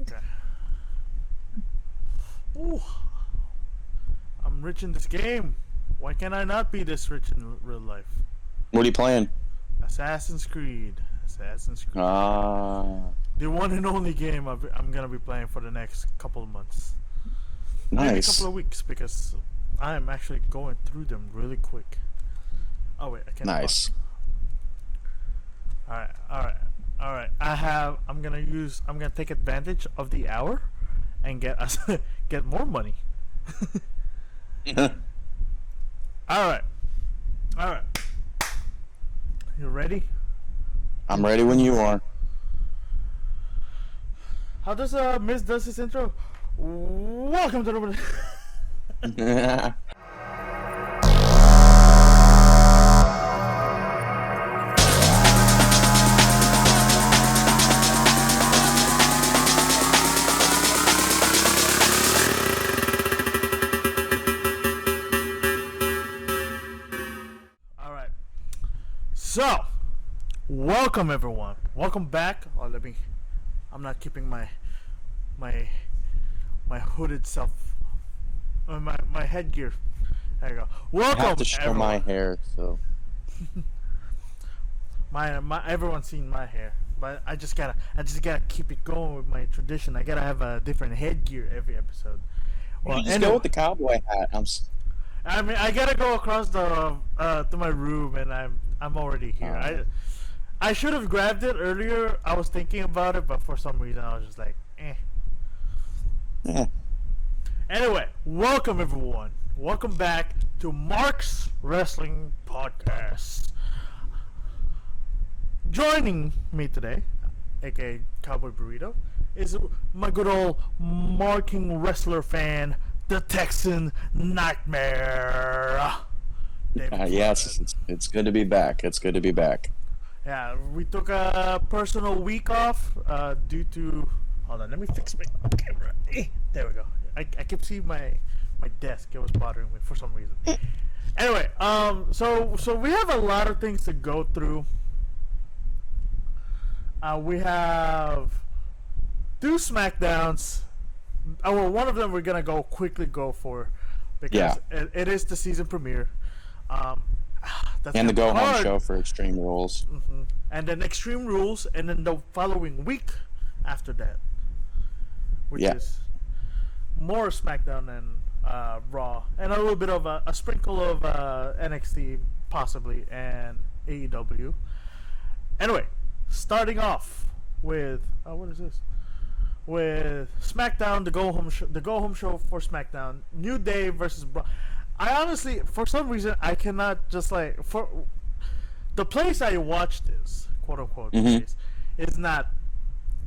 Okay. Ooh, I'm rich in this game. Why can I not be this rich in real life? What are you playing? Assassin's Creed. Assassin's Creed. Ah, The one and only game I'm gonna be playing for the next couple of months. Maybe a couple nice, of weeks because I'm actually going through them really quick. Oh wait, I can't talk. nice. Alright, alright, alright. I'm gonna take advantage of the hour and get us get more money. Alright. Alright. You ready? I'm ready when you are. How does Miss does his intro? Welcome to the Alright. So welcome everyone. Welcome back. Oh I'm not keeping my hooded self my headgear. There you go. I have Welcome to show everyone. my hair, so My everyone's seen my hair, but I just gotta keep it going with my tradition. I gotta have a different headgear every episode. Well, you just anyway, go with the cowboy hat. I mean I gotta go across the to my room, and I'm already here. I should have grabbed it earlier. I was thinking about it, but for some reason I was just like, eh. Yeah. Anyway, welcome everyone. Welcome back to Mark's Wrestling Podcast. Joining me today, aka Cowboy Burrito, is my good old marking wrestler fan, the Texan Nightmare. David Yes, Flood. it's good to be back. It's good to be back. Yeah, we took a personal week off due to. Hold on, let me fix my camera. There we go. I kept seeing my desk. It was bothering me for some reason. Anyway, so we have a lot of things to go through. We have two SmackDowns. Well, one of them we're gonna quickly go for because it is the season premiere. That's And the gonna be go home hard. show for Extreme Rules. And then Extreme Rules, and then the following week after that, which is more SmackDown and Raw, and a little bit of a sprinkle of NXT possibly and AEW. Anyway, starting off with what is this? With SmackDown, the go home show for SmackDown, New Day versus Braun. I honestly, for some reason, I cannot just for the place I watched this, quote unquote, place, is not,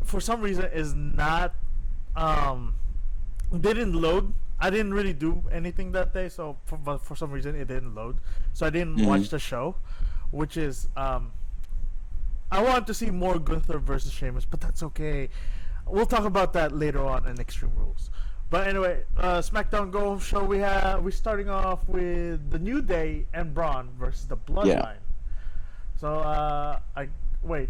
for some reason, is not, didn't load. I didn't really do anything that day, so but for some reason it didn't load. So I didn't watch the show, which is, I wanted to see more Gunther versus Sheamus, but that's okay. We'll talk about that later on in Extreme Rules. But anyway, SmackDown Go Home show, we starting off with the New Day and Braun versus the Bloodline. So wait.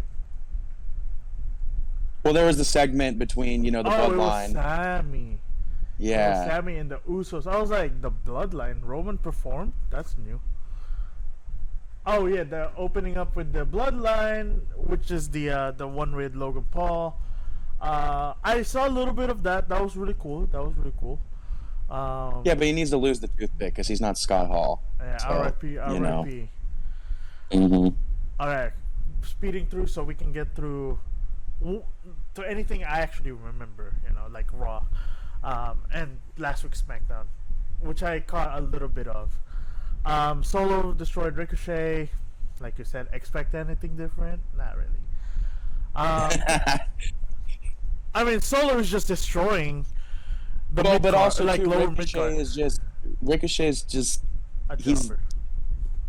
Well, there was the segment between the Bloodline. It was Sammy. Yeah. It was Sammy and the Usos. I was like, the Bloodline. Roman performed. That's new. Oh yeah, the opening up with the Bloodline, which is the one with Logan Paul. I saw a little bit of that. That was really cool. Yeah, but he needs to lose the toothpick because he's not Scott Hall. Yeah, so, R.I.P. R.I.P. Mm-hmm. All right, speeding through so we can get through to anything I actually remember. Like Raw, and last week's SmackDown, which I caught a little bit of. Solo destroyed Ricochet. Like you said, expect anything different? Not really. I mean, Solo is just destroying the Well, but also like too, lower Ricochet mid-card. is just A he's jobber.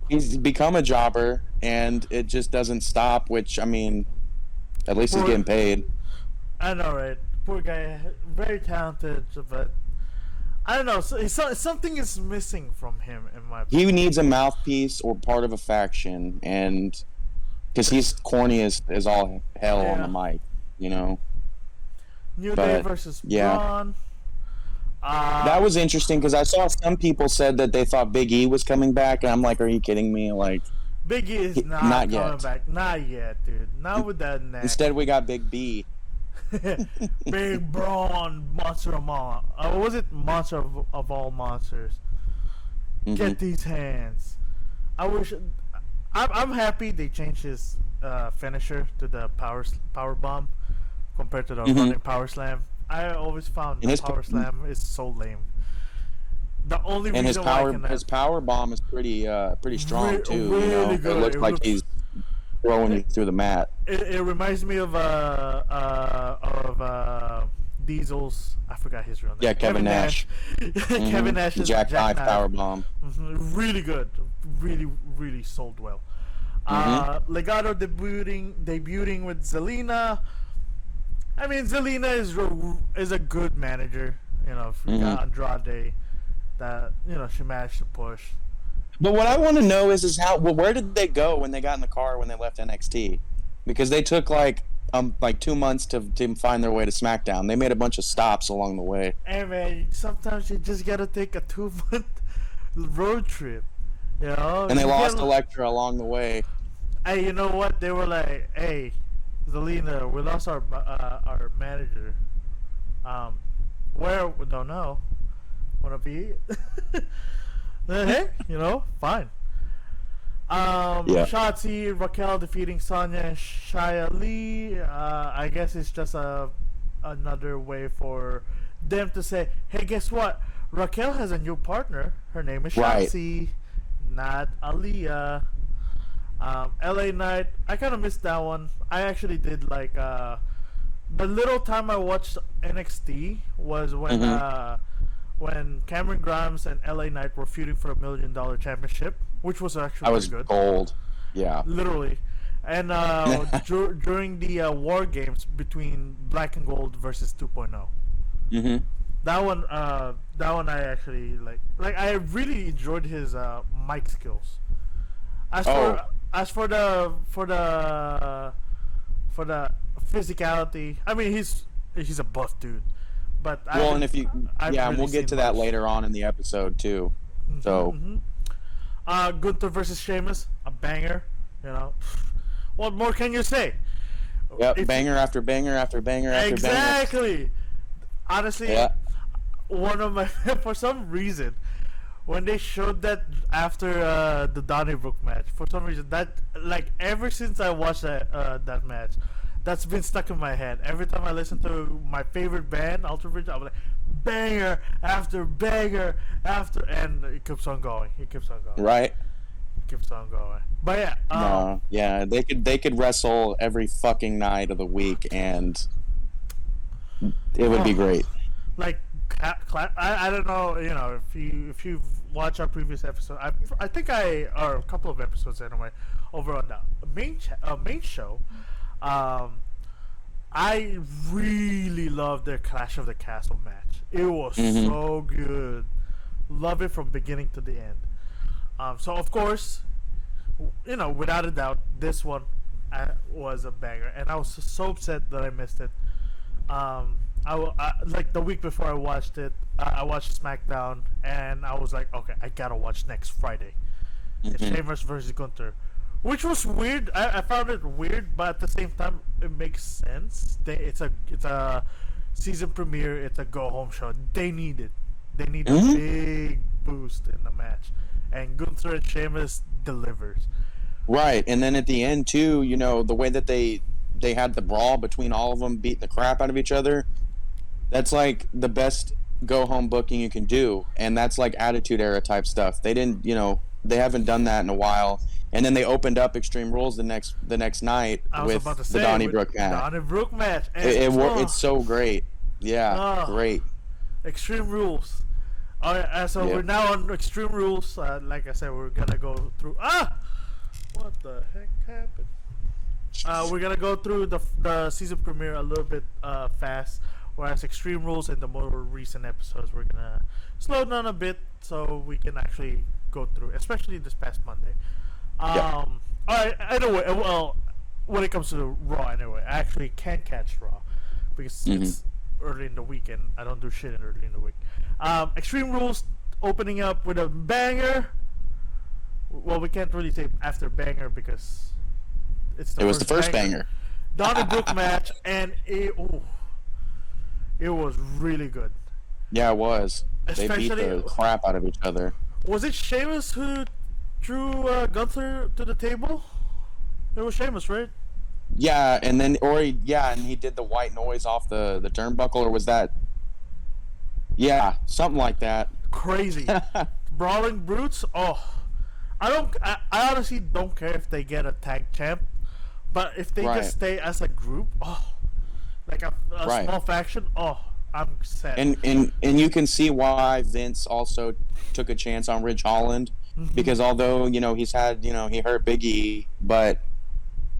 he's become a jobber, and it just doesn't stop. Which, I mean, at least he's getting paid. I know, right? Poor guy, very talented, but I don't know. Something is missing from him, in my opinion. He needs a mouthpiece or part of a faction, and because he's corny as all hell on the mic, New Day But versus yeah, Braun. that was interesting because I saw some people said that they thought Big E was coming back, and I'm like, are you kidding me? Like, Big E is not not coming yet. back. Not yet, dude. Not with that neck. Instead, we got Big B. Big Braun, monster of all. Was it monster of all monsters? Get these hands. I wish. I'm happy they changed his finisher to the power bomb compared to the running power slam. I always found the power slam is so lame. The only And reason why I can his power bomb is pretty strong too. really You know, good. it looks like he's throwing you through the mat. It reminds me of Diesel's. I forgot his real name. Yeah, Kevin Nash. Kevin Nash's Jackknife power bomb. Really good. Really sold well. Legado debuting with Zelina. I mean, Zelina is a good manager. You know, if you got Andrade, that she managed to push. But what I want to know is where did they go when they got in the car when they left NXT? Because they took like 2 months to find their way to SmackDown. They made a bunch of stops along the way. Hey man, sometimes you just gotta take a 2-month road trip, And they lost Elektra along the way. Hey, you know what? They were like, "Hey, Zelina, we lost our manager. Where we don't know. Wanna be?" Hey, fine. Shotzi, Raquel defeating Sonya and Shia Lee. I guess it's just another way for them to say, "Hey, guess what? Raquel has a new partner. Her name is Shotzi, not Aaliyah." LA Knight. I kind of missed that one. I actually did like the little time I watched NXT was when Cameron Grimes and LA Knight were feuding for $1 million championship, which was actually good. Gold. Yeah. Literally. And during the War Games between Black and Gold versus 2.0. That one I actually like. Like I really enjoyed his mic skills. As for the physicality, I mean he's a buff dude. But we'll get to that later on in the episode too. So, Gunther versus Sheamus, a banger. What more can you say? Yep, banger after banger after banger after banger. Exactly. Honestly, one of my for some reason when they showed that after the Donnybrook match, for some reason that like ever since I watched that match. That's been stuck in my head. Every time I listen to my favorite band, Ultra Bridge, I'm like, banger after banger after, and it keeps on going. Right. It keeps on going. But yeah. They could wrestle every fucking night of the week, and it would be great. Like, I don't know. If you've watched our previous episode, I think or a couple of episodes anyway, over on the main show. I really loved their Clash of the Castle match. It was so good. Love it from beginning to the end. So of course, without a doubt, this one was a banger, and I was so upset that I missed it. Like the week before I watched it, I watched SmackDown, and I was like, okay, I gotta watch next Friday. It's Sheamus versus Gunther. Which was weird. I found it weird, but at the same time, it makes sense. It's a season premiere. It's a go home show. They need it. They need a big boost in the match, and Gunther and Sheamus delivers. Right, and then at the end too, the way that they had the brawl between all of them, beating the crap out of each other. That's like the best go home booking you can do, and that's like Attitude Era type stuff. They didn't, they haven't done that in a while. And then they opened up Extreme Rules the next night with the Donnybrook match. Donnybrook match. It's so great. Yeah, great. Extreme Rules. All right, so we're now on Extreme Rules. Like I said, we're gonna go through. What the heck happened? We're gonna go through the season premiere a little bit fast, whereas Extreme Rules and the more recent episodes we're gonna slow down a bit so we can actually go through, especially this past Monday. All right. Anyway, well, when it comes to Raw, anyway, I actually can catch Raw because early in the week, and I don't do shit in early in the week. Extreme Rules opening up with a banger. Well, we can't really say after banger because It was the first banger. Donnybrook match, and it was really good. Yeah, it was. They beat Especially, the crap out of each other. was it Sheamus who drew Gunther to the table? It was Sheamus, right? Yeah, and he did the white noise off the turnbuckle, or was that? Yeah, something like that. Crazy. Brawling Brutes. Oh, I honestly don't care if they get a tag champ, but if they Right. just stay as a group, like a Right. small faction, I'm set. And you can see why Vince also took a chance on Ridge Holland, because although he's had he hurt Big E, but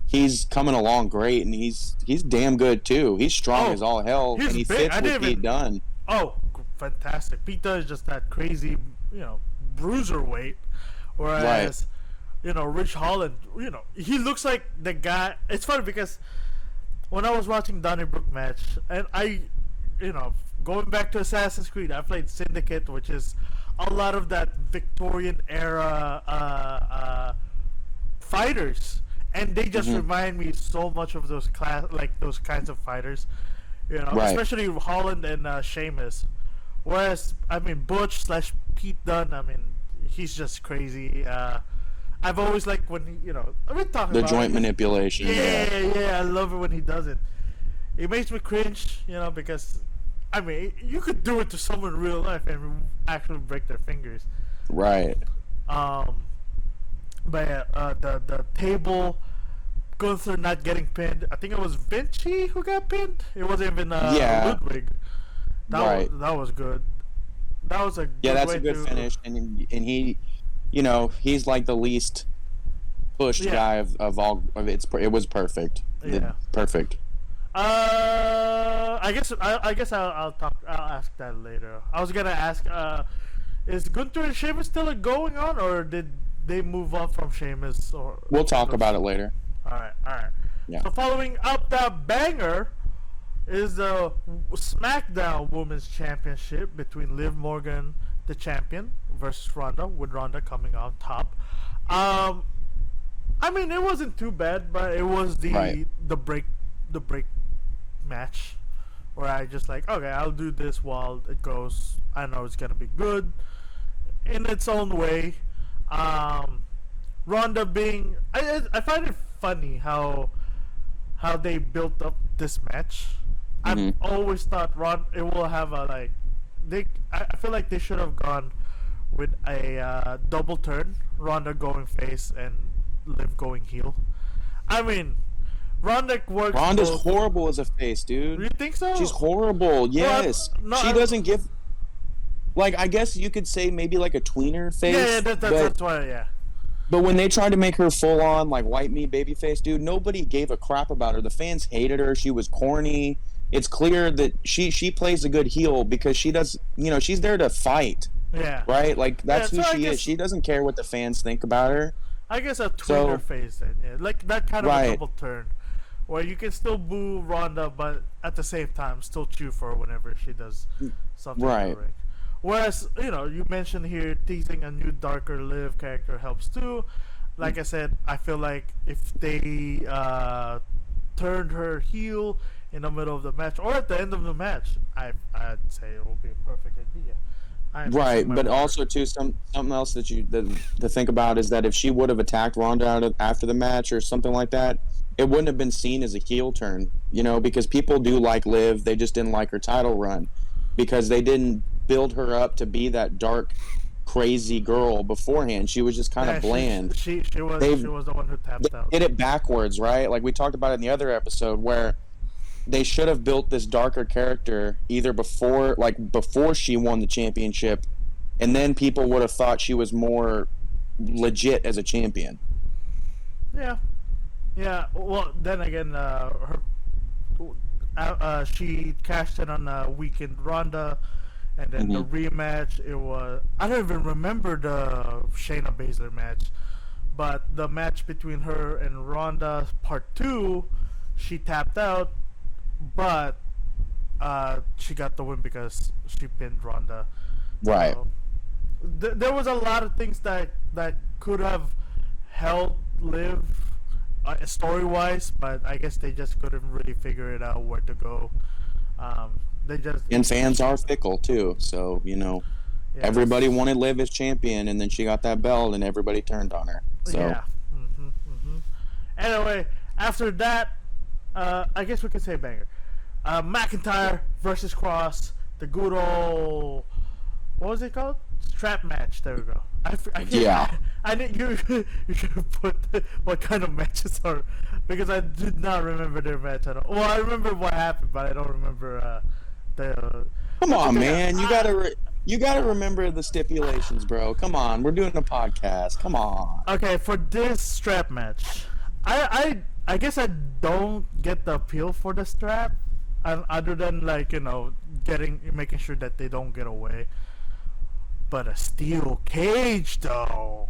he's coming along great, and he's damn good too. He's strong as all hell, and he big. fits with Pete Dunne. Oh, fantastic! Pete Dunne is just that crazy, bruiser weight, whereas Rich Holland, he looks like the guy. It's funny because when I was watching Donnybrook match, and going back to Assassin's Creed, I played Syndicate, which is a lot of that Victorian era fighters, and they just remind me so much of those those kinds of fighters, Right. especially Holland and Sheamus. Whereas Butch / Pete Dunne, he's just crazy. I've always liked when he, I've been talking The about joint it. manipulation. Yeah, I love it when he does it. It makes me cringe, because you could do it to someone in real life and actually break their fingers. Right. But yeah, the table, Gunther not getting pinned. I think it was Vinci who got pinned. It wasn't even Ludwig. Right. That was good. That was a good That's way a good to finish, and he, he's like the least pushed guy of all. It was perfect. Yeah. Perfect. I guess I'll ask that later. I was gonna ask, is Gunther and Sheamus still going on, or did they move on from Sheamus? Or We'll talk about it later. All right. Yeah. So following up that banger is the SmackDown Women's Championship between Liv Morgan, the champion, versus Ronda, with Ronda coming on top. It wasn't too bad, but it was the break match where I just like, okay, I'll do this while it goes. I know it's gonna be good in its own way. Ronda being, I find it funny how they built up this match. I've always thought it will have a I feel like they should have gone with a double turn, Ronda going face and Liv going heel. Ronda works. Ronda's horrible as a face, dude. You think so? She's horrible. Yes. She doesn't give. I guess you could say maybe like a tweener face. Yeah, that's why. Yeah. But when they tried to make her full on white meat baby face, dude, nobody gave a crap about her. The fans hated her. She was corny. It's clear that she plays a good heel because she does. She's there to fight. Yeah. Right. That's who she is. She doesn't care what the fans think about her. I guess a tweener face then. Yeah, like that kind of a double turn, where you can still boo Ronda, but at the same time still cheer for her whenever she does something. Right. Correct. Whereas, you mentioned here teasing a new darker Liv character helps too. Like I said, I feel like if they turned her heel in the middle of the match or at the end of the match, I'd say it will be a perfect idea. Right, but also too something else that to think about is that if she would have attacked Ronda after the match or something like that, it wouldn't have been seen as a heel turn, because people do like Liv. They just didn't like her title run because they didn't build her up to be that dark, crazy girl beforehand. She was just kind of bland. She was the one who tapped out. They did it backwards, right? Like we talked about it in the other episode where they should have built this darker character either before she won the championship, and then people would have thought she was more legit as a champion. Yeah. Well, then again, she cashed in on a weekend Ronda, and then the rematch. It was, I don't even remember the Shayna Baszler match, but the match between her and Ronda, part 2, she tapped out. But she got the win because she pinned Ronda. Right. There was a lot of things that could have helped Liv story wise, but I guess they just couldn't really figure it out where to go. They just And fans are fickle too, so yeah, everybody wanted Liv as champion, and then she got that belt, and everybody turned on her. So yeah. Anyway, after that, I guess we could say banger. McIntyre versus Cross, the good old, what was it called? Strap match. There we go. Yeah. I need you. You should have put what kind of matches are, because I did not remember their match at all. Well, I remember what happened, but I don't remember the. Come on, man. You gotta remember the stipulations, bro. Come on, we're doing a podcast. Come on. Okay, for this strap match, I guess I don't get the appeal for the strap, and other than like making sure that they don't get away. But a steel cage, though.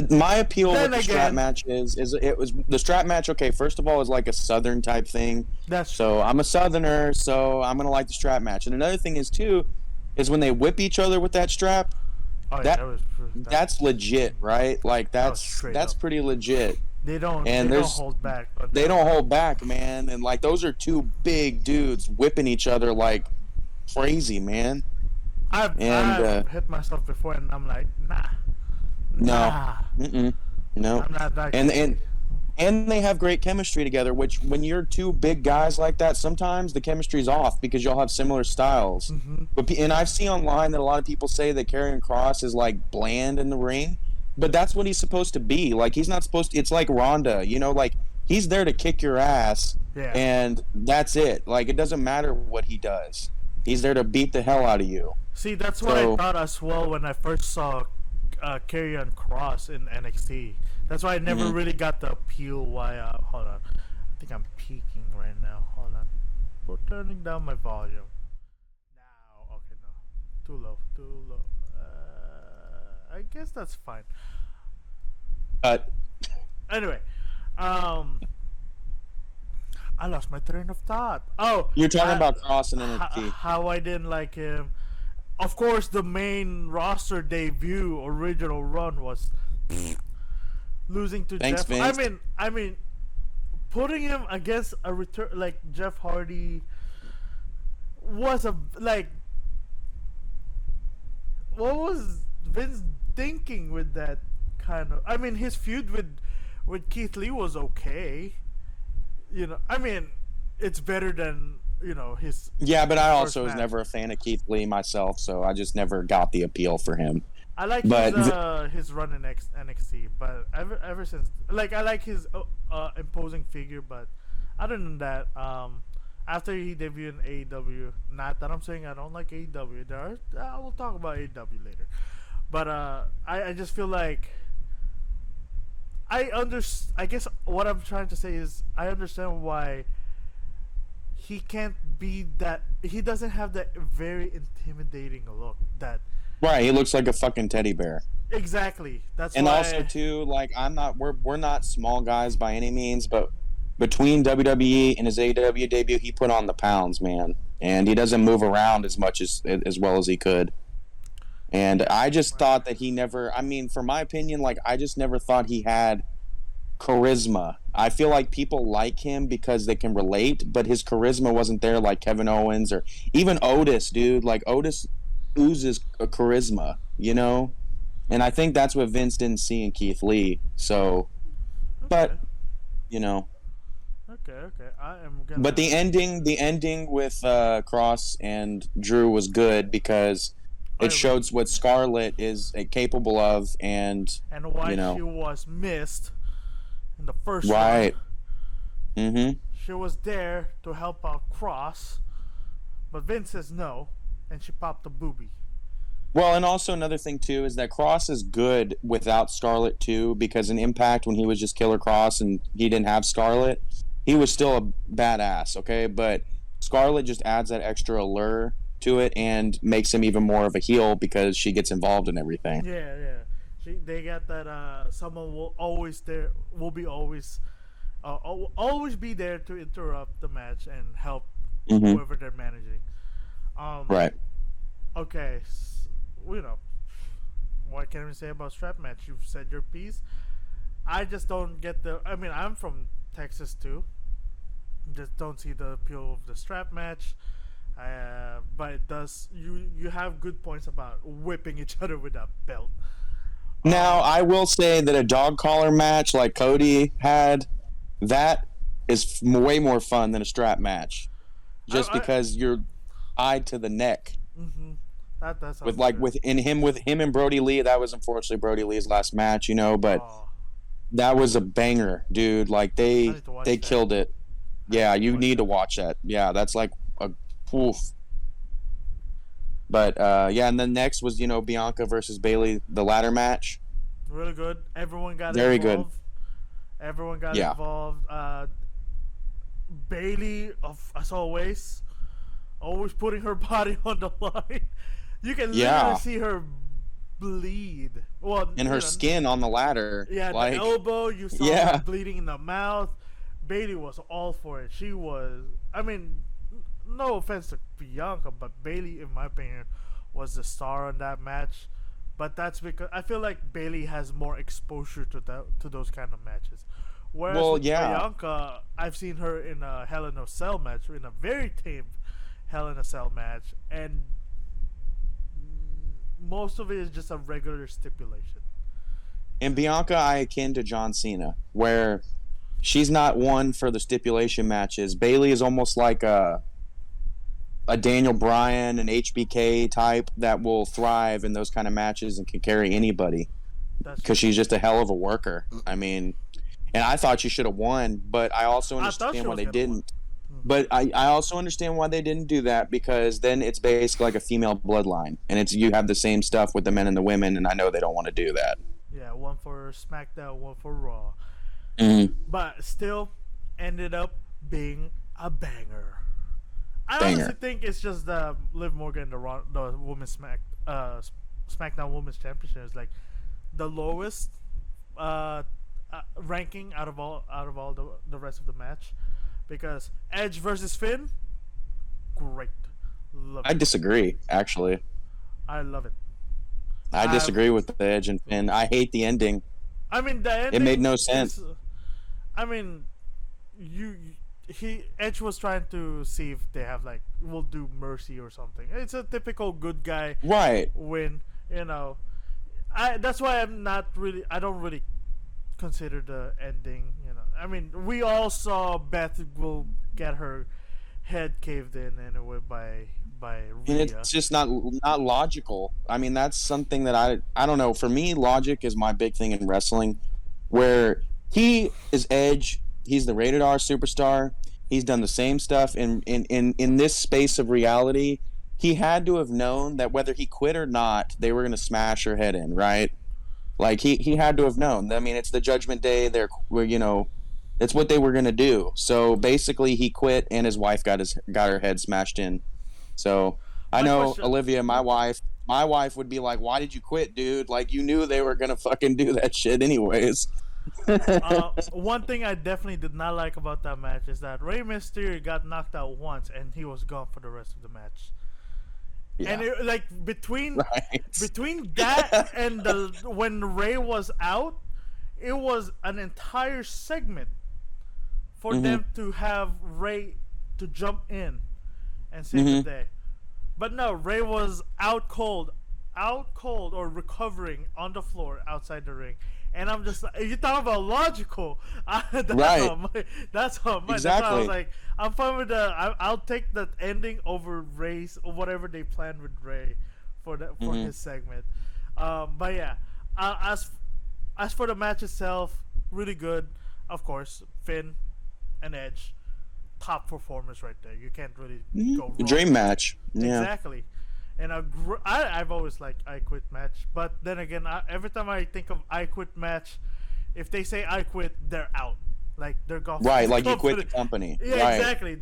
My appeal Then with the strap match is it was the strap match. Okay, first of all, is like a Southern type thing. That's so I'm a Southerner, so I'm gonna like the strap match. And another thing is too, is when they whip each other with that strap. Oh, yeah, that's legit, right? Like that's up. pretty legit. They don't hold back. They don't hold back, man. And like those are two big dudes whipping each other like crazy, man. I've hit myself before, and I'm like, nah. No. No. I'm not that and they have great chemistry together, which when you're two big guys like that, sometimes the chemistry's off because you'll have similar styles. And I've seen online that a lot of people say that Karrion Kross is like bland in the ring, but that's what he's supposed to be. Like he's not supposed to. It's like Ronda, like he's there to kick your ass, and that's it. Like it doesn't matter what he does. He's there to beat the hell out of you. See, that's what I thought as well when I first saw Karrion Kross in NXT. That's why I never really got the appeal. Why? Hold on, I think I'm peaking right now. Hold on, we're turning down my volume. Now, okay, no, too low. I guess that's fine. Anyway, I lost my train of thought. Oh, you're talking about Kross and NXT. How I didn't like him. Of course, the main roster debut original run was losing to Thanks, Jeff. Vince. I mean, putting him against a return like Jeff Hardy was what was Vince thinking with that kind of? I mean, his feud with Keith Lee was okay. I mean, it's better than his. Yeah, but I also was never a fan of Keith Lee myself, so I just never got the appeal for him. I like his run in NXT, but ever since, I like his imposing figure, but other than that, after he debuted in AEW, not that I'm saying I don't like AEW. I will talk about AEW later, but I just feel like I guess what I'm trying to say is I understand why he can't be that. He doesn't have that very intimidating look. That right. He looks like a fucking teddy bear. Exactly. That's and why. Also too, like we're not small guys by any means, but between WWE and his AEW debut, he put on the pounds, man, and he doesn't move around as much as well as he could. And I just thought that he never. I mean, for my opinion, I just never thought he had charisma. I feel like people like him because they can relate, but his charisma wasn't there like Kevin Owens or even Otis, dude. Like Otis oozes a charisma, And I think that's what Vince didn't see in Keith Lee. So, but Okay. I am gonna. But the ending with Kross and Drew was good because it showed what Scarlett is capable of, and why she was missed in the first right. one. She was there to help out Kross, but Vince says no, and she popped a boobie. Well, and also another thing too is that Kross is good without Scarlett too, because in Impact when he was just Killer Kross and he didn't have Scarlett, he was still a badass, okay? But Scarlett just adds that extra allure to it and makes him even more of a heel because she gets involved in everything. Yeah. They got that someone will be always always be there to interrupt the match and help Hmm. whoever they're managing. Um, Right. okay, you know, what can we say about strap match? You've said your piece. I just don't get the. I mean, I'm from Texas too. Just don't see the appeal of the strap match. But it does. You have good points about whipping each other with a belt. Now, Um, I will say that a dog collar match like Cody had, that is way more fun than a strap match, just I because you're tied to the neck. mm-hmm, that With sounds like good. with him and Brody Lee, that was unfortunately Brody Lee's last match, you know, but Oh, that was a banger, dude. Like I they need to watch they that. killed it. I Yeah, need to you watch need to that. watch that. Yeah, that's like a oof. But yeah, and then next was, Bianca versus Bailey, the ladder match. Really good. Everyone got Very good. involved. Everyone got Yeah. involved. Bailey, as always, always putting her body on the line. You can literally Yeah. see her bleed. Well, And her skin on the ladder. yeah, the Like, elbow. You saw her yeah. bleeding in the mouth. Bailey was all for it. She was. I mean, no offense to Bianca, but Bailey, in my opinion, was the star on that match. But that's because I feel like Bailey has more exposure to those kind of matches. Whereas Well, with yeah. Bianca, I've seen her in a Hell in a Cell match, in a very tame Hell in a Cell match, and most of it is just a regular stipulation. And Bianca, I akin to John Cena, where she's not one for the stipulation matches. Bailey is almost like a Daniel Bryan and HBK type that will thrive in those kind of matches and can carry anybody That's because true. she's just a hell of a worker. I mean, and I thought she should have won, but I also I thought she understand why was they gonna win. didn't. But I also understand why they didn't do that, because then it's basically like a female bloodline, and it's you have the same stuff with the men and the women, and I know they don't want to do that. Yeah, one for SmackDown, one for Raw. Mm, But still ended up being a banger. I honestly banger. think it's just the Liv Morgan, the women's SmackDown Women's Championship is like the lowest ranking out of all the rest of the match, because Edge versus Finn, great, love I it. disagree. Actually, I love it. I I disagree with the Edge and Finn. I hate the ending. I mean the It made ending no sense. is. I mean, you he Edge was trying to see if they have like will do mercy or something. It's a typical good guy Right. win. You know, I that's why I'm not really. I don't really consider the ending. You know, I mean, we all saw Beth will get her head caved in anyway by And Rhea. it's just not logical. I mean, that's something that I don't know. For me, logic is my big thing in wrestling, where he is Edge. He's the rated R superstar. He's done the same stuff in this space of reality. He had to have known that whether he quit or not, they were going to smash her head in, right? Like he had to have known. I mean, it's the Judgment Day. That's what they were going to do. So basically, he quit, and his wife got her head smashed in. So I My know question. Olivia, my wife. My wife would be like, "Why did you quit, dude? Like you knew they were gonna fucking do that shit anyways." One thing I definitely did not like about that match is that Rey Mysterio got knocked out once and he was gone for the rest of the match. And Yeah. like between Right. between that and the when Ray was out, it was an entire segment for Mhm. them to have Ray to jump in and save the Mhm. day. But no, Ray was out cold or recovering on the floor outside the ring. And I'm just like, you talk about logical. That's Right. how my, that's how my, that's why I was Exactly. like, I'm fine with I'll take that ending over Ray's or whatever they planned with Ray for Mhm. his segment. But yeah, as for the match itself, really good. Of course, Finn and Edge, top performers right there. You can't really go Mhm. wrong Dream with that. match. Yeah. Exactly. And I've always liked I Quit match, but then again, every time I think of I Quit match, if they say I quit, they're out. Like they're gone from Right. the Like you quit the company. company. Yeah, Right. exactly.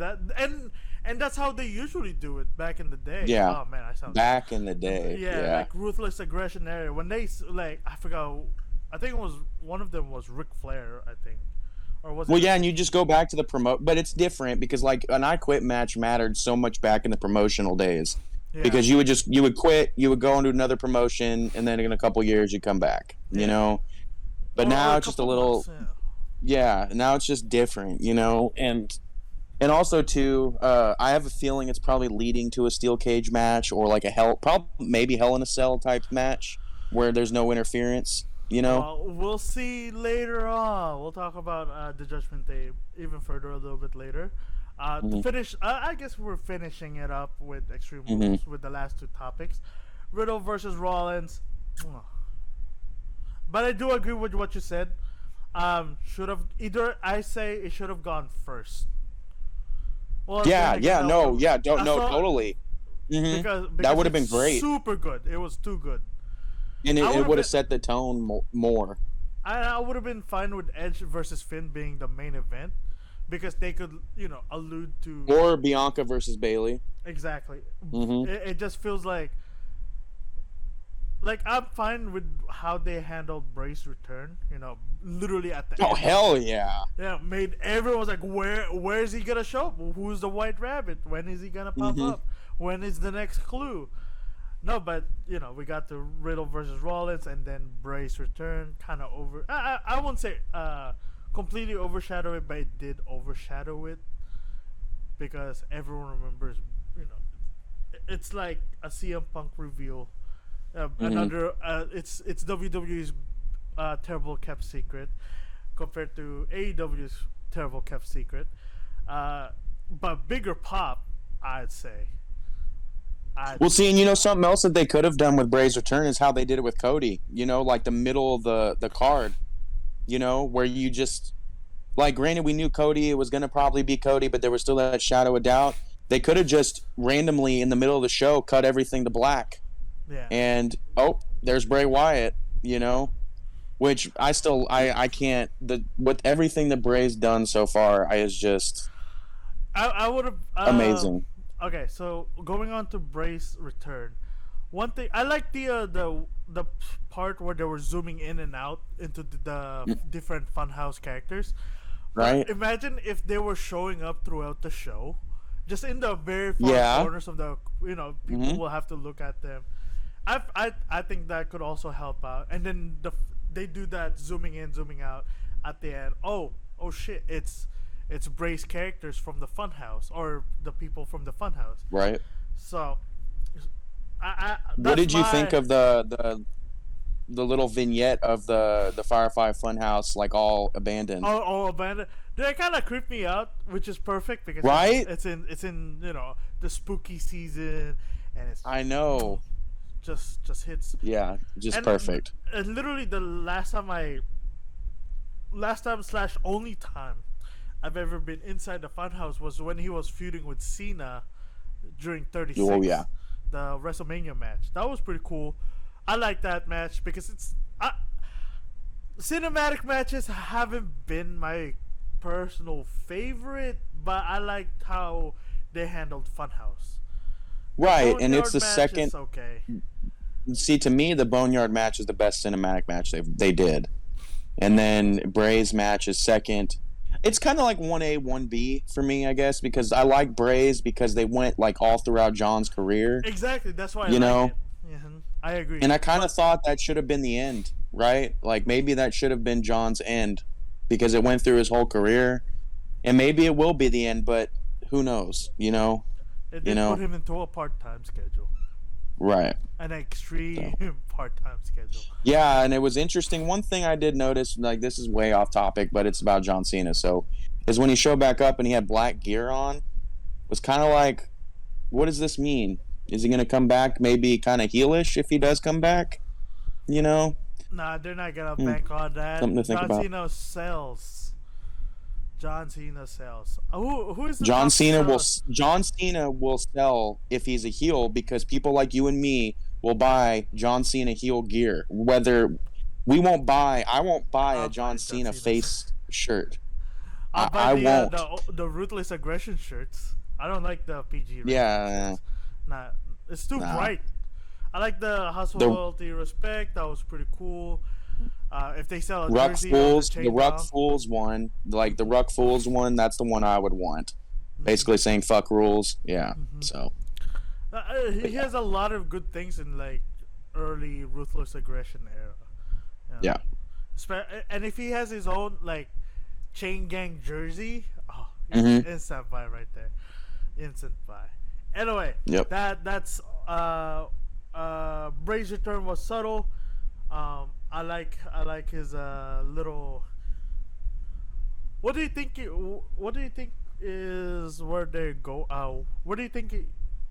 And that's how they usually do it back in the day. Yeah. Oh man, I sound Back in the day. yeah, Yeah. like ruthless aggression area. When they like, I forgot. I think it was one of them was Ric Flair. I think, or was Well, it? yeah, and you just go back to the promote, but it's different because like an I Quit match mattered so much back in the promotional days Yeah, because you would quit, you would go into another promotion, and then in a couple years you come back, you yeah, know. But or now a it's just a couple little, months. Yeah. yeah. Now it's just different, you know, and also too, I have a feeling it's probably leading to a steel cage match or like a probably maybe Hell in a Cell type match where there's no interference, you know. Well, we'll see later on. We'll talk about the Judgment Day even further a little bit later. To Hmm. finish, I guess we're finishing it up with Extreme Hmm. Rules with the last two topics, Riddle versus Rollins. But I do agree with what you said. Should have either I say it should have gone first. Well, then Yeah, again, yeah, that would no, have yeah, don't I no, thought totally. Hmm. because That because would have it's been great, super good. It was too good. and I would it have would been have set the tone more. I would have been fine with Edge versus Finn being the main event because they could allude to Or Bianca versus Bailey. exactly. Hmm. It just feels like I'm fine with how they handled Bray's return. Literally at the Oh end. hell yeah. Yeah, made everyone was like, where is he gonna show up? Who's the White Rabbit? When is he gonna pop Hmm. up? When is the next clue? No, but we got the Riddle versus Rollins, and then Bray's return, kind of over. I won't say completely overshadow it, but it did overshadow it because everyone remembers. It's like a CM Punk reveal. Another, it's WWE's terrible kept secret compared to AEW's terrible kept secret, but bigger pop, I'd say. Well, see, and something else that they could have done with Bray's return is how they did it with Cody. Like the middle of the card. Where you just like, granted, we knew Cody, it was going to probably be Cody, but there was still that shadow of doubt. They could have just randomly in the middle of the show cut everything to black, Yeah. and there's Bray Wyatt. Which I can't, with everything that Bray's done so far, is just I would have amazing. Okay, so going on to Bray's return, one thing I like the part where they were zooming in and out into the different Funhouse characters. Right? Imagine if they were showing up throughout the show, just in the very far Yeah. corners of the people will have to look at them. I think that could also help out, and then they do that zooming in, zooming out at the end. Oh shit! It's Bray's characters from the Funhouse or the people from the Funhouse. Right. So, What did you think of the little vignette of the Firefly Funhouse, like all abandoned? all abandoned? They kind of creep me out, which is perfect because Right? it's in the spooky season, and it's I know. just hits. Yeah, just And- perfect. And literally the last time / only time I've ever been inside the Funhouse was when he was feuding with Cena during 36. Oh, yeah. The WrestleMania match. That was pretty cool. I like that match because cinematic matches haven't been my personal favorite, but I liked how they handled Funhouse. Right, and Boneyard it's the match second. is okay. See, to me, the Boneyard match is the best cinematic match they did, and then Bray's match is second. It's kind of like 1A, 1B for me, I guess, because I like Bray's because they went like all throughout John's career, Exactly. That's why I You like know? it. I agree. and I kind of thought that should have been the end, right? Like maybe that should have been John's end because it went through his whole career, and maybe it will be the end, but who knows? It did put him into a part-time schedule, Right. an extreme part-time schedule. Yeah, and it was interesting. One thing I did notice, like this is way off topic, but it's about John Cena. So, is when he showed back up and he had black gear on, was kind of like, what does this mean? Is he gonna come back? Maybe kind of heelish if he does come back. Nah, they're not gonna bank on that. Something to think John about. Cena sells. John Cena sells. Who is the John top Cena will seller? John Cena will sell if he's a heel because people like you and me will buy John Cena heel gear. Whether I won't buy I'll a buy John Cena face shirt. I'll buy I the, won't. the Ruthless Aggression shirts. I don't like the PG rated Yeah. shirts. Nah, it's too Nah. bright. I like the House of The- Loyalty Respect. That was pretty cool. If they sell a Ruck jersey of the Fools, the chain Ruck dog. Fools one, like the Ruck Fools one, that's the one I would want. Basically saying fuck rules. Yeah. So, but He yeah. has a lot of good things in like early ruthless aggression era. You know? Yeah. And if he has his own like chain gang jersey, oh, instant buy right there, instant buy. Anyway, Yep. that's Bray's return was subtle. I like his little. What do you think? What do you think is where they go? Where do you think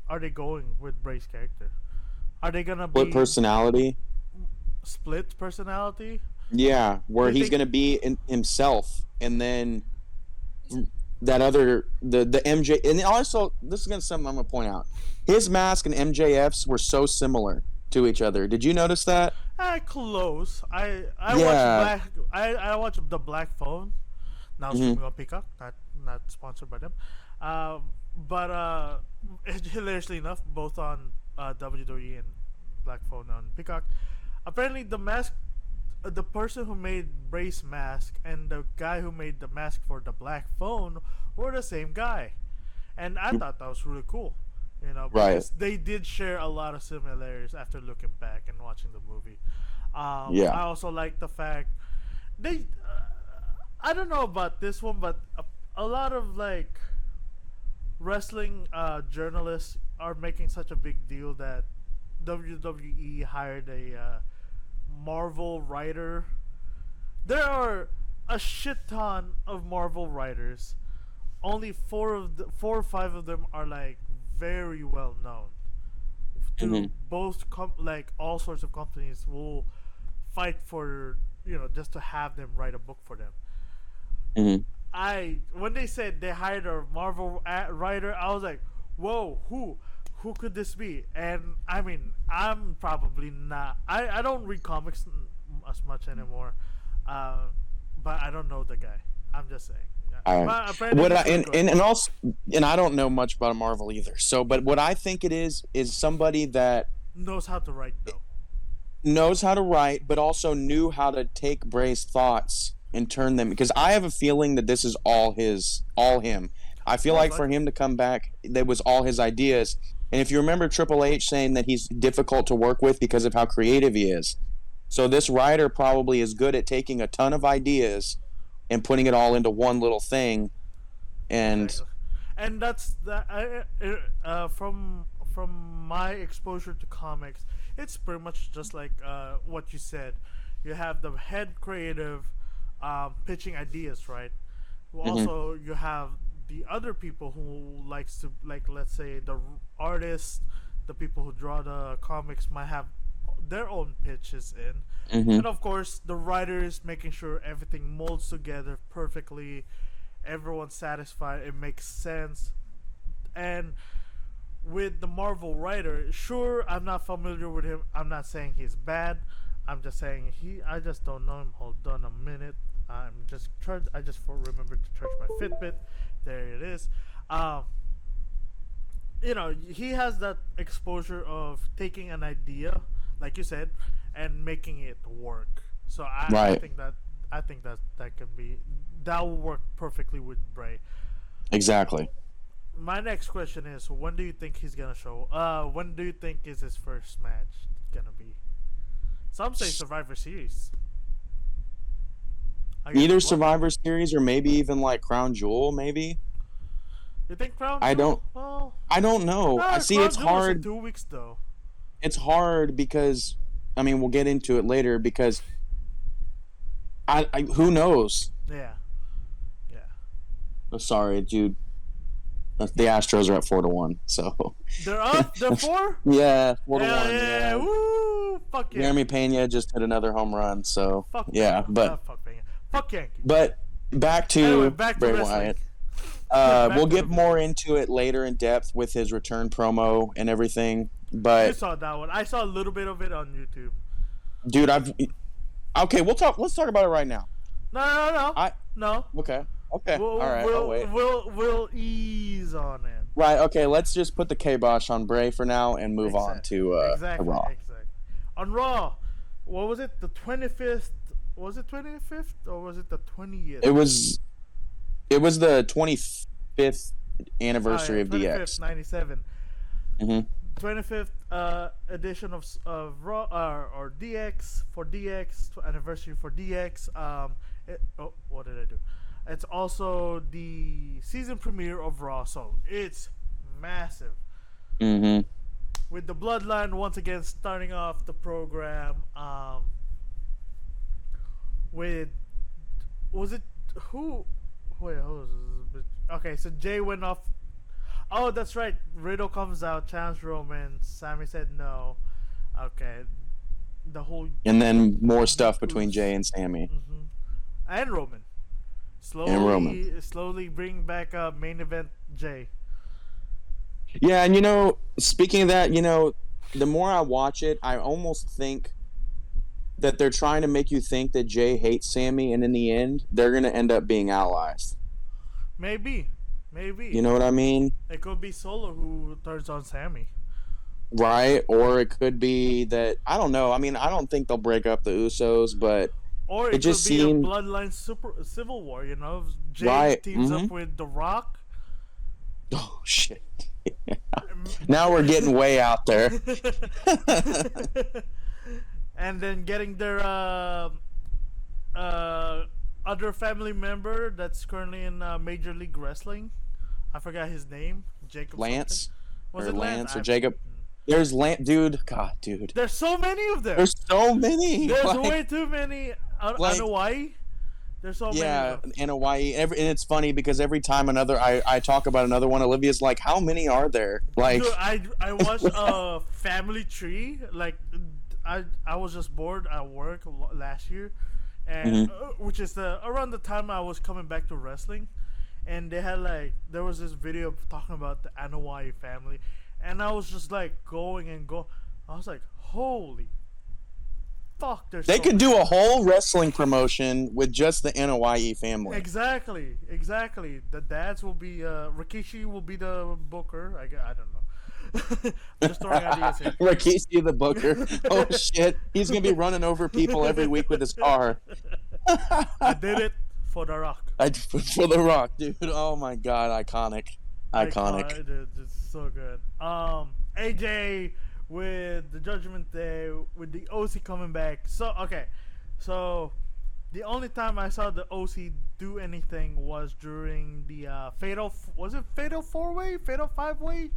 are they going with Bray's character? Are they gonna Split be personality. split personality? Yeah, Do where you he's think gonna be himself, and then that other the MJ, and also this is gonna something I'm gonna point out. His mask and MJF's were so similar to each other. Did you notice that? Close. I watched Yeah. I watched the Black Phone. Now streaming on Peacock. Not sponsored by them. But hilariously enough, both on WWE and Black Phone on Peacock. Apparently, the person who made Bray's mask and the guy who made the mask for the Black Phone were the same guy, and I thought that was really cool. You know, Right. because they did share a lot of similarities after looking back and watching the movie. Yeah. I also like the fact they. I don't know about this one, but a lot of like wrestling journalists are making such a big deal that WWE hired a Marvel writer. There are a shit ton of Marvel writers. Only four or five of them are like very well known. To both like all sorts of companies will fight for just to have them write a book for them. When they said they hired a Marvel writer, I was like, whoa, who could this be? And I mean, I'm probably not. I don't read comics as much anymore, but I don't know the guy. I'm just saying. But apparently What I, he's really good. and also, and I don't know much about Marvel either. So, but what I think it is somebody that knows how to write though. knows how to write, but also knew how to take Bray's thoughts and turn them. Because I have a feeling that this is all him. I feel like for him to come back, that was all his ideas. And if you remember Triple H saying that he's difficult to work with because of how creative he is. So this writer probably is good at taking a ton of ideas and putting it all into one little thing. And that's from my exposure to comics, it's pretty much just like what you said. You have the head creative pitching ideas, right? Also, you have the other people who likes to, like, let's say the artists, the people who draw the comics might have their own pitches in, and of course the writers making sure everything molds together perfectly, everyone's satisfied, it makes sense. And with the Marvel writer, sure, I'm not familiar with him, I'm not saying he's bad, I'm just saying I just don't know him. Hold on a minute, I just remembered to charge my Fitbit. There it is. He has that exposure of taking an idea, like you said, and making it work. So I think that will work perfectly with Bray. exactly. My next question is, when do you think he's gonna show? When do you think is his first match gonna be? Some say Survivor Series. Either Survivor Series or maybe even like Crown Jewel, maybe. You think Crown Jewel? I don't. Well, I don't know. I see. Crown It's Jewel is in hard. 2 weeks though. It's hard because, I mean, we'll get into it later because. Who knows? Yeah. Oh, sorry, dude. The Astros are at 4-1. So. They're up. They're 4. Yeah, 4-1. Yeah. Woo! Fuck yeah. Jeremy Pena just hit another home run. So. Fuck yeah, but. fuck Pena. Fuck Yankees. But back to anyway, back to Bray wrestling. Wyatt. We'll get more into it later in depth with his return promo and everything. But you saw that one. I saw a little bit of it on YouTube. Dude, okay. Let's talk about it right now. No. No. Okay. All right. I'll wait. We'll ease on it. Right. Okay. Let's just put the kibosh on Bray for now and move on to exactly, Raw. Exactly. On Raw, what was it? The 25th Was it 25th or was it the 20th? It was the 25th Oh yeah, anniversary of 25th, DX. 97. Hmm 25th edition of Raw or DX for DX anniversary for DX. What did I do? It's also the season premiere of Raw, so it's massive. hmm With the Bloodline once again starting off the program. With was it who? Wait, who was this? Okay, so Jay went off. Oh, that's right. Riddle comes out, challenged Roman. Sammy said no. Okay, the whole And then more the stuff between ooze. Jay and Sammy And Roman. and Roman. Slowly bring back main event Jay. Yeah, and speaking of that, the more I watch it, I almost think that they're trying to make you think that Jay hates Sammy, and in the end, they're gonna end up being allies. Maybe, You maybe know what I mean? it could be Solo who turns on Sammy, Right? Or it could be that I don't know. I mean, I don't think they'll break up the Usos, but or it it could just be a seemed Bloodline super civil war. You know, Jay right. teams up with The Rock. Oh shit! Now we're getting way out there. And then getting their other family member that's currently in Major League Wrestling. I forgot his name. Jacob Lance something. Was or it Lance or I- Jacob. There's Lance, dude. God, dude. There's so many of them. There's so many. There's like, way too many. I like, know why. There's so many yeah, of them. in Hawaii. And it's funny because every time I talk about another one, Olivia's like, "How many are there?" Like, Dude, I watched Family Tree. Like, I was just bored at work last year, and which is around the time I was coming back to wrestling, and they had there was this video talking about the Anoa'i family, and I was just like going and go. I was like, holy fuck! they could do a whole wrestling promotion with just the Hawaii family. Exactly. The dads will be Rikishi will be the booker. I don't know. I'm just throwing ideas here. Rikishi the Booker. Oh shit, he's gonna be running over people every week with his car. I did it for The Rock. For The Rock, dude. Oh my god, iconic. Dude, it's so good. AJ with the Judgment Day with the OC coming back. So okay, so the only time I saw the OC do anything was during the fatal 4-way, fatal 5-way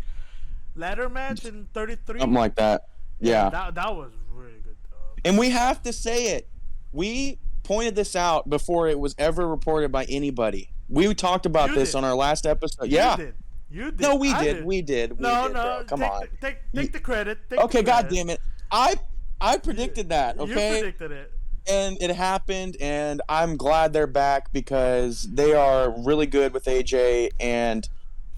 ladder match in 33. Something like that. Yeah. That was really good though. And we have to say it. We pointed this out before it was ever reported by anybody. We talked about You this did. on our last episode. You Yeah. did. You did. No, we I did. We did. No, bro. Come take on. Take the credit. Okay, the god credit. damn it. I predicted that, okay? You predicted it. And it happened, and I'm glad they're back because they are really good with AJ, and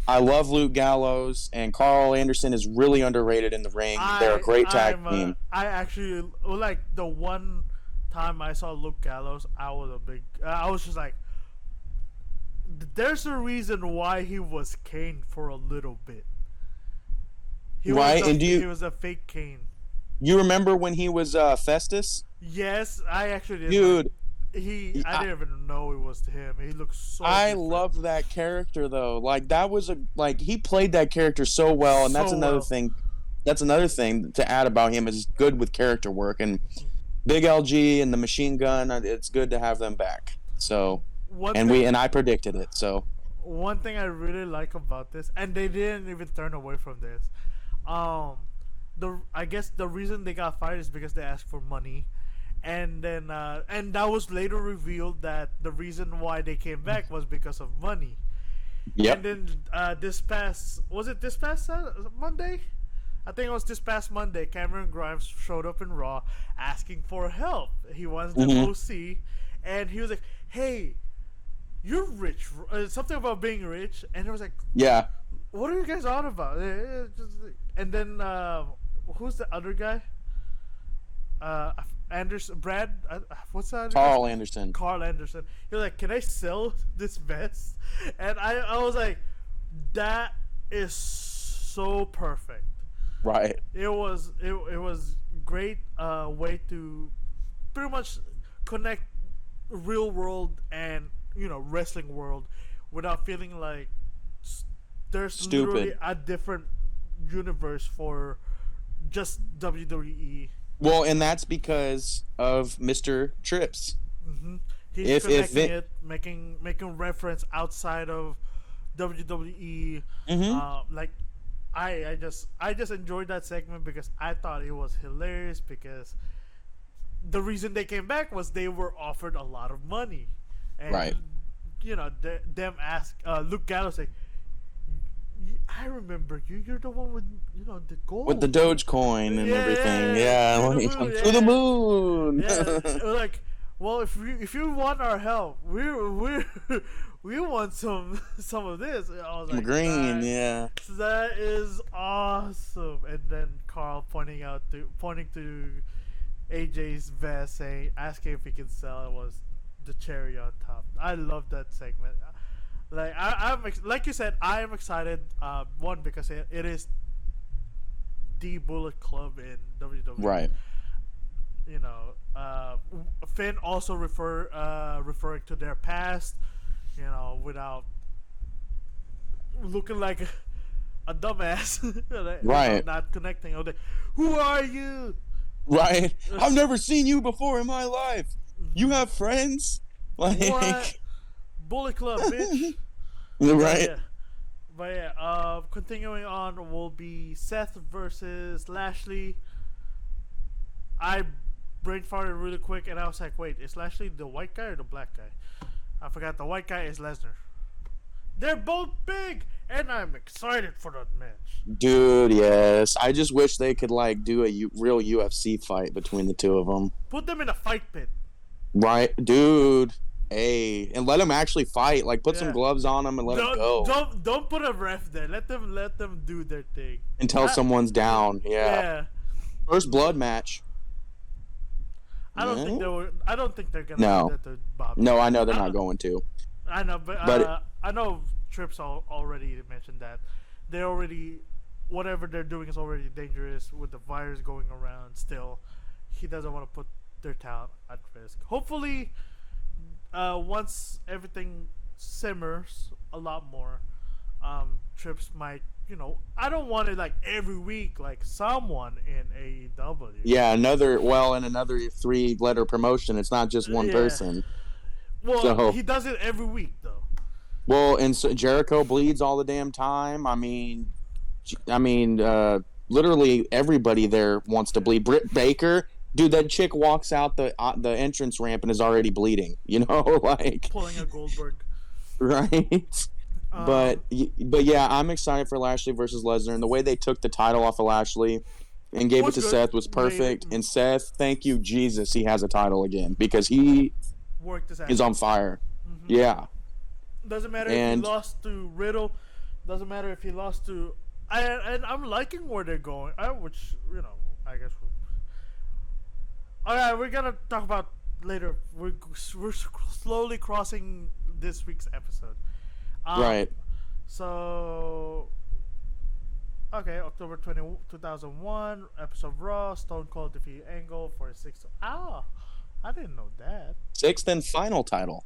I love Luke Gallows, and Carl Anderson is really underrated in the ring. They're a great tag team. I actually like the one time I saw Luke Gallows. I was just like, there's a reason why he was Kane for a little bit. He was a fake Kane. You remember when he was Festus? Yes, I actually did. Dude, I didn't even know it was him. He looked so. I different. loved that character though. Like that was he played that character so well, and that's So another well. thing. That's another thing to add about him is good with character work, and Big LG and the Machine Gun. It's good to have them back. So, I predicted it. So one thing I really like about this, and they didn't even turn away from this. I guess the reason they got fired is because they asked for money, and then and that was later revealed that the reason why they came back was because of money. yep. And then this past Monday? I think it was this past Monday. Cameron Grimes showed up in Raw asking for help. He wants the OC, and he was like, "Hey, you're rich." Something about being rich, and it was like, Yeah. "What are you guys on about?" And then who's the other guy? Anderson, Brad. What's that? Carl Anderson. Carl Anderson. He was like, "Can I sell this vest?" And I was like, "That is so perfect." Right. It was great way to pretty much connect real world and wrestling world without feeling like there's literally Stupid. a different universe for just WWE. Well, and that's because of Mr. Trips. He's If connecting it, it, making reference outside of WWE. mm-hmm. Like I just enjoyed that segment because I thought it was hilarious because the reason they came back was they were offered a lot of money, and Right. them ask Luke Gallows like, I remember you. You're the one with the gold With the Dogecoin and everything. Yeah, Yeah. to the Like, moon. to the Yeah, moon. yeah. Like, well, if you want our help, we want some of this. And I was like, Green, yeah. that is awesome. And then Carl pointing to AJ's vest, asking if he can sell it was the cherry on top. I love that segment. Like like you said, I am excited. One because it is the Bullet Club in WWE. Right. Finn also referring to their past. Without looking like a dumbass. Right. Not connecting. Who are you? Right. I've never seen you before in my life. You have friends? Like, What? Bullet Club, bitch. right. But yeah, continuing on will be Seth versus Lashley. I brain farted really quick and I was like, wait, is Lashley the white guy or the black guy? I forgot the white guy is Lesnar. They're both big and I'm excited for that match. Dude, yes. I just wish they could do a real UFC fight between the two of them. Put them in a fight pit. Right, dude. Hey, and let them actually fight. Like, put some gloves on them and let them go. Don't put a ref there. Let them do their thing Until someone's down. Yeah. First blood match. I don't think they're gonna do that to Bobby. No, I know they're not going to. I know, but I know Trips already mentioned that they already whatever they're doing is already dangerous with the virus going around. Still, he doesn't want to put their talent at risk. Hopefully, once everything simmers a lot more, Trips might. I don't want it like every week, like someone in AEW. Yeah, another 3-letter promotion. It's not just one person. Well, he does it every week though. Well, and so Jericho bleeds all the damn time. I mean, literally everybody there wants to bleed. Britt Baker, dude, that chick walks out the entrance ramp and is already bleeding. Like pulling a Goldberg. Right. But yeah, I'm excited for Lashley versus Lesnar, and the way they took the title off of Lashley and gave it to Seth was perfect. And Seth, thank you Jesus, he has a title again because he is on fire. Mm-hmm. Yeah. Doesn't matter if he lost to Riddle. Doesn't matter if he lost to. And I'm liking where they're going. I guess. All right, we're gonna talk about later. We're slowly crossing this week's episode. Right. So, okay, October 20, 2001, episode of Raw, Stone Cold defeat Angle for a sixth. I didn't know that. Sixth and final title.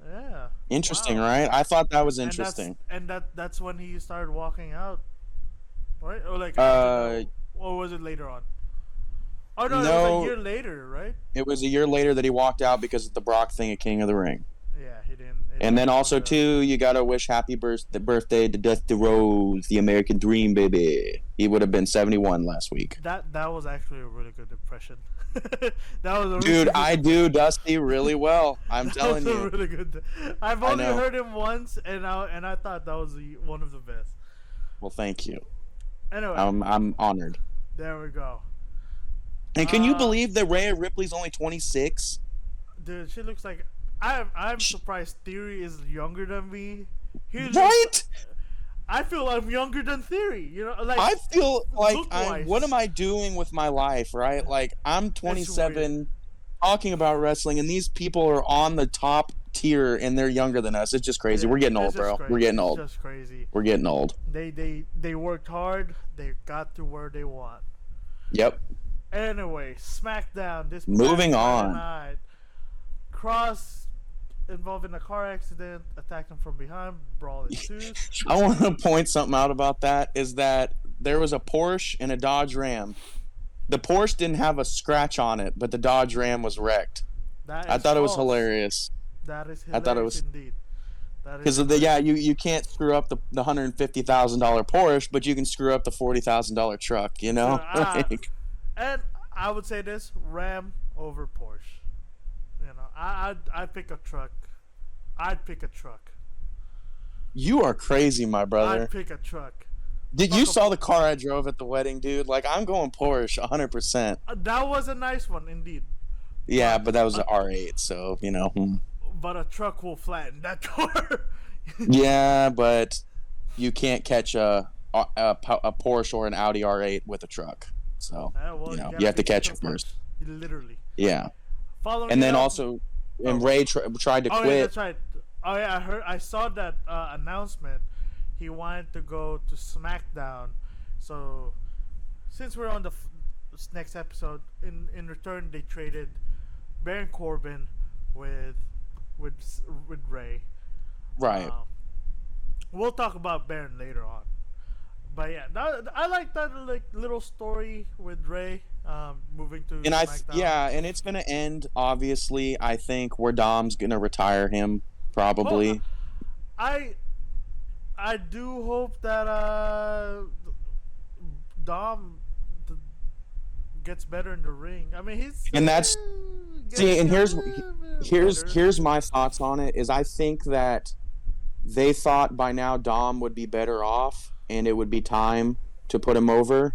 Yeah. Interesting, right? I thought that was interesting. And that's when he started walking out, right? Or was it later on? Oh no, it was a year later, right? It was a year later that he walked out because of the Brock thing at King of the Ring. Yeah, he didn't. And then also too, you gotta wish happy birthday to Dusty Rhodes, the American Dream, baby. He would have been 71 last week. That was actually a really good impression. That was dude. I do Dusty really well. I'm telling you. Really good. I've only heard him once, and I thought that was one of the best. Well, thank you. Anyway, I'm honored. There we go. And can you believe that Rhea Ripley's only 26? Dude, she looks like. I'm surprised Theory is younger than me. Right? I feel I'm younger than Theory. I feel like what am I doing with my life, right? Like I'm 27 talking about wrestling and these people are on the top tier and they're younger than us. It's just crazy. We're getting old, bro. We're getting old. It's just crazy. We're getting old. They worked hard. They got to where they want. Yep. Anyway, SmackDown this moving on. Night. Cross involved in a car accident, attacked him from behind, brawl ensues. I want to point something out about that is that there was a Porsche and a Dodge Ram. The Porsche didn't have a scratch on it, but the Dodge Ram was wrecked. That I is thought it was false. hilarious. That is I thought it hilarious was indeed. because you can't screw up the $150,000 Porsche, but you can screw up the $40,000 truck. You know, and I would say this: Ram over Porsche. You know, I'd pick a truck. I'd pick a truck. You are crazy, my brother. I'd pick a truck. Did you saw the car I drove at the wedding, dude? Like, I'm going Porsche 100%. That was a nice one indeed. Yeah, but that was an R8, so you know. But a truck will flatten that car. Yeah, but you can't catch a Porsche or an Audi R8 with a truck. So you have to catch it first. Literally. Yeah. Following and then also, and Ray tried to quit. Yeah, that's right. Oh yeah, I saw that announcement. He wanted to go to SmackDown. So since we're on the next episode, in return they traded Baron Corbin with Ray. Right. We'll talk about Baron later on. But yeah, I like that little story with Ray moving to SmackDown. And it's gonna end obviously. I think where Dom's gonna retire him probably. Well, I do hope that Dom gets better in the ring. I mean, here's my thoughts on it. Is I think that they thought by now Dom would be better off, and it would be time to put him over.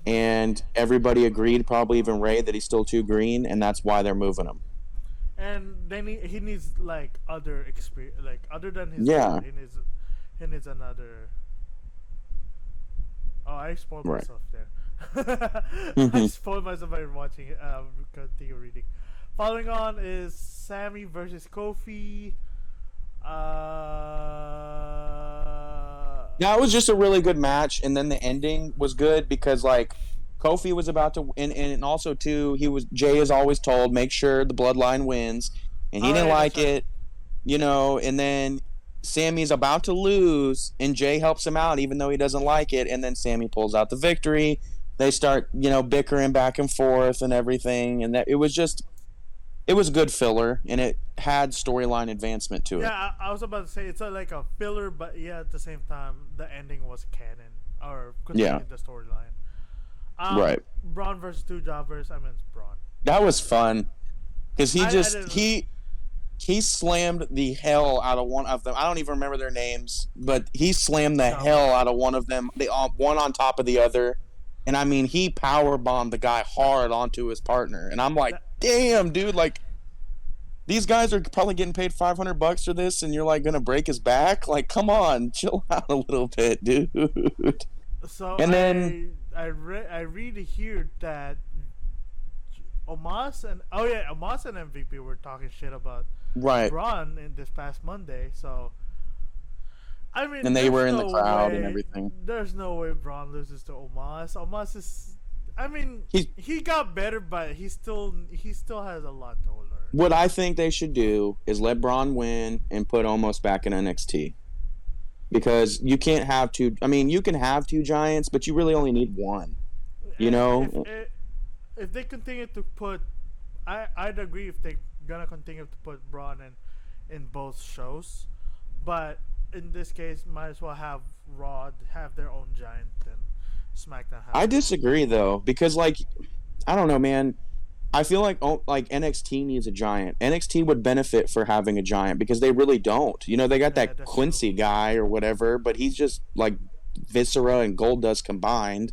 And everybody agreed, probably even Ray, that he's still too green, and that's why they're moving him. And then he needs like other experience, like other than his he needs another. Oh, I spoiled myself there. I spoiled myself by watching it. Continue reading. Following on is Sammy versus Kofi. That was just a really good match, and then the ending was good because like Kofi was about to, and also too, Jay is always told make sure the bloodline wins, and he didn't like it, and then Sammy's about to lose, and Jay helps him out even though he doesn't like it, and then Sammy pulls out the victory. They start, bickering back and forth and everything, and it was good filler, and it had storyline advancement to it. Yeah, I was about to say it's like a filler, but at the same time, the ending was canon or continued the storyline. Right. Braun versus two jobbers. I mean, it's Braun. That was fun because he slammed the hell out of one of them. I don't even remember their names, but he slammed the hell out of one of them. They one on top of the other, and I mean he power bombed the guy hard onto his partner, and I'm like, damn, dude, like. These guys are probably getting paid $500 for this, and you're like gonna break his back. Like, come on, chill out a little bit, dude. So and then I read here that Omos and MVP were talking shit about Braun in this past Monday. So I mean, and they were in the crowd and everything. There's no way Braun loses to Omos. Omos is, I mean, he got better, but he still has a lot to learn. What I think they should do is let Braun win and put Omos back in NXT. Because you can't have two... I mean, you can have two giants, but you really only need one. If they continue to put... I'd agree if they're going to continue to put Braun in both shows. But in this case, might as well have Raw have their own giant and SmackDown have... I disagree, though. Because, I don't know, man... I feel like NXT needs a giant. NXT would benefit for having a giant because they really don't. They got that Quincy guy or whatever, but he's just like Viscera and Goldust combined.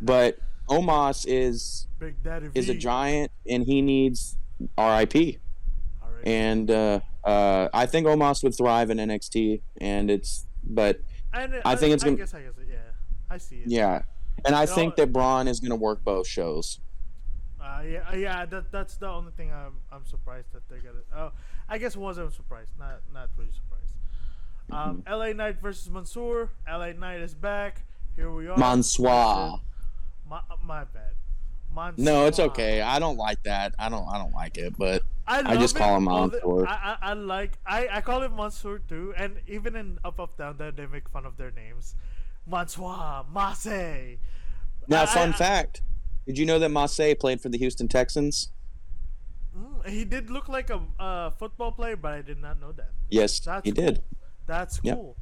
But Omos is a giant, and he needs RIP. And I think Omos would thrive in NXT, I think it's gonna. I guess I see it. Yeah, and I think that Braun is gonna work both shows. That's the only thing I'm surprised that they're gonna. I guess wasn't surprised, not really surprised. LA Knight versus Mansoor. LA Knight is back. Here we are. Mansoor. My bad. No, it's Mansoor. okay. I don't like that. I don't like it, but I I love just call him. him Mansoor. I call him Mansoor too, and even in Up Up Down Down they make fun of their names, Mansoor, Mase. Now, fun I fact: did you know that Massey played for the Houston Texans? he did look like a football player, but I did not know that. Yes, That's he did. cool. That's Yep. cool.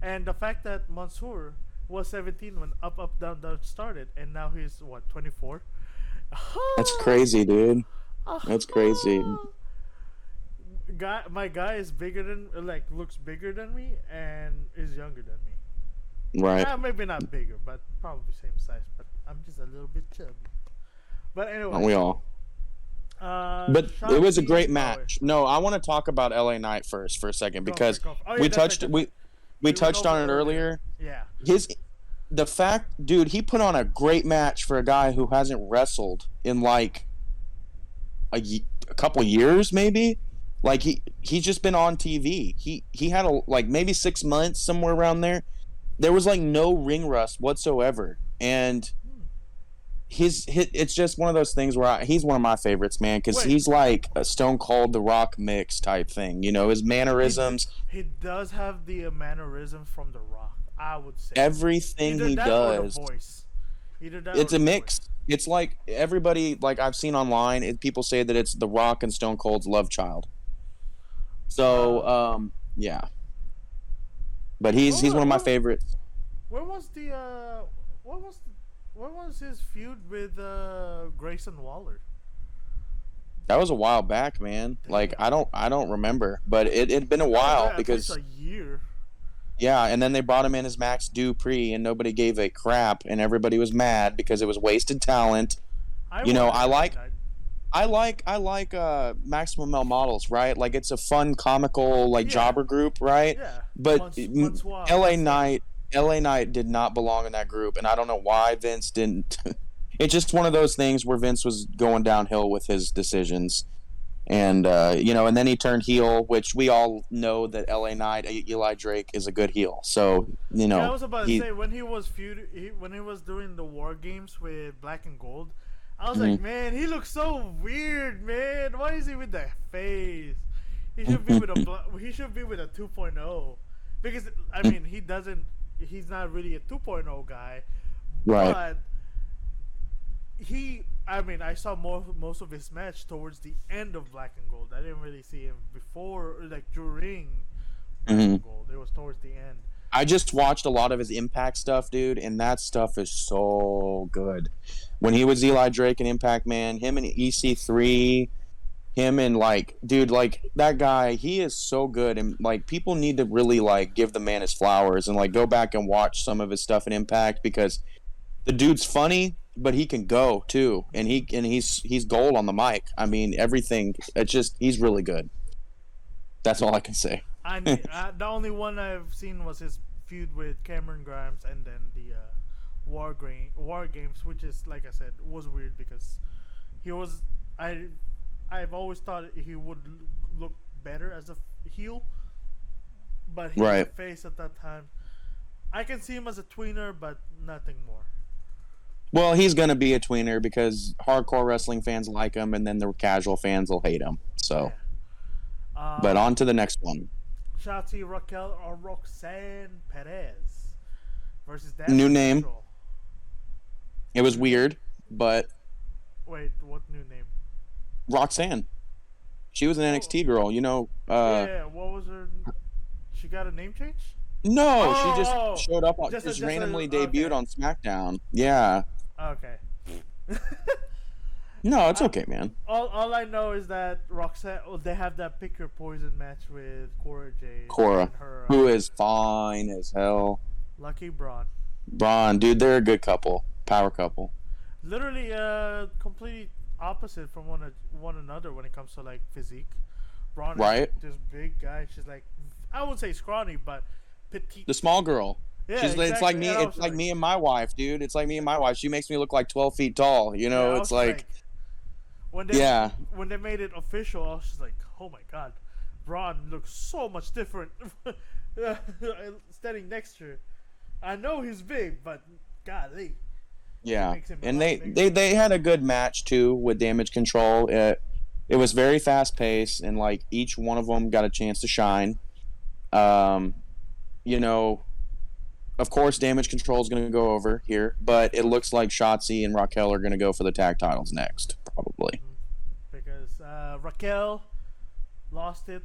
And the fact that Mansoor was 17 when Up Up Down Down started, and now he's what 24. That's crazy, dude. That's crazy. My guy is bigger than like looks bigger than me and is younger than me. Right. Maybe not bigger, but probably same size. But I'm just a little bit chubby. But Aren't anyway, we all? But it was a great Shotzi. Oh, wait. match. No, I want to talk about LA Knight first for a second Go for because it. Go for it. Oh yeah, we that's right. touched That's we right. we We went touched over on it earlier. Yeah. His the fact, dude, he put on a great match for a guy who hasn't wrestled in like a couple years, maybe. Like he's just been on TV. He had like maybe 6 months somewhere around there. There was like no ring rust whatsoever, and it's just one of those things where he's one of my favorites, man, because Wait. he's like a Stone Cold The Rock mix type thing. You know, his mannerisms, He does have the mannerisms from The Rock. I would say everything either he that or the does. voice. Either that It's or a the mix. voice. It's like everybody, like I've seen online, people say that it's The Rock and Stone Cold's love child. So, Uh, yeah. But what, he's one wa- of my what, favorites. where was the where was his feud with Grayson Waller? That was a while back, man. Like Damn. I don't remember, but it'd been a That was while at least because a year. yeah, and then they brought him in as Max Dupree, and nobody gave a crap, and everybody was mad because it was wasted talent. I You know, wanted LA Knight. I like Maximum Male Models, right? Like it's a fun, comical, like Yeah, jobber group, right? yeah. But Mansoor, L.A. Mansoor. Knight, L.A. Knight did not belong in that group, and I don't know why Vince didn't. It's just one of those things where Vince was going downhill with his decisions. And you know, and then he turned heel, which we all know that L.A. Knight, Eli Drake, is a good heel. So you Yeah, I know was about to he. say when he was doing the War Games with Black and Gold, I was like, Mhm. man, he looks so weird, man. Why is he with that face? He should be with he should be with a 2.0, because I mean he's not really a 2.0 guy, Right. but I saw most of his match towards the end of Black and Gold. I didn't really see him before, like during Black hmm and Gold. It was towards the end. I just watched a lot of his Impact stuff, dude, and that stuff is so good. When he was Eli Drake and Impact, man, him and EC3, him and like, dude, like that guy, he is so good, and like people need to really like give the man his flowers and like go back and watch some of his stuff in Impact because the dude's funny, but he can go too, and he's gold on the mic. I mean, everything. It's just he's really good. That's all I can say. The only one I've seen was his feud with Cameron Grimes, and then the War Games, which is like I said was weird because he was I've always thought he would look better as a heel, but he was a Right. face at that time. I can see him as a tweener, but nothing more. Well, he's gonna be a tweener because hardcore wrestling fans like him, and then the casual fans will hate him. So, Yeah. but Um, on to the next one. Shotzi Raquel or Roxanne Perez versus New Damage name. Control. It was weird, but Wait, what new name? Roxanne. She was an NXT girl, you know. Yeah, what was her? She got a name change? No, she just Oh, showed up on, just just a, randomly okay, debuted on SmackDown. Yeah. okay. No, it's okay, man. All I know is that Roxanne. They have that pick your poison match with Cora Jade Cora, and her who is fine as hell. Lucky Braun. Braun, dude, they're a good couple, power couple. Literally, completely opposite from one another when it comes to like physique. Braun Right? is this big guy. She's like, I wouldn't say scrawny, but petite. The small girl. Yeah, She's exactly. it's like me. And I It's was like me and my wife, dude. It's like me and my wife. She makes me look like 12 feet tall. You Yeah, know, I it's was like when they yeah, when they made it official, I was just like, oh my god, Braun looks so much different standing next to her. I know he's big, but golly. Yeah, makes him a and lot bigger. they had a good match too with Damage Control. It was very fast paced, and like each one of them got a chance to shine. Um, you know, of course, Damage Control is going to go over here, but it looks like Shotzi and Raquel are going to go for the tag titles next, probably. Hmm. Because Raquel lost it,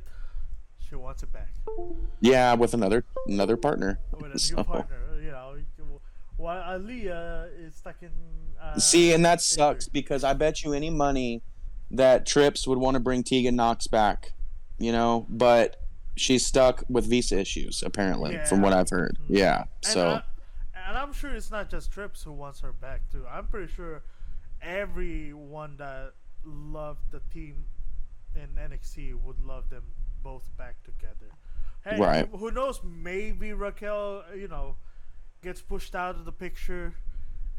she wants it back Yeah, with another partner. with a new So partner. You know, while Aaliyah is stuck in see, and that injury. sucks because I bet you any money that Trips would want to bring Tegan Knox back, but she's stuck with visa issues apparently, from what Yeah. I've heard. Mhm. Yeah, And so I'm sure it's not just Trips who wants her back too. I'm pretty sure everyone that loved the team in NXT would love them both back together. Hey, right. who knows? Maybe Raquel, gets pushed out of the picture,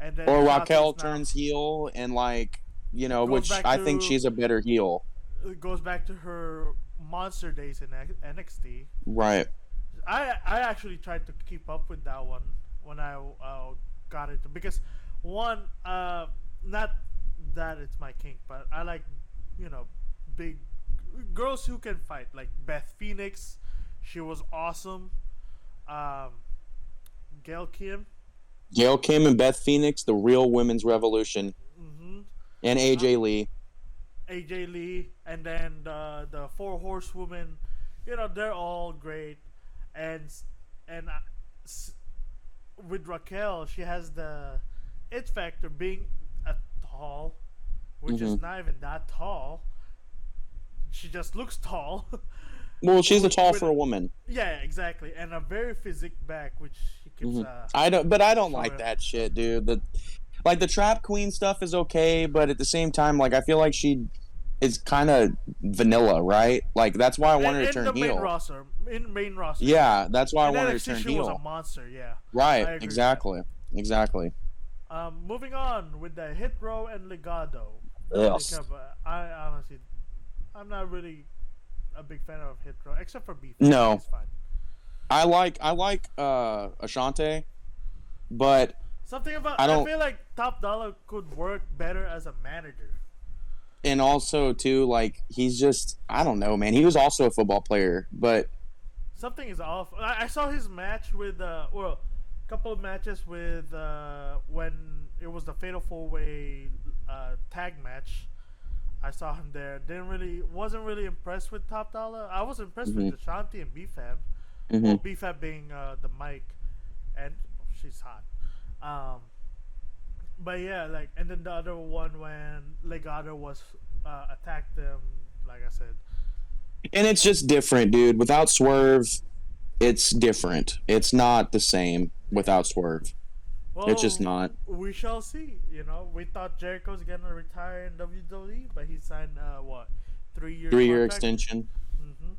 and then Or Shotzi's Raquel now turns heel and like goes which back I think to she's a better heel. goes back to her monster days in NXT. Right. I actually tried to keep up with that one when I got it because one not that it's my kink, but I like big girls who can fight like Beth Phoenix. She was awesome. Um, Gail Kim. Gail Kim and Beth Phoenix, the real women's revolution, Mm-hmm. and AJ Lee. AJ Lee, and then the Four Horsewomen. They're all great, and with Raquel, she has the it factor being a tall, which is not even that tall. She just looks tall. Well, she's a tall with for a woman. yeah, exactly, and a very physique back, which she keeps. I don't like Showing. that shit, dude. The Trap Queen stuff is okay, but at the same time, like I feel like she is kind of vanilla, right? Like that's why I wanted to In turn the main heel. roster, Yeah, that's why I in wanted to NXT, turn she was a heel. monster. Yeah, Right, I agree with exactly, exactly. that. Moving on with the Hit Row and Legado. Yes. I honestly, I'm not really a big fan of Hit Row, except for Beef. No, He's fine. I like Ashante, but Something about I I don't. feel like Top Dollar could work better as a manager. And also too, like he's just I don't know, man. He was also a football player, but Something is off. I saw his match with couple of matches with when it was the Fatal 4-Way tag match. I saw him there. Wasn't really impressed with Top Dollar. I was impressed mhm, with Ashanti and BFAB. Well, mhm. BFAB being the mic, and she's hot. Um, but yeah, like, and then the other one when Legado was attacked them, like I said. And it's just different, dude. Without Swerve, it's different. It's not the same Yeah. without Swerve. It's just Well, not. we shall see. We thought Jericho's gonna retire in WWE, but he signed 3 year 3 year contract. extension. Mm-hmm.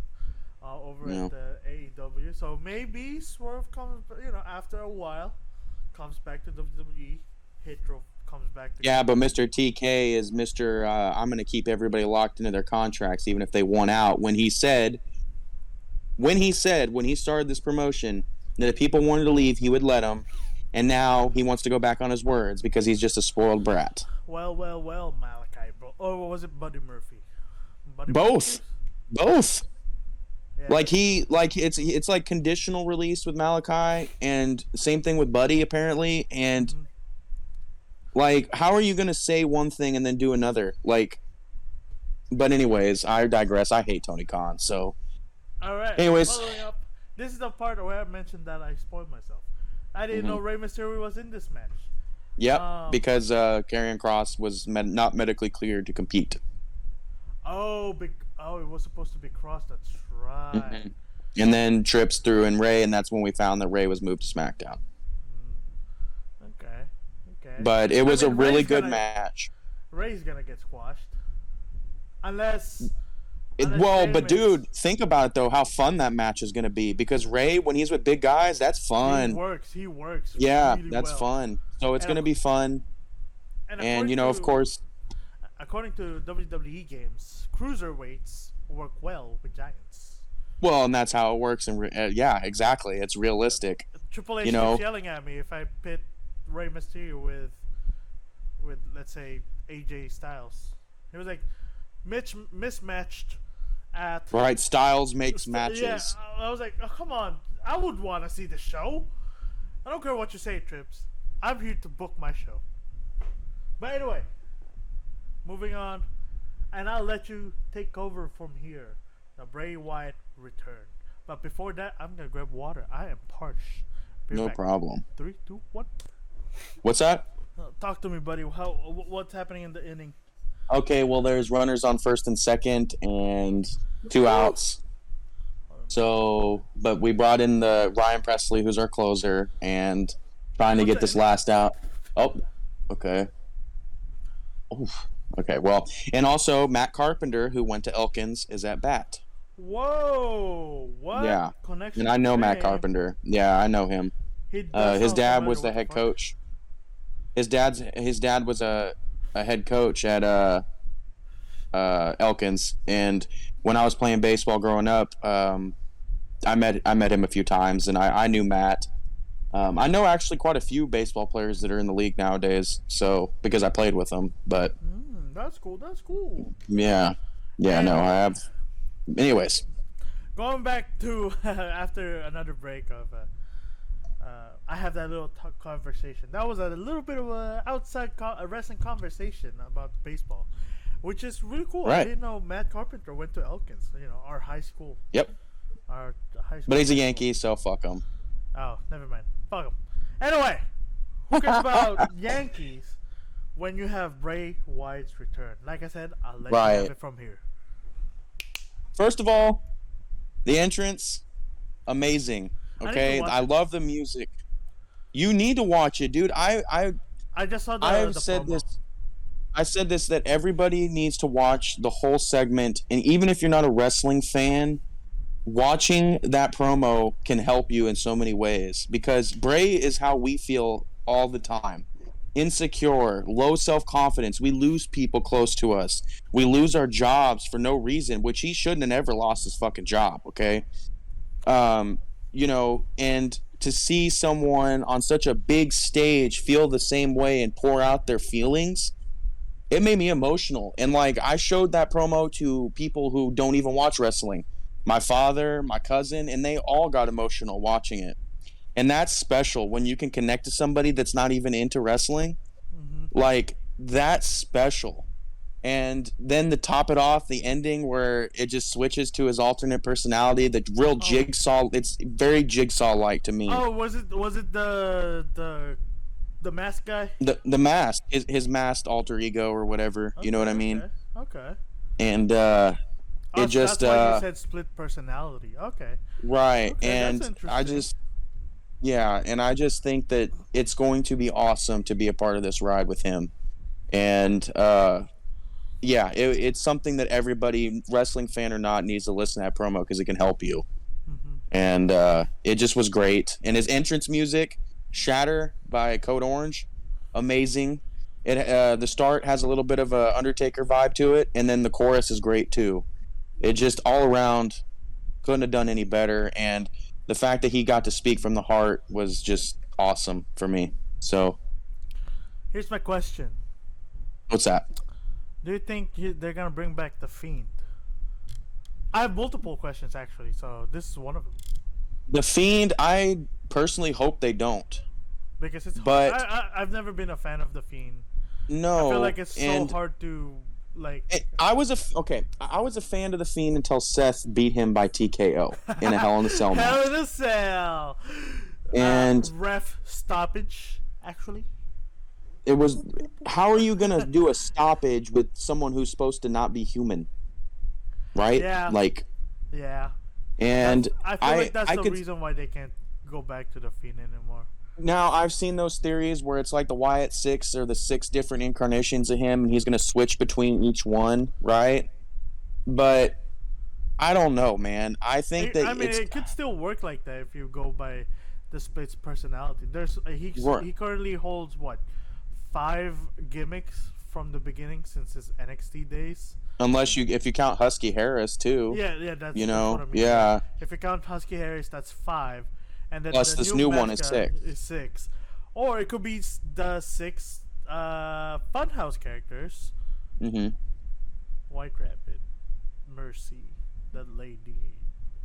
Over Yeah. at the AEW. So maybe Swerve comes, after a while, comes back to WWE. Hitro comes back to Yeah, but Mr. TK is Mr. I'm going to keep everybody locked into their contracts, even if they want out. When he started this promotion that if people wanted to leave, he would let them, and now he wants to go back on his words because he's just a spoiled brat. well, Malachi, bro. Or was it Buddy Murphy? Buddy Murphy? Both, both. Yeah. It's like conditional release with Malachi, and same thing with Buddy apparently, and Mhm. like how are you gonna say one thing and then do another? But anyways, I digress. I hate Tony Khan. So, All right. anyways, Following up, this is the part where I mentioned that I spoiled myself. I didn't know mhm. Rey Mysterio was in this match. Yep, Um. because Karrion Cross was not medically cleared to compete. It was supposed to be Cross. That's right. Mhm. And then Trips through in Ray, and that's when we found that Ray was moved to SmackDown. Okay. Okay. But it was a really Ray's good gonna match. Ray's gonna get squashed, unless But Sheamus. dude, think about it though, how fun that match is going to be. Because Ray, when he's with big guys, that's fun. He works Yeah, really that's well. fun. So it's And going to be fun. and And, of course, according to WWE games, cruiserweights work well with giants. well, and that's how it works. And yeah, exactly. It's realistic. Triple H You know, keeps yelling at me if I pit Rey Mysterio with with let's say AJ Styles. He was like mismatched at Right, styles makes yeah. matches. I was like, oh, come on, I would want to see the show. I don't care what you say, Trips. I'm here to book my show. But anyway, moving on, and I'll let you take over from here. The Bray Wyatt return. But before that, I'm gonna grab water. I am parched. Be No back. problem. 3, 2, 1. What's that? Talk to me, buddy. What's happening in the inning? Okay, well, there's runners on first and second and 2 outs. So, but we brought in the Ryan Presley, who's our closer, and trying to get this last out. Oh, okay. Oof. Okay, well, and also Matt Carpenter, who went to Elkins, is at bat. Whoa! What? Yeah, Connection and I know Matt name? Carpenter. Yeah, I know him. He does His sound dad familiar. was the What head fuck? coach. His dad was a head coach at Elkins, and when I was playing baseball growing up, I met him a few times, and I knew Matt. I know actually quite a few baseball players that are in the league nowadays, so because I played with them. But That's cool. That's cool. yeah, no, I have. Anyways, Going back to after another break of, I have that little conversation. That was a little bit of a outside a wrestling conversation about baseball, which is really cool. I Right. didn't know Matt Carpenter went to Elkins. You know, our high school. yep. Our high school. But he's a Yankee, so fuck him. Oh, never mind. Fuck him. Anyway, who cares about Yankees when you have Bray Wyatt's return? Like I said, I'll let you Right. have it from here. First of all, the entrance, amazing. I need Okay, to watch I it. love the music. You need to watch it, dude. I just saw the I've the said promo. this. I said this that everybody needs to watch the whole segment, and even if you're not a wrestling fan, watching that promo can help you in so many ways because Bray is how we feel all the time. Insecure, low self-confidence. We lose people close to us. We lose our jobs for no reason, which he shouldn't have ever lost his fucking job, okay? And to see someone on such a big stage feel the same way and pour out their feelings, it made me emotional. And like I showed that promo to people who don't even watch wrestling. My father, my cousin, and they all got emotional watching it. And that's special when you can connect to somebody that's not even into wrestling. Like that's special. And then to top it off, the ending where it just switches to his alternate personality, the real jigsaw. It's very jigsaw-like to me. Oh, was it the mask guy? The mask, his masked alter ego or whatever. You know what I mean? Okay. And Oh, it just that's why you said split personality. Okay. right. Okay, And that's I interesting. I just think that it's going to be awesome to be a part of this ride with him. And it's something that everybody, wrestling fan or not, needs to listen to that promo because it can help you. And it just was great. And his entrance music, Shatter by Code Orange, amazing. It the start has a little bit of a Undertaker vibe to it, and then the chorus is great too. It just all around couldn't have done any better, and the fact that he got to speak from the heart was just awesome for me. So, Here's my question: what's that? do you think they're gonna bring back the Fiend? I have multiple questions actually, so this is one of them. The Fiend, I personally hope they don't. Because it's But- hard. I've never been a fan of the Fiend. No, I feel like it's so and hard to like. I was a fan of the Fiend until Seth beat him by TKO in a Hell in a Cell match. Hell in a Cell. And- ref stoppage actually. It was, how are you gonna do a stoppage with someone who's supposed to not be human, right? Yeah. Like, Yeah. and I feel like that's I the could reason why they can't go back to the Fiend anymore. now I've seen those theories where it's like the Wyatt Six or the 6 different incarnations of him, and he's gonna switch between each one, right? But I don't know, man. I think that it could still work like that if you go by the split personality. There's Right. he currently holds what 5 gimmicks from the beginning since his NXT days. unless if you count Husky Harris too. Yeah, that's You that's know, what I mean. yeah. If you count Husky Harris, that's 5, and then Plus the this new one is mascot 6. Is 6, or it could be the 6 Funhouse characters. Hmm. White Rabbit, Mercy, the lady.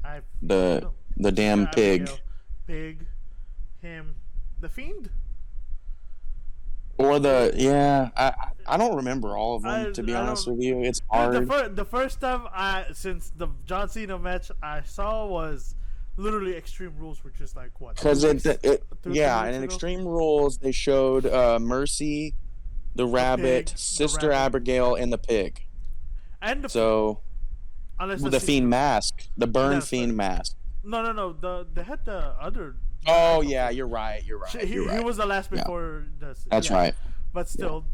I The no, the Sister damn pig. Abigail, Pig, him, the Fiend. Or I don't remember all of them, to be I honest don't. with you. It's Dude, hard the first time since the John Cena match I saw was literally Extreme Rules, which is like what because 2 weeks, 3 yeah, weeks in ago. Extreme Rules they showed Mercy, the The pig, rabbit, the Sister rabbit, Abigail, and the pig. and the Fiend. So Unless with the Fiend mask, the Burn that's right. Fiend mask. No. They had the other. The Oh actual yeah, Fiend. you're right. You're right. You're He right. was the last Yeah, before the. that's Yeah, right. but Yeah. still,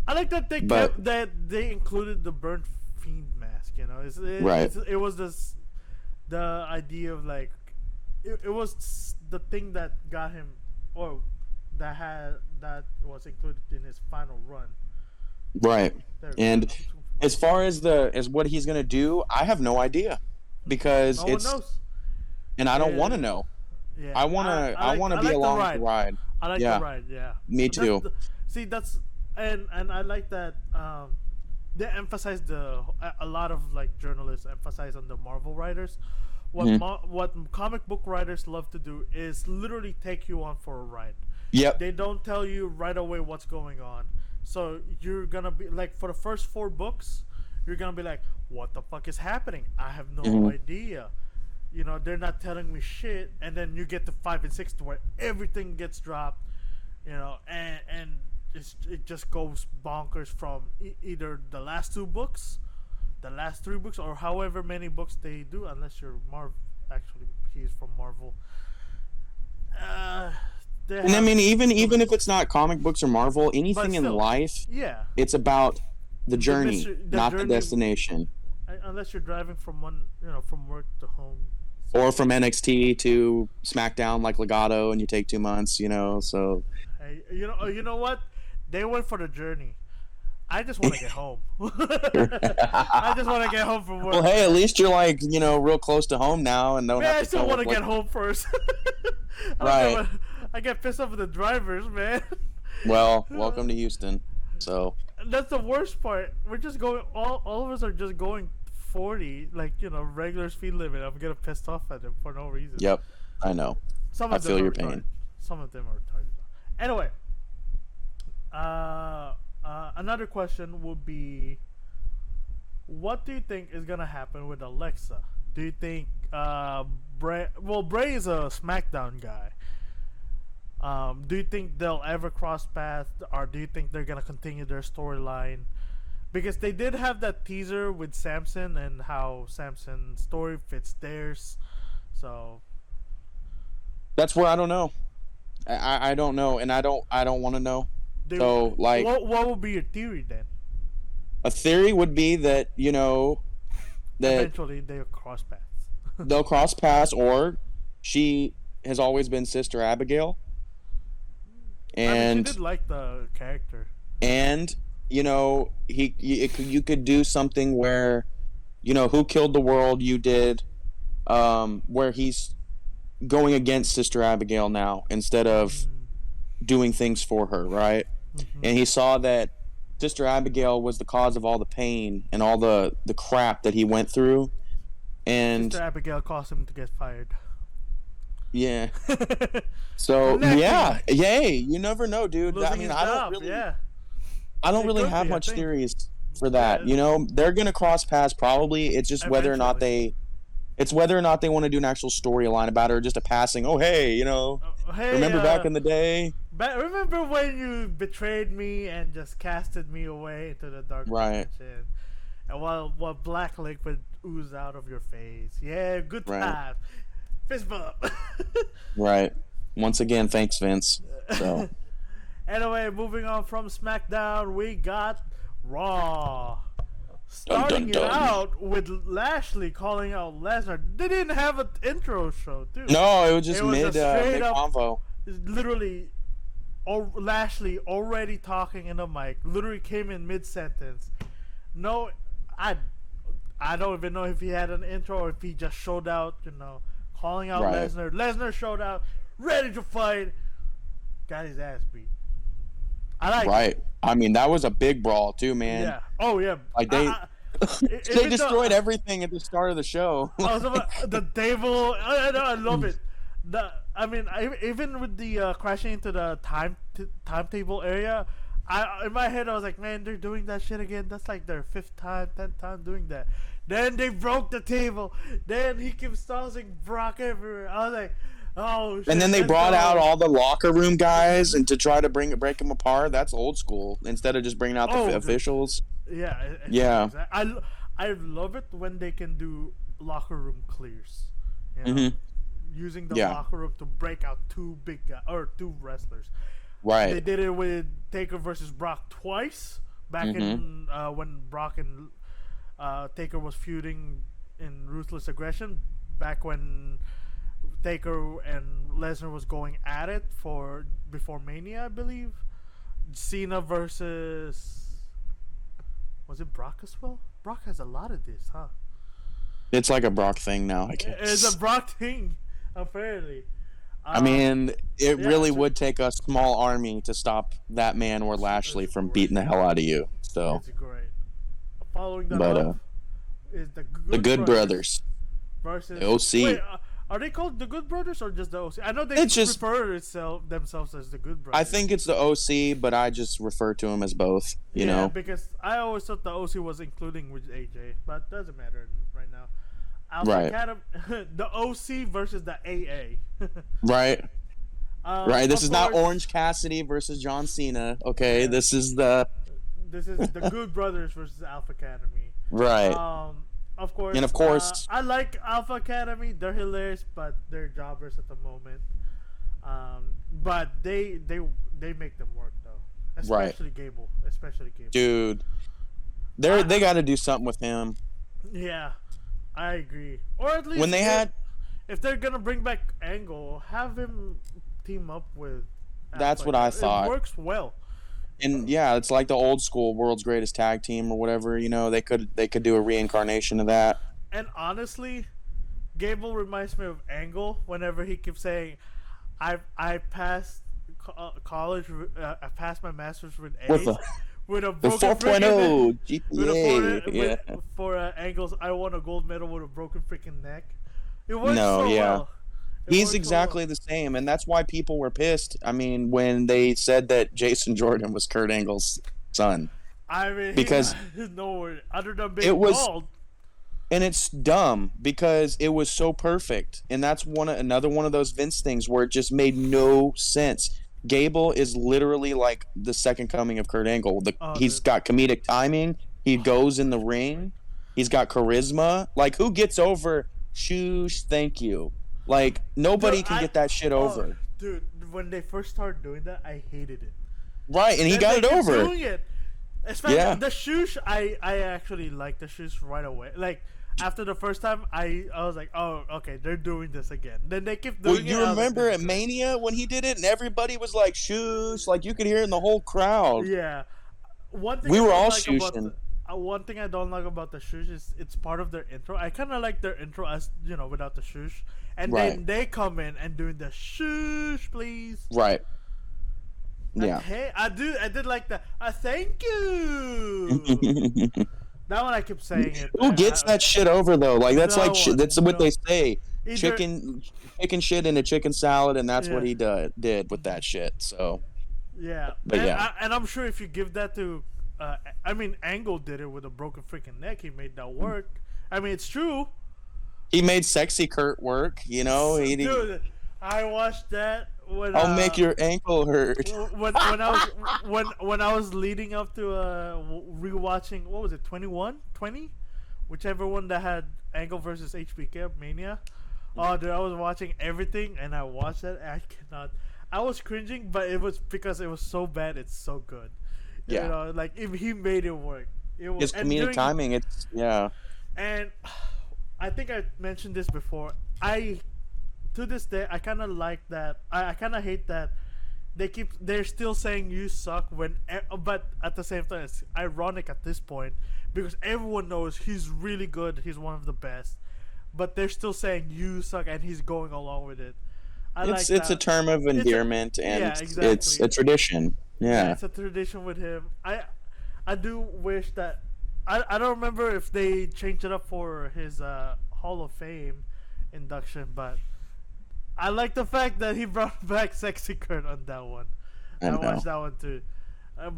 I like that But they included the burnt fiend mask. You know, right. it was this the idea of like it was the thing that got him or that was included in his final run. Right. There we And go. as far as what he's gonna do, I have no idea because No one knows. and I don't want to Uh, know. yeah, I wanna I be like the along for ride. the ride. I like Yeah, the ride. Yeah, me But that's too. see that's and I like that. They emphasize a lot of like journalists emphasize on the Marvel writers. Mhm. What comic book writers love to do is literally take you on for a ride. Yep. They don't tell you right away what's going on. So you're gonna be like for the first 4 books, you're gonna be like, "What the fuck is happening? I have no Mhm. idea." You know, they're not telling me shit, and then you get to 5 and 6 to where everything gets dropped. You know, and it just goes bonkers from either the last 2 books, the last 3 books, or however many books they do, unless you're Marvel. Actually, he's from Marvel. Uh, they And I have mean, so even many if it's books. not comic books or Marvel, But anything in still, life, yeah, it's about the journey, the not the journey. destination. Unless you're driving from from work to home. Or So, from NXT to SmackDown, like Legato, and you take 2 months, So hey, you know what? They went for the journey. I just want to get home. I just want to get home from well, work. hey, at least you're like real close to home now, and don't Man, have I to still tell want to like get home first. I don't right. care I get pissed off with the drivers, man. Well, welcome to Houston. So That's the worst part. We're just going. All of us are just going 40, like regular speed limit. I'm getting pissed off at them for no reason. yep, I know. Some I of them feel are your retarded. pain. Some of them are retarded. Anyway, another question would be, what do you think is gonna happen with Alexa? Do you think Bray? Well, Bray is a SmackDown guy. Do you think they'll ever cross paths, or do you think they're gonna continue their storyline? Because they did have that teaser with Samson and how Samson's story fits theirs. So That's where I don't know. I don't know, and I don't want to know. they, So like what would be your theory then? a theory would be that that Eventually they'll cross paths. they'll cross paths, or she has always been Sister Abigail, I mean, she and did like the character. and you could do something where Who Killed the World, you did, where he's going against Sister Abigail now instead of doing things for her, right? Mm-hmm. And he saw that Sister Abigail was the cause of all the pain and all the crap that he went through, and Sister Abigail caused him to get fired. yeah. So Connecting. yeah, yay! You never know, dude. Losing I mean, his I don't job, really, yeah. I don't It really could have be, I much think. theories for that. Yeah. They're gonna cross paths probably. It's just whether or not Eventually. it's whether or not they want to do an actual storyline about it, or just a passing. Oh hey, Hey, remember back in the day, remember when you betrayed me and just casted me away into the dark right? dimension? And while black liquid oozed out of your face. Yeah, good Right. time. Fist bump. Right. Once again, thanks, Vince. So Anyway, moving on from SmackDown, we got Raw. Starting dun. it out with Lashley calling out Lesnar. They didn't have an intro show, dude. no, it was just It was a mid straight up- convo. Literally, Lashley already talking in the mic. Literally came in mid sentence. No, I don't even know if he had an intro or if he just showed out. Calling out Right. Lesnar. Lesnar showed out, ready to fight. Got his ass beat. I like. Right. I mean, that was a big brawl too, man. Yeah. Oh yeah. Like they they Even though destroyed everything at the start of the show. I was about the table. I know. I love it. Even with the crashing into the timetable area, in my head I was like, man, they're doing that shit again. That's like their 10th time doing that. Then they broke the table. Then he keeps tossing Brock everywhere. I was like, oh shit. And then they let's brought go. out all the locker room guys and to try to break them apart. That's old school. Instead of just bringing out the Oh, dude. officials. Yeah. Yeah. I love it when they can do locker room clears. You know? Using the locker room to break out two wrestlers. Right. They did it with Taker versus Brock twice back in when Brock and Taker was feuding in Ruthless Aggression. Back when Taker and Lesnar was going at it before Mania, I believe. Cena versus, was it Brock as well? Brock has a lot of this, huh? It's like a Brock thing now, I guess. It's a Brock thing, apparently. I mean, it really would take a small army to stop that man or Lashley from beating the hell out of you. So it's great. Following that up is the Good Brothers versus the OC. Wait, are they called the Good Brothers or just the OC? I know they refer themselves as the Good Brothers. I think it's the OC, but I just refer to them as both. You know, because I always thought the OC was including with AJ, but doesn't matter right now. Right. Academy, the OC versus the AA. Right. Right. This is not course, Orange Cassidy versus John Cena. Okay. Yeah. This is the Good Brothers versus Alpha Academy. Right. Of course. And of course, I like Alpha Academy. They're hilarious, but they're jobbers at the moment. But they make them work though. Especially Gable. Dude, they got to do something with him. Yeah, I agree. Or at least when if they're gonna bring back Angle, have him team up with. That's what I thought. It works well. And yeah, it's like the old school World's Greatest Tag Team or whatever. You know, they could do a reincarnation of that. And honestly, Gable reminds me of Angle whenever he keeps saying, "I passed college. I passed my master's with A's." With a broken 4.0 GPA. For Angles, I won a gold medal with a broken freaking neck. It works well. He's exactly the same, and that's why people were pissed. I mean, when they said that Jason Jordan was Kurt Angle's son. I mean, because no other than being bald. And it's dumb because it was so perfect, and that's another one of those Vince things where it just made no sense. Gable is literally like the second coming of Kurt Angle. He's got comedic timing. He goes in the ring. He's got charisma. Like, who gets over "shoosh, thank you"? Like, nobody can get that shit over. Dude, when they first started doing that, I hated it. Right, and he got it over. Doing it. Especially the shoosh, I actually liked the shoosh right away. Like, after the first time, I was like, oh, okay, they're doing this again. Then they kept doing it. You remember at Mania when he did it and everybody was like, shoosh, like you could hear it in the whole crowd. Yeah. We were all shooshing. One thing I don't like about the shoosh is it's part of their intro. I kind of like their intro as, without the shoosh. And then they come in and doing the shoosh, please. Right. Yeah. Hey, I did like that. Thank you. That one I kept saying it. Who gets that shit over though? Like that's that's what they say. Chicken shit in a chicken salad, and that's what he did with that shit. So. Yeah. But and I'm sure if you give that to, Angle did it with a broken freaking neck. He made that work. I mean, it's true. He made sexy Kurt work. Dude, I watched that. I'll make your ankle hurt. When I was leading up to rewatching, what was it, 20, whichever one that had Angle versus HBK Mania. Oh, dude, I was watching everything, and I watched that. I was cringing, but it was because it was so bad. It's so good. Yeah. Like if he made it work. His comedic timing. And I think I mentioned this before. To this day, I kind of like that. I kind of hate that they're still saying you suck but at the same time, it's ironic at this point because everyone knows he's really good. He's one of the best, but they're still saying you suck, and he's going along with it. It's a term of endearment, and it's a tradition. Yeah. It's a tradition with him. I do wish that I don't remember if they changed it up for his Hall of Fame induction, but I like the fact that he brought back Sexy Kurt on that one. I know. watched that one too.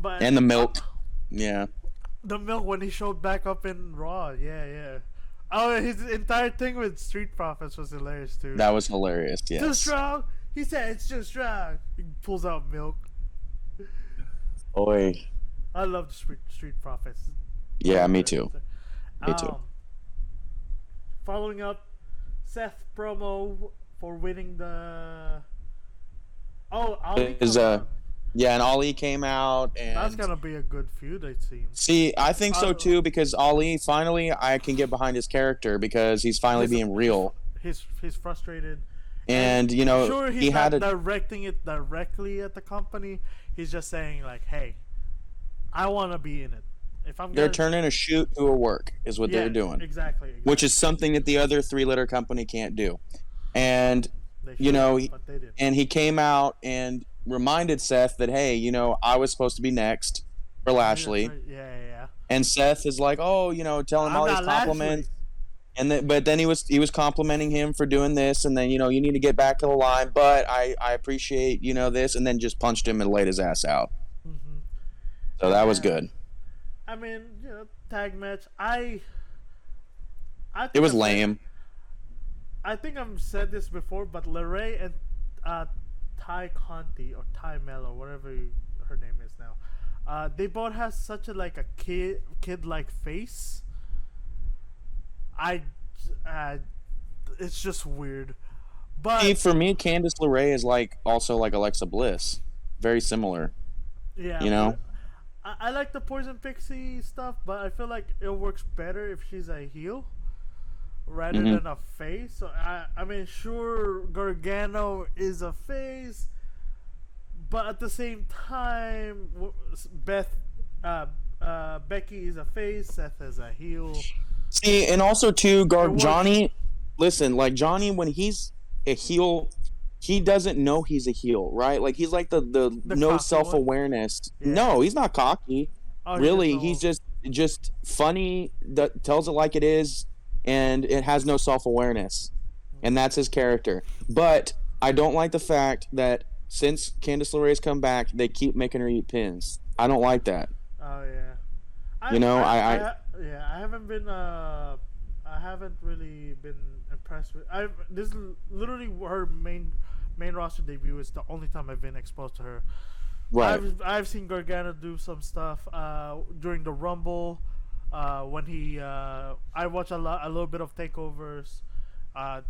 But And the milk. Yeah. the milk when he showed back up in Raw, yeah. Oh, his entire thing with Street Profits was hilarious too. That was hilarious. Yes. Too strong. He said it's too strong. He pulls out milk. Oi. I love the Street Profits. Yeah, me too. Me too. Following up, Seth promo for winning the. Oh, Ali. Yeah, and Ali came out, and That's gonna be a good feud, it seems. see, I think so too, because Ali finally, I can get behind his character because he's finally being real. He's frustrated, and you know, sure, he's he not had directing it directly at the company. He's just saying like, "Hey, I want to be in it. If I'm they're turning a shoot to a work is what they're doing, exactly, which is something that the other three-letter company can't do. And you know, but they and he came out and reminded Seth that, hey, you know, I was supposed to be next for Lashley. Yeah. And Seth is like, oh, you know, telling him all these compliments. And but then he was complimenting him for doing this, and then, you know, you need to get back to the line, but I appreciate, you know, this, and then just punched him and laid his ass out. Mm-hmm. So that was good. I mean, you know, tag match. It was lame. I think I've said this before, but LeRae and Ty Conti or Ty Mello, whatever her name is now, they both have such a like a kid-like face. It's just weird. But See, for me, Candice LeRae is like also like Alexa Bliss, very similar. Yeah, you know. I like the Poison Pixie stuff, but I feel like it works better if she's a heel rather than a face. So I mean, sure, Gargano is a face, but at the same time, Becky is a face, Seth is a heel. See, and also too, Johnny. Listen, like Johnny, when he's a heel, he doesn't know he's a heel, right? Like he's like the no self-awareness. Yeah. No, he's not cocky. Oh, really, he's just funny. That tells it like it is, and it has no self-awareness, and that's his character. But I don't like the fact that since Candice LeRae's come back, they keep making her eat pins. I don't like that. Oh yeah. I haven't really been impressed with. This is literally her main roster debut. Is the only time I've been exposed to her. Right. I've seen Gargano do some stuff during the Rumble. When he I watched a little bit of takeovers. I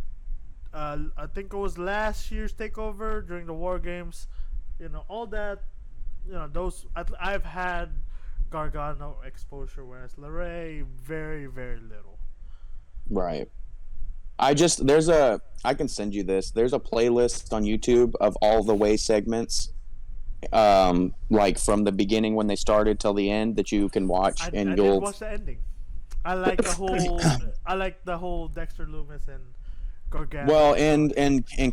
think it was last year's takeover during the War Games. You know, all that. You know, those I've had Gargano exposure, whereas LeRae very, very little. Right. I can send you this. There's a playlist on YouTube of all the Way segments, like from the beginning when they started till the end that you can watch, I did watch the ending. I like the whole Dexter Lumis and Gargano. Well, and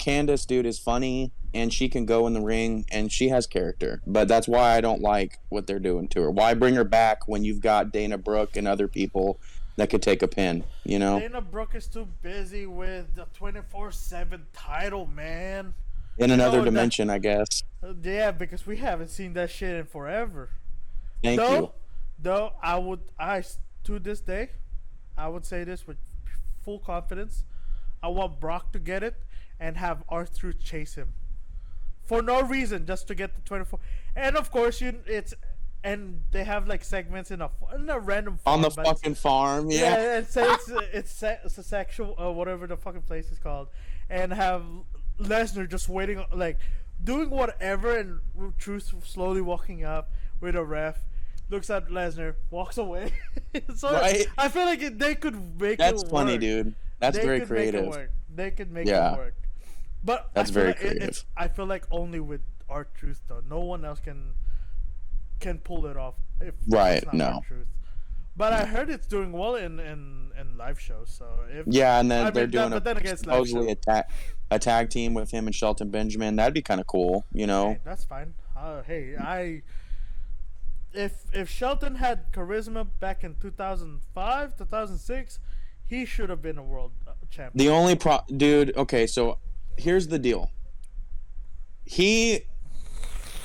Candice, dude, is funny, and she can go in the ring, and she has character. But that's why I don't like what they're doing to her. Why bring her back when you've got Dana Brooke and other people that could take a pin, you know? Dana Brooke is too busy with the 24/7 title, man. In another dimension, I guess. Yeah, because we haven't seen that shit in forever. Thank you. Though to this day, I would say this with full confidence. I want Brock to get it and have R-Truth chase him for no reason, just to get the 24. And of course, and they have like segments in a random farm, on the fucking farm. Yeah, and say it's a sexual whatever the fucking place is called, and have Lesnar just waiting, like doing whatever, and Truth slowly walking up with a ref, looks at Lesnar, walks away. So right? I feel like they could make That's it work. funny, dude. That's very creative. They could make it work. But that's very creative. I feel like only with R-Truth though. No one else can pull it off. If it's not R-Truth. But I heard it's doing well in live shows. So and then they're doing supposedly a tag team with him and Shelton Benjamin. That'd be kind of cool, you know. Hey, that's fine. Hey, if Shelton had charisma back in 2005, 2006, he should have been a world The champion. only dude. Okay, so here's the deal. He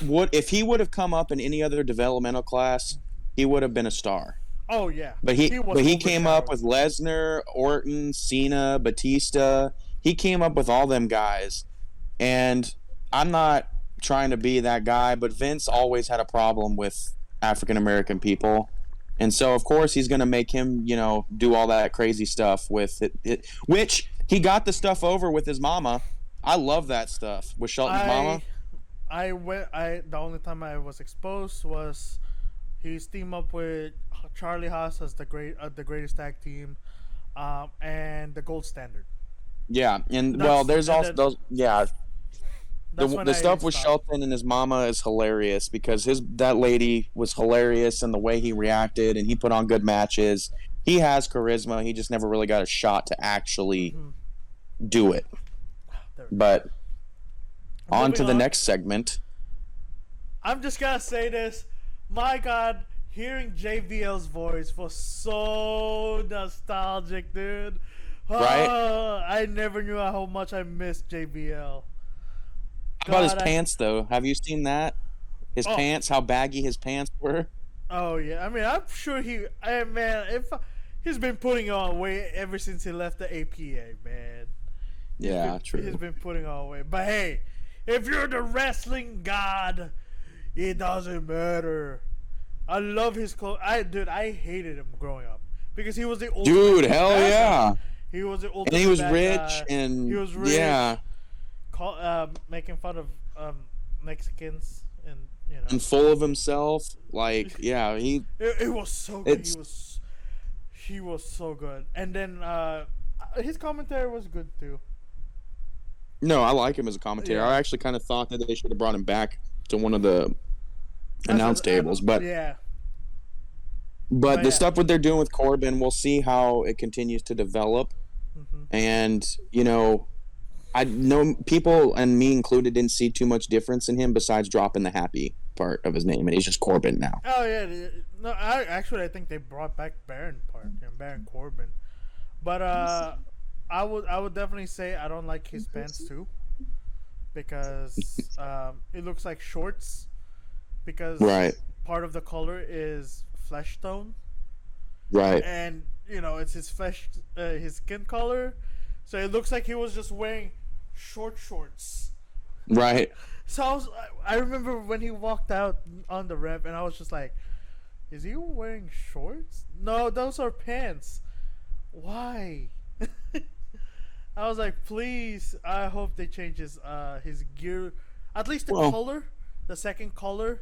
would if he would have come up in any other developmental class, he would have been a star. Oh yeah, But he he was but he came up overshadowed. with Lesnar, Orton, Cena, Batista. He came up with all them guys. And I'm not trying to be that guy, but Vince always had a problem with African American people. And so of course he's going to make him, do all that crazy stuff with it, which he got the stuff over with his mama. I love that stuff with Shelton's I mama. the only time I was exposed was he's teamed up with Charlie Haas as the greatest tag team, and the gold standard. Yeah, and That's there's and also then those. Yeah, that's when the I stuff with stopped. Shelton and his mama is hilarious because that lady was hilarious and the way he reacted and he put on good matches. He has charisma. He just never really got a shot to actually Hmm. do it. There we go. But on Moving to the on. next segment. I'm just gonna say this. My God, hearing JBL's voice was so nostalgic, dude. Right? I never knew how much I missed JBL. How about his God, pants though? Have you seen that? His oh, pants, how baggy his pants were. oh yeah. I mean, I'm sure man, if he's been putting on weight ever since he left the APA, man. Yeah, He's true. been putting on weight. But hey, if you're the wrestling god, it doesn't matter. I love his clothes. I hated him growing up because he was the Dude, ultimate hell bad yeah. guy. He was the And he ultimate was bad rich guy. He and was yeah, rich, making fun of Mexicans, and you know, and full of himself. Like, yeah, it was so good. it's He was so good. And then his commentary was good too. no, I like him as a commentator. Yeah. I actually kind of thought that they should have brought him back to one of the That's announce tables, but yeah, but but the yeah. stuff what they're doing with Corbin, we'll see how it continues to develop. Hmm. And I know people and me included didn't see too much difference in him besides dropping the happy part of his name, and he's just Corbin now. Oh yeah, no. I think they brought back Baron Park and Baron Corbin, but I would definitely say I don't like his pants too, because it looks like shorts, because Right, part of the color is flesh tone, right, and it's his skin color, so it looks like he was just wearing short shorts. right. So I remember when he walked out on the ramp, and I was just like, "Is he wearing shorts? No, those are pants. Why?" I was like, "Please, I hope they change his gear, at least the Well, color, the second color,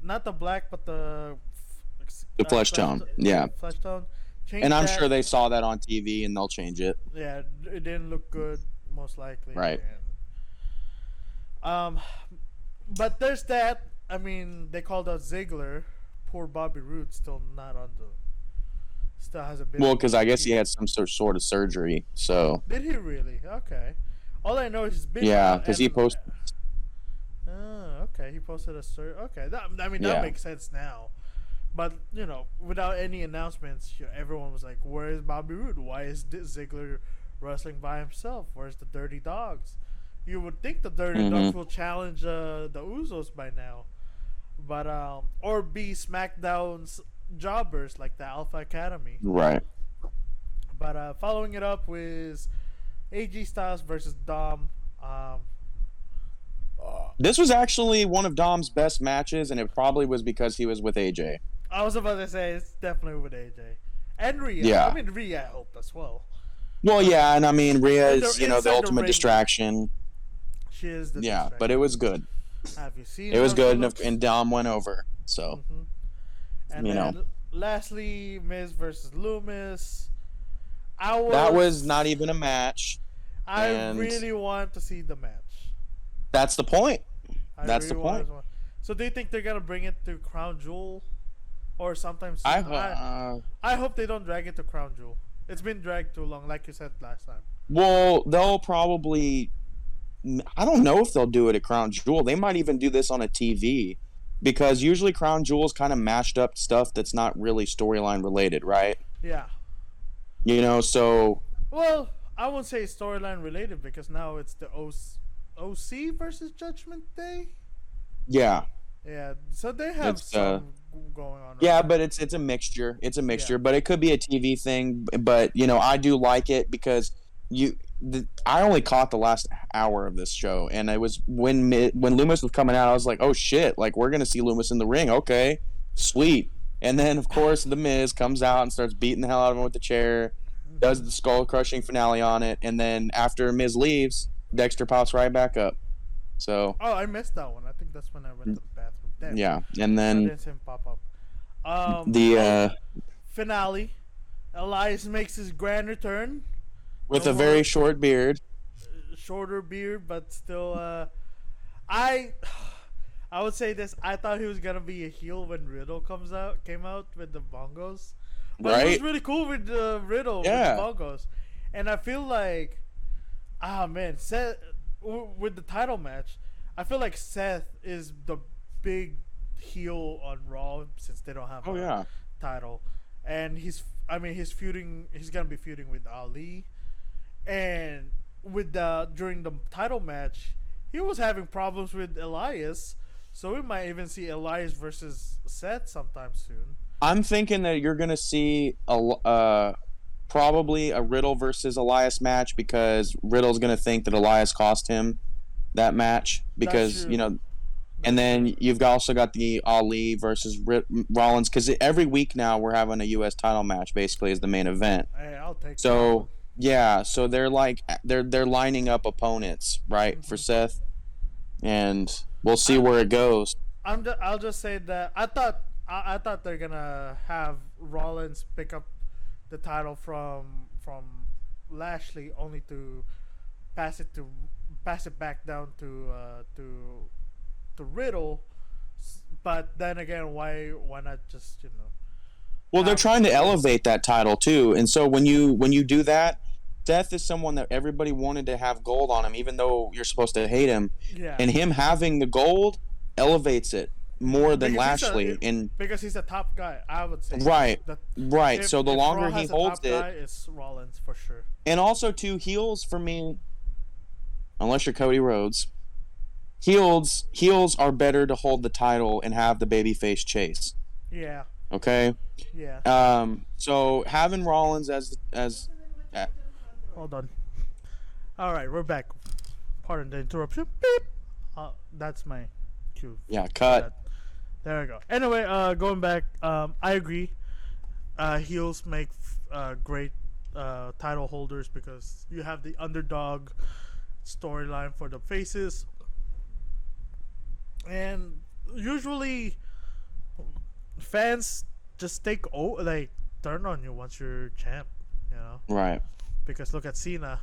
not the black, but the the flesh tone, yeah. flesh tone. Change And I'm that. sure they saw that on TV and they'll change it. Yeah, it didn't look good, most likely. Right. And, but there's that. I mean, they called out Ziggler. Poor Bobby Roode still not on the. Still hasn't been. Well, on because the I guess he TV. had some sort of surgery. So Did he really? Okay. All I know is he's been. yeah, because he posted. Oh, okay. He posted a Okay, I mean that Yeah, makes sense now. But without any announcements, everyone was like, "Where is Bobby Roode? Why is Ziggler wrestling by himself? Where's the Dirty Dogs?" You would think the Dirty hmm Dogs will challenge the Usos by now, but or be SmackDown's jobbers like the Alpha Academy. right. But following it up with AJ Styles versus Dom. This was actually one of Dom's best matches, and it probably was because he was with AJ. I was about to say it's definitely with AJ and Rhea. I Yeah. mean Rhea helped as well. Well, yeah, and I mean Rhea In is the, the inside the ultimate ring, distraction. she is the Yeah, but distraction. it was good. Have you seen It was her good, looks? and Dom went over. So Hmm. And you know then lastly, Miz versus Loomis. that was not even a match, I and really want to see the match. that's the point. I That's really the point. So do you think they're gonna bring it to Crown Jewel, or sometime I soon? I hope they don't drag it to Crown Jewel. It's been dragged too long, like you said last time. well, they'll probably I don't know if they'll do it at Crown Jewel. They might even do this on a TV because usually Crown Jewel's kind of mashed up stuff that's not really storyline related, right? Yeah. So Well, I won't say storyline related because now it's the OC versus Judgment Day. yeah, Yeah, so they have it's some going on. yeah, Right but it's a mixture. It's a now. mixture, but it could be a TV thing. But I do like it because I only caught the last hour of this show, and it was when Loomis was coming out. I was like, oh shit! Like we're gonna see Loomis in the ring. Okay, sweet. And then of course the Miz comes out and starts beating the hell out of him with the chair, does the skull crushing finale on it, and then after Miz leaves, Dexter pops right back up. So Oh, I missed that one. I think that's when I went to the bathroom. Damn. yeah, and I then didn't see him pop up. the Finale. Elias makes his grand return. with No a very more- short beard. Shorter beard, but still. I I would say this. I thought he was gonna be a heel when Riddle came out with the bongos. But he was Right? really cool with Riddle Yeah. with the bongos, and I feel like, man, Seth with the title match. I feel like Seth is the big heel on Raw since they don't have Oh a yeah. title, and he's feuding. He's gonna be feuding with Ali, and during the title match, he was having problems with Elias. So we might even see Elias versus Seth sometime soon. I'm thinking that you're gonna see probably a Riddle versus Elias match because Riddle's gonna think that Elias cost him that match because true. and then you've also got the Ali versus Rollins because every week now we're having a U.S. title match basically as the main event. Hey, I'll take that So one. yeah, so they're like they're lining up opponents right for Seth, and we'll see where it goes. I'll just say that I thought they're gonna have Rollins pick up the title from Lashley, only to pass it back down to Riddle. But then again, why not just Well, they're have trying to elevate that title too, and so when you do that, Seth is someone that everybody wanted to have gold on him, even though you're supposed to hate him, yeah and him having the gold elevates it more than because Lashley. And because he's a top guy, I would say right, that right. So the if longer Raw he has a holds top it, guy, it's Rollins for sure. and also two heels for me, unless you're Cody Rhodes, heels are better to hold the title and have the babyface chase. Yeah, Okay. yeah. So having Rollins as Hold on. All right, we're back. Pardon the interruption. Beep. That's my cue. yeah, cut. There we go. Anyway, going back, I agree. Heels make great title holders because you have the underdog storyline for the faces, and usually fans just turn on you once you're champ. Right. Because look at Cena.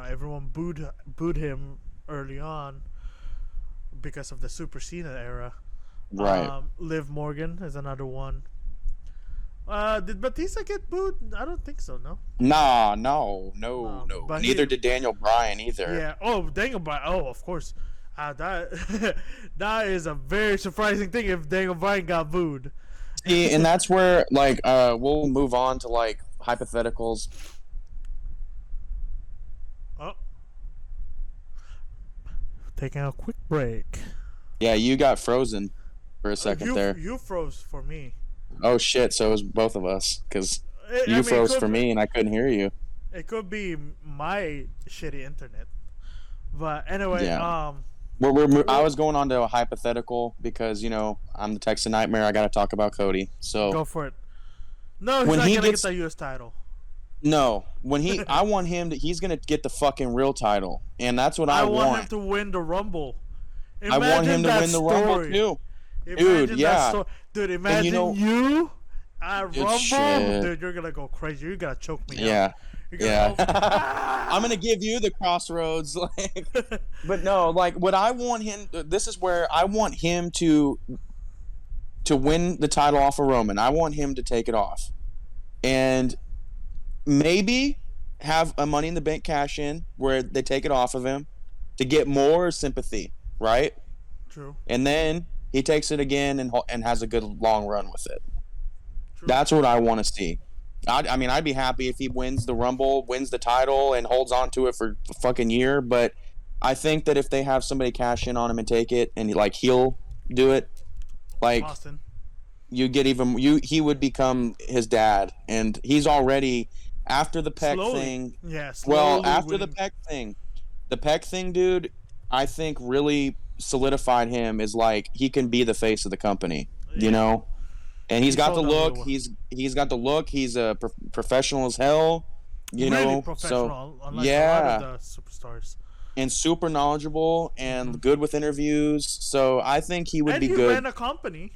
Everyone booed him early on because of the Super Cena era. Right. Liv Morgan is another one. Did Batista get booed? I don't think so. No. Nah, no. But Neither did Daniel Bryan either. Yeah. Oh, Daniel Bryan. Oh, of course. That that is a very surprising thing if Daniel Bryan got booed. See, and that's where we'll move on to hypotheticals. Oh. Taking a quick break. Yeah, you got frozen for a second there. You froze for me. Oh shit! So it was both of us because you I mean, froze for me and I couldn't hear you. It could be my shitty internet. But anyway, Yeah. I was going on to a hypothetical because I'm the Texan Nightmare. I got to talk about Cody. So go for it. No, he's When not he gonna gets- get the U.S. title. no, I want him to. He's gonna get the fucking real title, and that's what I want him to win the Rumble. I want him to win the Rumble too. Imagine yeah. that dude, imagine you at Good Rumble. shit. Dude, you're gonna go crazy. You're gonna choke me Yeah. out. You're gonna go, I'm gonna give you the crossroads, but no, what I want him. This is where I want him to win the title off of Roman. I want him to take it off, and maybe have a Money in the Bank cash in where they take it off of him, to get more sympathy, right? True. And then he takes it again and has a good long run with it. True. That's what I want to see. I mean, I'd be happy if he wins the Rumble, wins the title, and holds on to it for a fucking year. But I think that if they have somebody cash in on him and take it, and like he'll do it, like Austin. he would become his dad, and he's already after the Peck Slowly. thing. Yeah. Well, Slowly after winning. the Peck thing, dude, I think really solidified him as like he can be the face of the company, you know. And he's got the look. He's got the look. He's a professional as hell, you really know. professional, So unlike yeah, a lot of the superstars. and super knowledgeable and good with interviews. So I think he would And be he good. ran a company,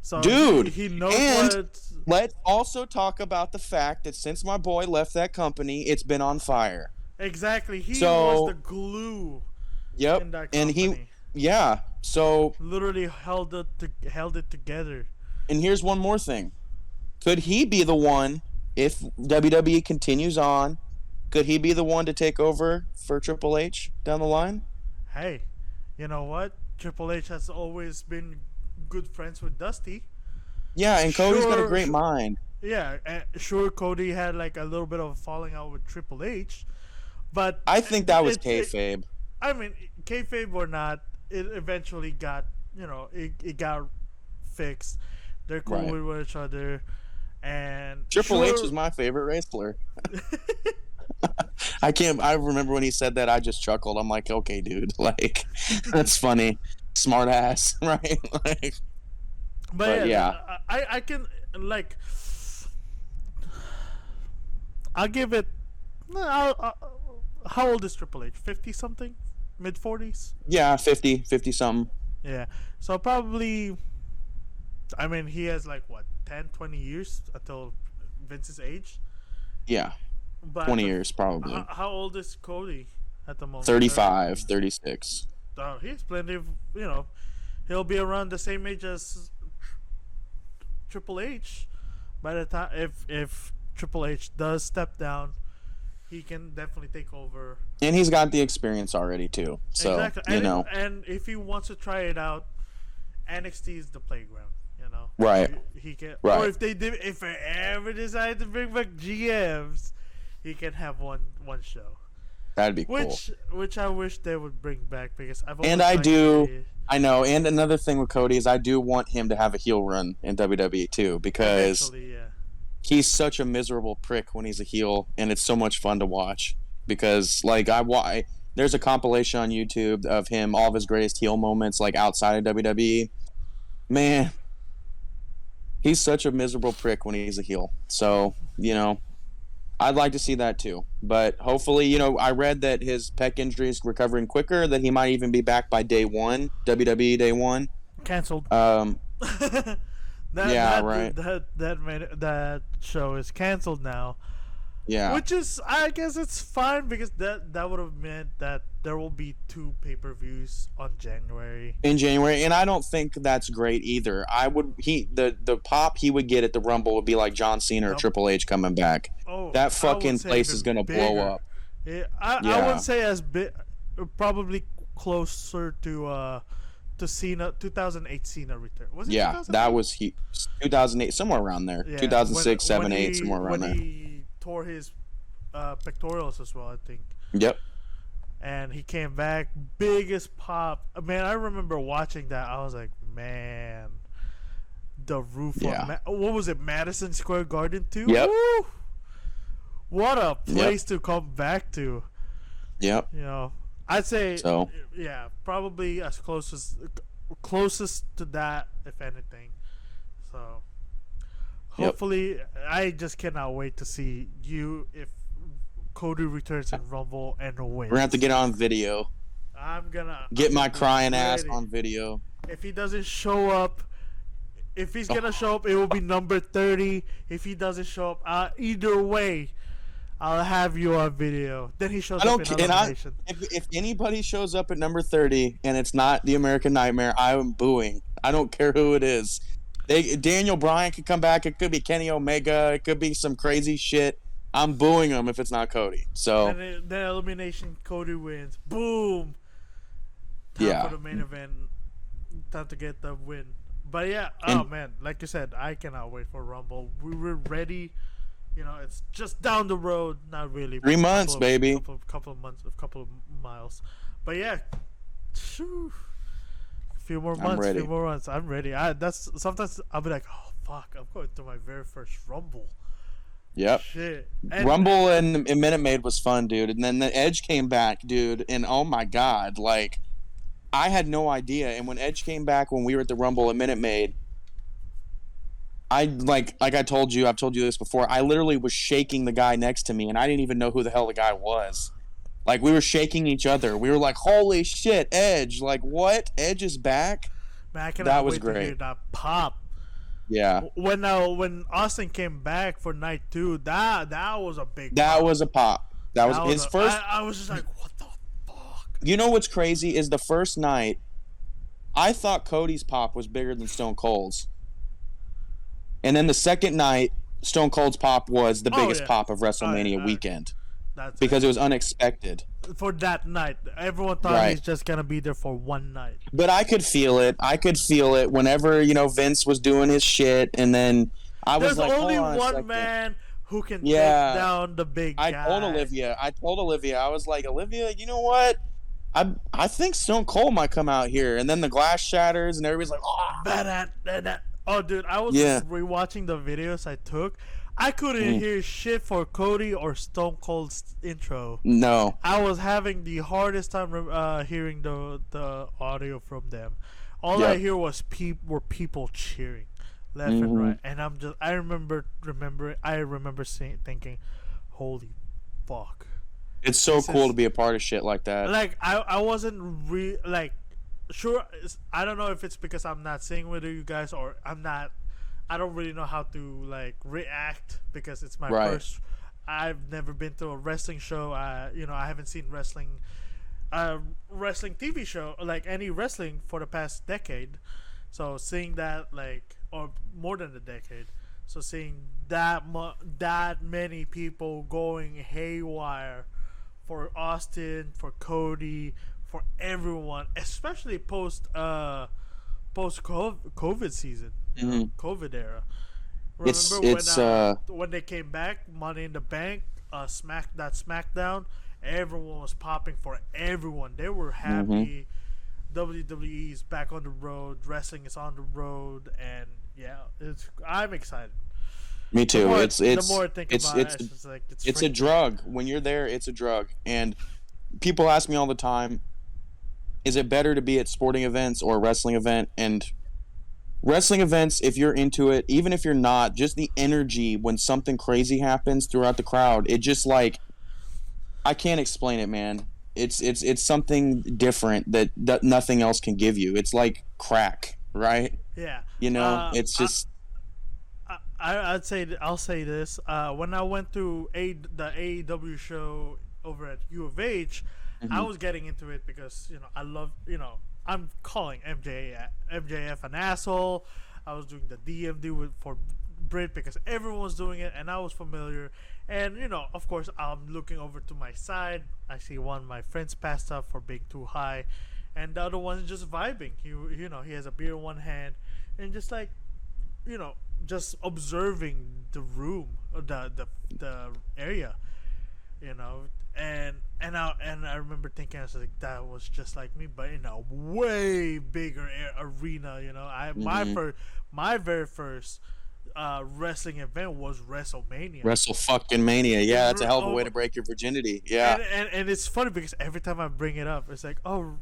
so Dude, he knows and what. let's also talk about the fact that since my boy left that company, it's been on fire. Exactly, he So- was the glue Yep, in that and company. yeah. So, Literally held it together. and here's one more thing: could he be the one if WWE continues on? Could he be the one to take over for Triple H down the line? Hey, you know what? Triple H has always been good friends with Dusty. Yeah, and Cody's got a Sure, great sure. mind. Yeah, sure. Cody had like a little bit of a falling out with Triple H, but I think that was it- kayfabe. I mean, kayfabe or not, it eventually got, it got fixed. They're cool Right. with each other, and Triple H sure- is my favorite wrestler. I remember when he said that, I just chuckled. I'm like, okay, dude, like, that's funny. Smart ass, right? Like, But yeah. I can like. I'll give it. How old is Triple H? 50 something, mid 40s. yeah, 50 something. Yeah, so probably. I mean, he has like what 10, 20 years until Vince's age. Yeah, But 20 years probably. How old is Cody at the moment? 35, 36. He's plenty of, he'll be around the same age as Triple H by the time if Triple H does step down, he can definitely take over. And he's got the experience already too. So, Exactly. you know. And if he wants to try it out, NXT is the playground, Right. He can Right. or if they ever decide to bring back GMs, he can have one show. That'd be cool. Which I wish they would bring back because I've And always I liked do. I know. And another thing with Cody is I do want him to have a heel run in WWE too, because eventually, yeah. he's such a miserable prick when he's a heel, and it's so much fun to watch. Because like there's a compilation on YouTube of him, all of his greatest heel moments, like outside of WWE. Man, he's such a miserable prick when he's a heel. So I'd like to see that too. But hopefully, I read that his pec injury is recovering quicker, that he might even be back by day one, WWE day one. Canceled. Right. That show is canceled now. Yeah. Which is, I guess it's fine because that would have meant that there will be 2 pay-per-views on January. In January, and I don't think that's great either. The pop he would get at the Rumble would be like John Cena or Nope. Triple H coming back. Oh, That I would fucking say place even is gonna bigger. blow up. Yeah, I Yeah. wouldn't say as big, probably closer to Cena 2008 Cena return. Was it? Yeah, 2008? that was 2008, somewhere around there. Yeah, 2006, when 7, 8, somewhere around when there. he tore his pectorals as well, I think. Yep. And he came back, biggest pop. Man, I remember watching that. I was like, man, the roof Yeah. on what was it, Madison Square Garden too? Yep. Woo! What a place to come back to. Yep. I'd say So. yeah, probably as closest to that, if anything. So hopefully, I just cannot wait to see you if Cody returns in Rumble and wins. We're gonna have to get on video. I'm gonna Get I'm my gonna be crying ass ready. on video. If he doesn't show up, if he's gonna show up, it will be number 30. If he doesn't show up, either way, I'll have you on video. Then he shows I up don't in care. elimination. If anybody shows up at number 30 and it's not the American Nightmare, I'm booing. I don't care who it is. Daniel Bryan could come back. It could be Kenny Omega. It could be some crazy shit. I'm booing him if it's not Cody. So Then elimination, Cody wins. Boom. Time for yeah, the main event. Time to get the win. But yeah, oh and man, like you said, I cannot wait for Rumble. We were ready. You know, it's just down the road. Not really. 3 months, baby. Couple of months, a couple of miles. But yeah, shoo, few more I'm months. ready. Few more months. I'm ready. That's sometimes I'll be like, oh fuck, I'm going to my very first Rumble. Yep. Shit. Rumble and Minute Maid was fun, dude. And then the Edge came back, dude. And oh my god, like I had no idea. And when Edge came back when we were at the Rumble at Minute Maid, I like I told you, I've told you this before. I literally was shaking the guy next to me, and I didn't even know who the hell the guy was. Like we were shaking each other. We were like, "Holy shit, Edge! Like what? Edge is back." Man, I cannot That was wait to hear great. that pop. Yeah, When Austin came back for night 2, that was a big that pop. was a pop. That was his first. I was just like, what the fuck? You know what's crazy is the first night, I thought Cody's pop was bigger than Stone Cold's, and then the second night, Stone Cold's pop was the biggest pop of WrestleMania weekend because it was unexpected. For that night, everyone thought he's just gonna be there for one night. But I could feel it. I could feel it whenever Vince was doing his shit, and then I was like, "There's only hold on one man who can take down the big guy." I told Olivia. I was like, Olivia, you know what? I think Stone Cold might come out here, and then the glass shatters, and everybody's like, oh. Oh, dude, I was rewatching the videos I took. I couldn't hear shit for Cody or Stone Cold's intro. No. I was having the hardest time hearing the audio from them. All I hear was people cheering left and right, and I remember thinking, holy fuck. It's so cool to be a part of shit like that. Like I wasn't sure. I don't know if it's because I'm not singing with you guys or I don't really know how to like react because it's my first. I've never been to a wrestling show. I haven't seen wrestling TV show, like any wrestling for the past decade. So seeing that, like, or more than a decade. So seeing that many people going haywire for Austin, for Cody, for everyone, especially post COVID season, COVID era. Remember when they came back, Money in the Bank, SmackDown, everyone was popping for everyone. They were happy. WWE is back on the road. Wrestling is on the road, and yeah, I'm excited. Me too. The more I think about it, it's a drug. When you're there, it's a drug. And people ask me all the time, is it better to be at sporting events or a wrestling event? And wrestling events, if you're into it, even if you're not, just the energy when something crazy happens throughout the crowd, it just like, I can't explain it, man. It's something different that nothing else can give you. It's like crack, right? Yeah. It's just. I'll say this. When I went to the AEW show over at U of H, I was getting into it because I love I'm calling MJF an asshole. I was doing the DMD for Brit because everyone was doing it and I was familiar. And of course, I'm looking over to my side. I see one of my friends passed up for being too high, and the other one is just vibing. He has a beer in one hand, and just like, just observing the room, the area, and I remember thinking, I was like, that was just like me, but in a way bigger arena. My very first wrestling event was WrestleMania. WrestleMania, yeah, that's a hell of a way to break your virginity. Yeah, and it's funny because every time I bring it up, it's like, oh,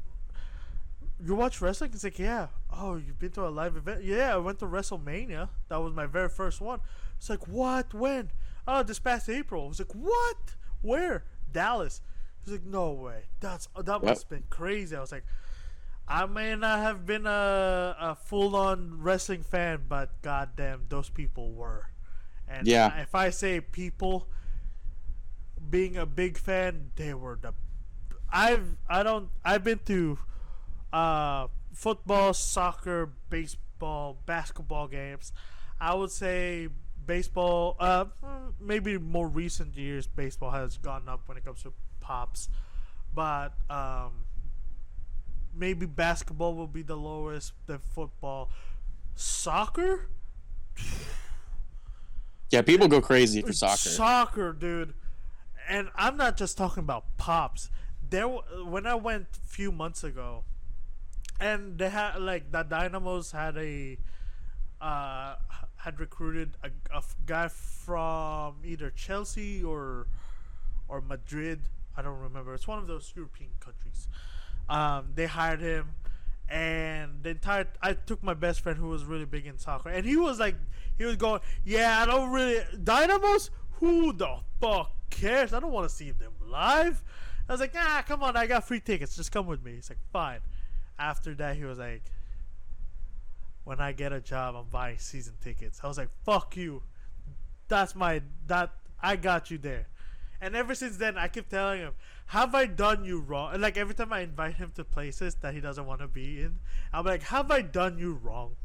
you watch wrestling? It's like, yeah. Oh, you've been to a live event? Yeah, I went to WrestleMania. That was my very first one. It's like, what? When? Oh, this past April. I was like, what? Where? Dallas. He's like, no way. That must have been crazy. I was like, I may not have been a full-on wrestling fan, but goddamn, those people were. And if I say people being a big fan, they were the. I've been to football, soccer, baseball, basketball games. I would say baseball, maybe more recent years, baseball has gone up when it comes to pops, but maybe basketball will be the lowest, then football. Soccer? Yeah, people go crazy for soccer. Soccer, dude. And I'm not just talking about pops. When I went a few months ago, and they had like the Dynamos had had recruited a guy from either Chelsea or Madrid. I don't remember. It's one of those European countries. They hired him, and I took my best friend who was really big in soccer, and he was going, yeah, I don't really Dynamos. Who the fuck cares? I don't want to see them live. I was like, come on, I got free tickets. Just come with me. He's like, fine. After that, he was like, when I get a job, I'm buying season tickets. I was like, fuck you. I got you there. And ever since then, I keep telling him, have I done you wrong? And like every time I invite him to places that he doesn't want to be in, I'm like, have I done you wrong?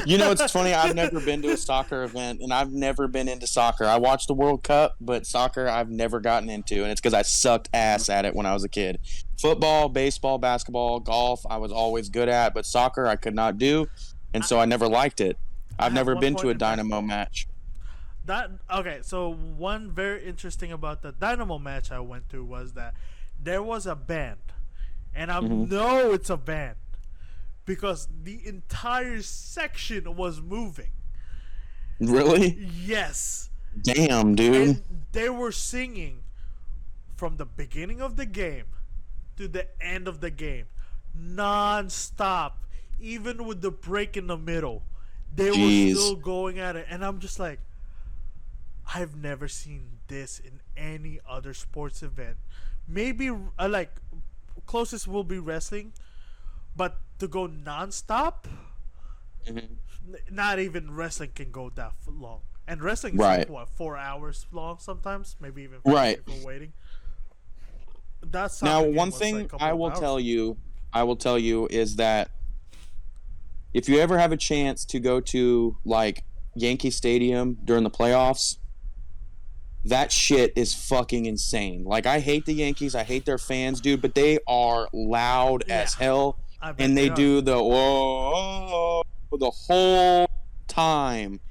You know, it's funny. I've never been to a soccer event, and I've never been into soccer. I watched the World Cup, but soccer I've never gotten into, and it's because I sucked ass at it when I was a kid. Football, baseball, basketball, golf, I was always good at, but soccer I could not do, and so I never liked it. I've never been to a Dynamo match. So one very interesting about the Dynamo match I went to was that there was a band, and I know it's a band because the entire section was moving. Really? Yes. Damn, dude. And they were singing from the beginning of the game to the end of the game, non-stop, even with the break in the middle. They were still going at it, and I'm just like, I've never seen this in any other sports event. Maybe like closest will be wrestling, but to go non-stop, not even wrestling can go that long. And wrestling is like, what, 4 hours long sometimes, maybe even 5 if we're waiting. That's now one thing I will tell you is that if you ever have a chance to go to like Yankee Stadium during the playoffs, that shit is fucking insane. Like, I hate the Yankees. I hate their fans, dude, but they are loud as hell. And they do the whoa the whole time.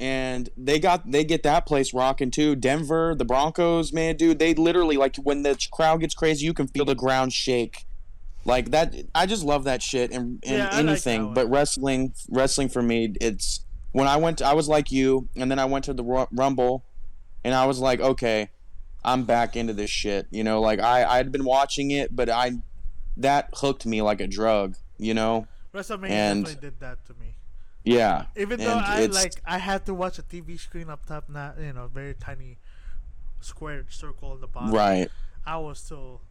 And they get that place rocking too. Denver, the Broncos, man, dude, they literally, like, when the crowd gets crazy, you can feel the ground shake. Like that, I just love that shit in anything. Like but wrestling for me, it's when I was like you, and then I went to the Rumble. And I was like, okay, I'm back into this shit. You know, like I'd been watching it, but that hooked me like a drug, you know? WrestleMania definitely did that to me. Yeah. Even though I had to watch a TV screen up top, not, very tiny squared circle on the bottom. Right. I was still...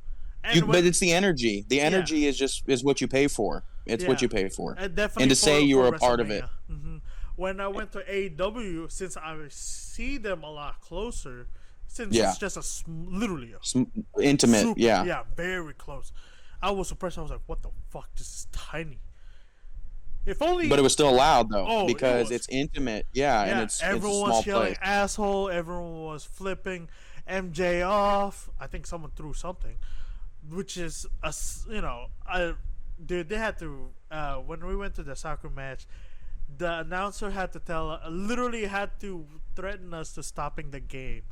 but it's the energy. The energy is what you pay for. It's what you pay for. And to say you were a part of it. Mm-hmm. When I went to AEW, since I see them a lot closer, since it's just literally intimate, very close. I was surprised. I was like, "What the fuck? This is tiny." If only. But it was still loud though, because it's intimate. Yeah, and it's a small was yelling place. Asshole. Everyone was flipping MJ off. I think someone threw something, which is dude. They had to when we went to the soccer match. The announcer had to literally had to threaten us to stopping the game,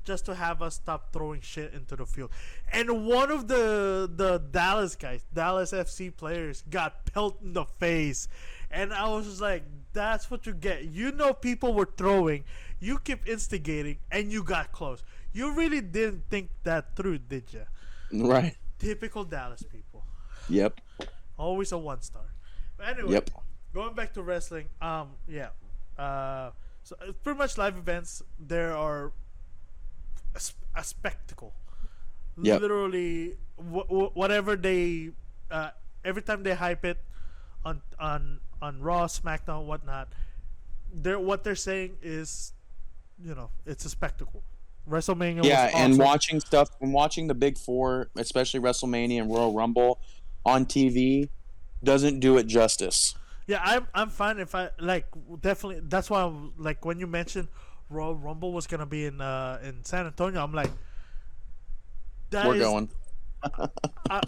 just to have us stop throwing shit into the field. And one of the Dallas FC players got pelt in the face, and I was just like, that's what you get. People were throwing, you kept instigating, and you got close. You really didn't think that through, did you? Right. Typical Dallas people. Yep. Always a 1-star. But anyway, going back to wrestling, so pretty much live events, there are a spectacle. Yep. Literally, whatever they, every time they hype it on Raw, SmackDown, whatnot, what they're saying is, it's a spectacle. WrestleMania was awesome. And watching the Big Four, especially WrestleMania and Royal Rumble on TV, doesn't do it justice. Yeah, I'm fine if I like definitely. That's why I'm, like when you mentioned Royal Rumble was gonna be in San Antonio, I'm like that We're is going. I, I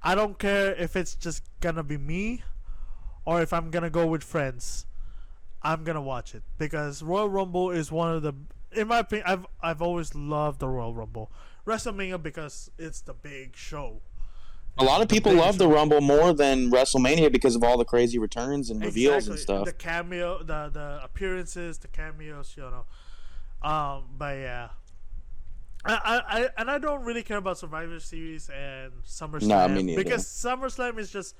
I don't care if it's just gonna be me or if I'm gonna go with friends. I'm gonna watch it because Royal Rumble is one of the, in my opinion, I've always loved the Royal Rumble. WrestleMania because it's the big show. A lot of The people biggest love the show. Rumble more than WrestleMania because of all the crazy returns and reveals and Exactly. stuff. The cameo, the appearances, the cameos, you know. But yeah, and I don't really care about Survivor Series and Nah, me SummerSlam neither. because SummerSlam is just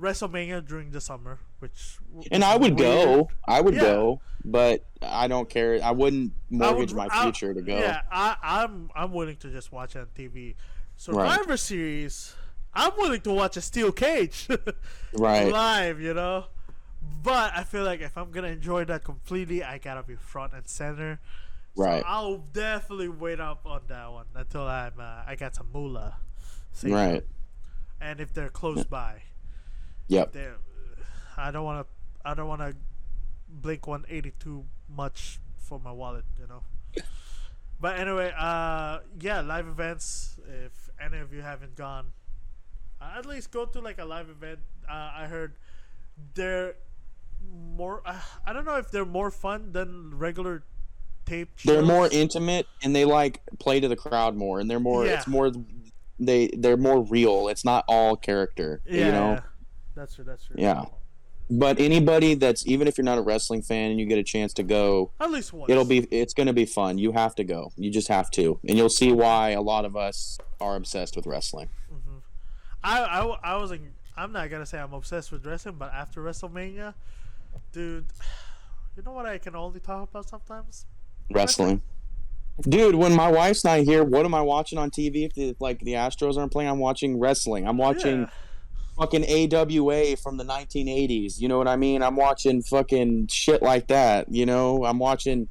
WrestleMania during the summer, And which I is would weird. go. I would Yeah, go, but I don't care. I wouldn't I would. mortgage my future to go. Yeah, I'm willing to just watch it on TV. Right. Survivor Series, I'm willing to watch a steel cage Right. live. You know, but I feel like if I'm gonna enjoy that completely, I gotta be front and center. So Right. I'll definitely wait up on that one until I got some moolah saved up, Right. and if they're close by, if Yep. they're, I don't wanna Blink 182 much for my wallet, you know. But anyway, yeah, live events. If any of you haven't gone, at least go to like a live event. I heard they're more. I don't know if they're more fun than regular tape They're more shows. intimate and they like play to the crowd more, and they're more. Yeah, It's more. They're more real. It's not all character. You yeah, know. yeah. That's true. That's true. Yeah. But anybody that's, even if you're not a wrestling fan and you get a chance to go, At least once. it's going to be fun. You have to go. You just have to, and you'll see why a lot of us are obsessed with wrestling. Hmm. I was like, I'm not gonna say I'm obsessed with wrestling, but after WrestleMania, dude, you know what I can only talk about sometimes? Wrestling. Wrestling, dude. When my wife's not here, what am I watching on TV? If the Astros aren't playing, I'm watching wrestling. I'm Yeah. watching fucking AWA from the 1980s. You know what I mean? I'm watching fucking shit like that. You know, I'm watching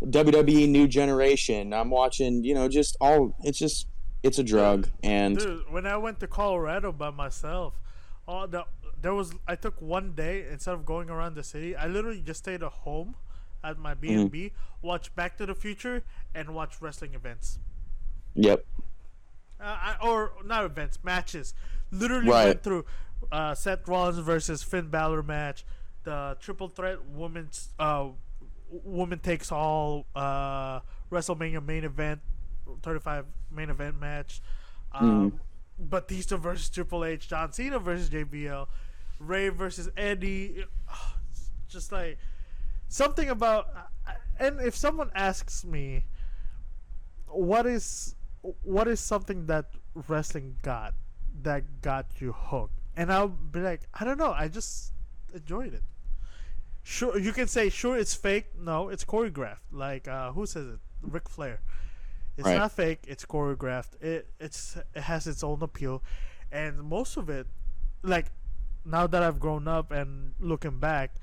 WWE New Generation. I'm watching, just all. It's a Dude, drug, and when I went to Colorado by myself, all the there was I took one day instead of going around the city. I literally just stayed at home at my B and mhm, B, watched Back to the Future, and watched wrestling events. yep, Or not events, matches. Literally right, went through Seth Rollins versus Finn Balor match, the triple threat woman takes all WrestleMania main event, 35 main event match. mm, Batista versus Triple H, John Cena versus JBL, Ray versus Eddie. It's just like something about. And if someone asks me, what is what is something that wrestling got you hooked, and I'll be like, I don't know, I just enjoyed it. Sure, you can say sure it's fake. No, it's choreographed. Like who says it? Ric Flair. It's right, not fake. It's choreographed. It has its own appeal, and most of it, like now that I've grown up and looking back,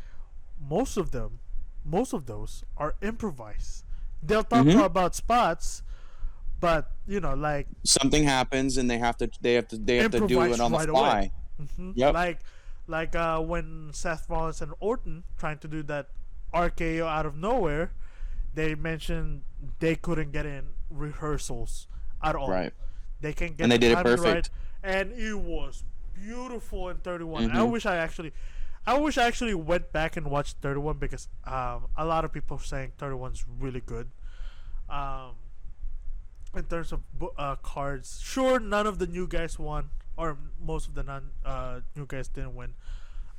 most of them, most of those are improvised. They'll talk hmm. about spots, but like Something happens, and they have to do it improvise on the right away. fly. Hmm. Yep. Like when Seth Rollins and Orton trying to do that RKO out of nowhere, they mentioned they couldn't get in rehearsals at all. Right. They can And get they the did it timing right, perfect. and it was beautiful in 31. Hmm. I wish I actually went back and watched 31 because a lot of people are saying 31's really good. Um, in terms of cards, sure, none of the new guys won, or most of the non new guys didn't win.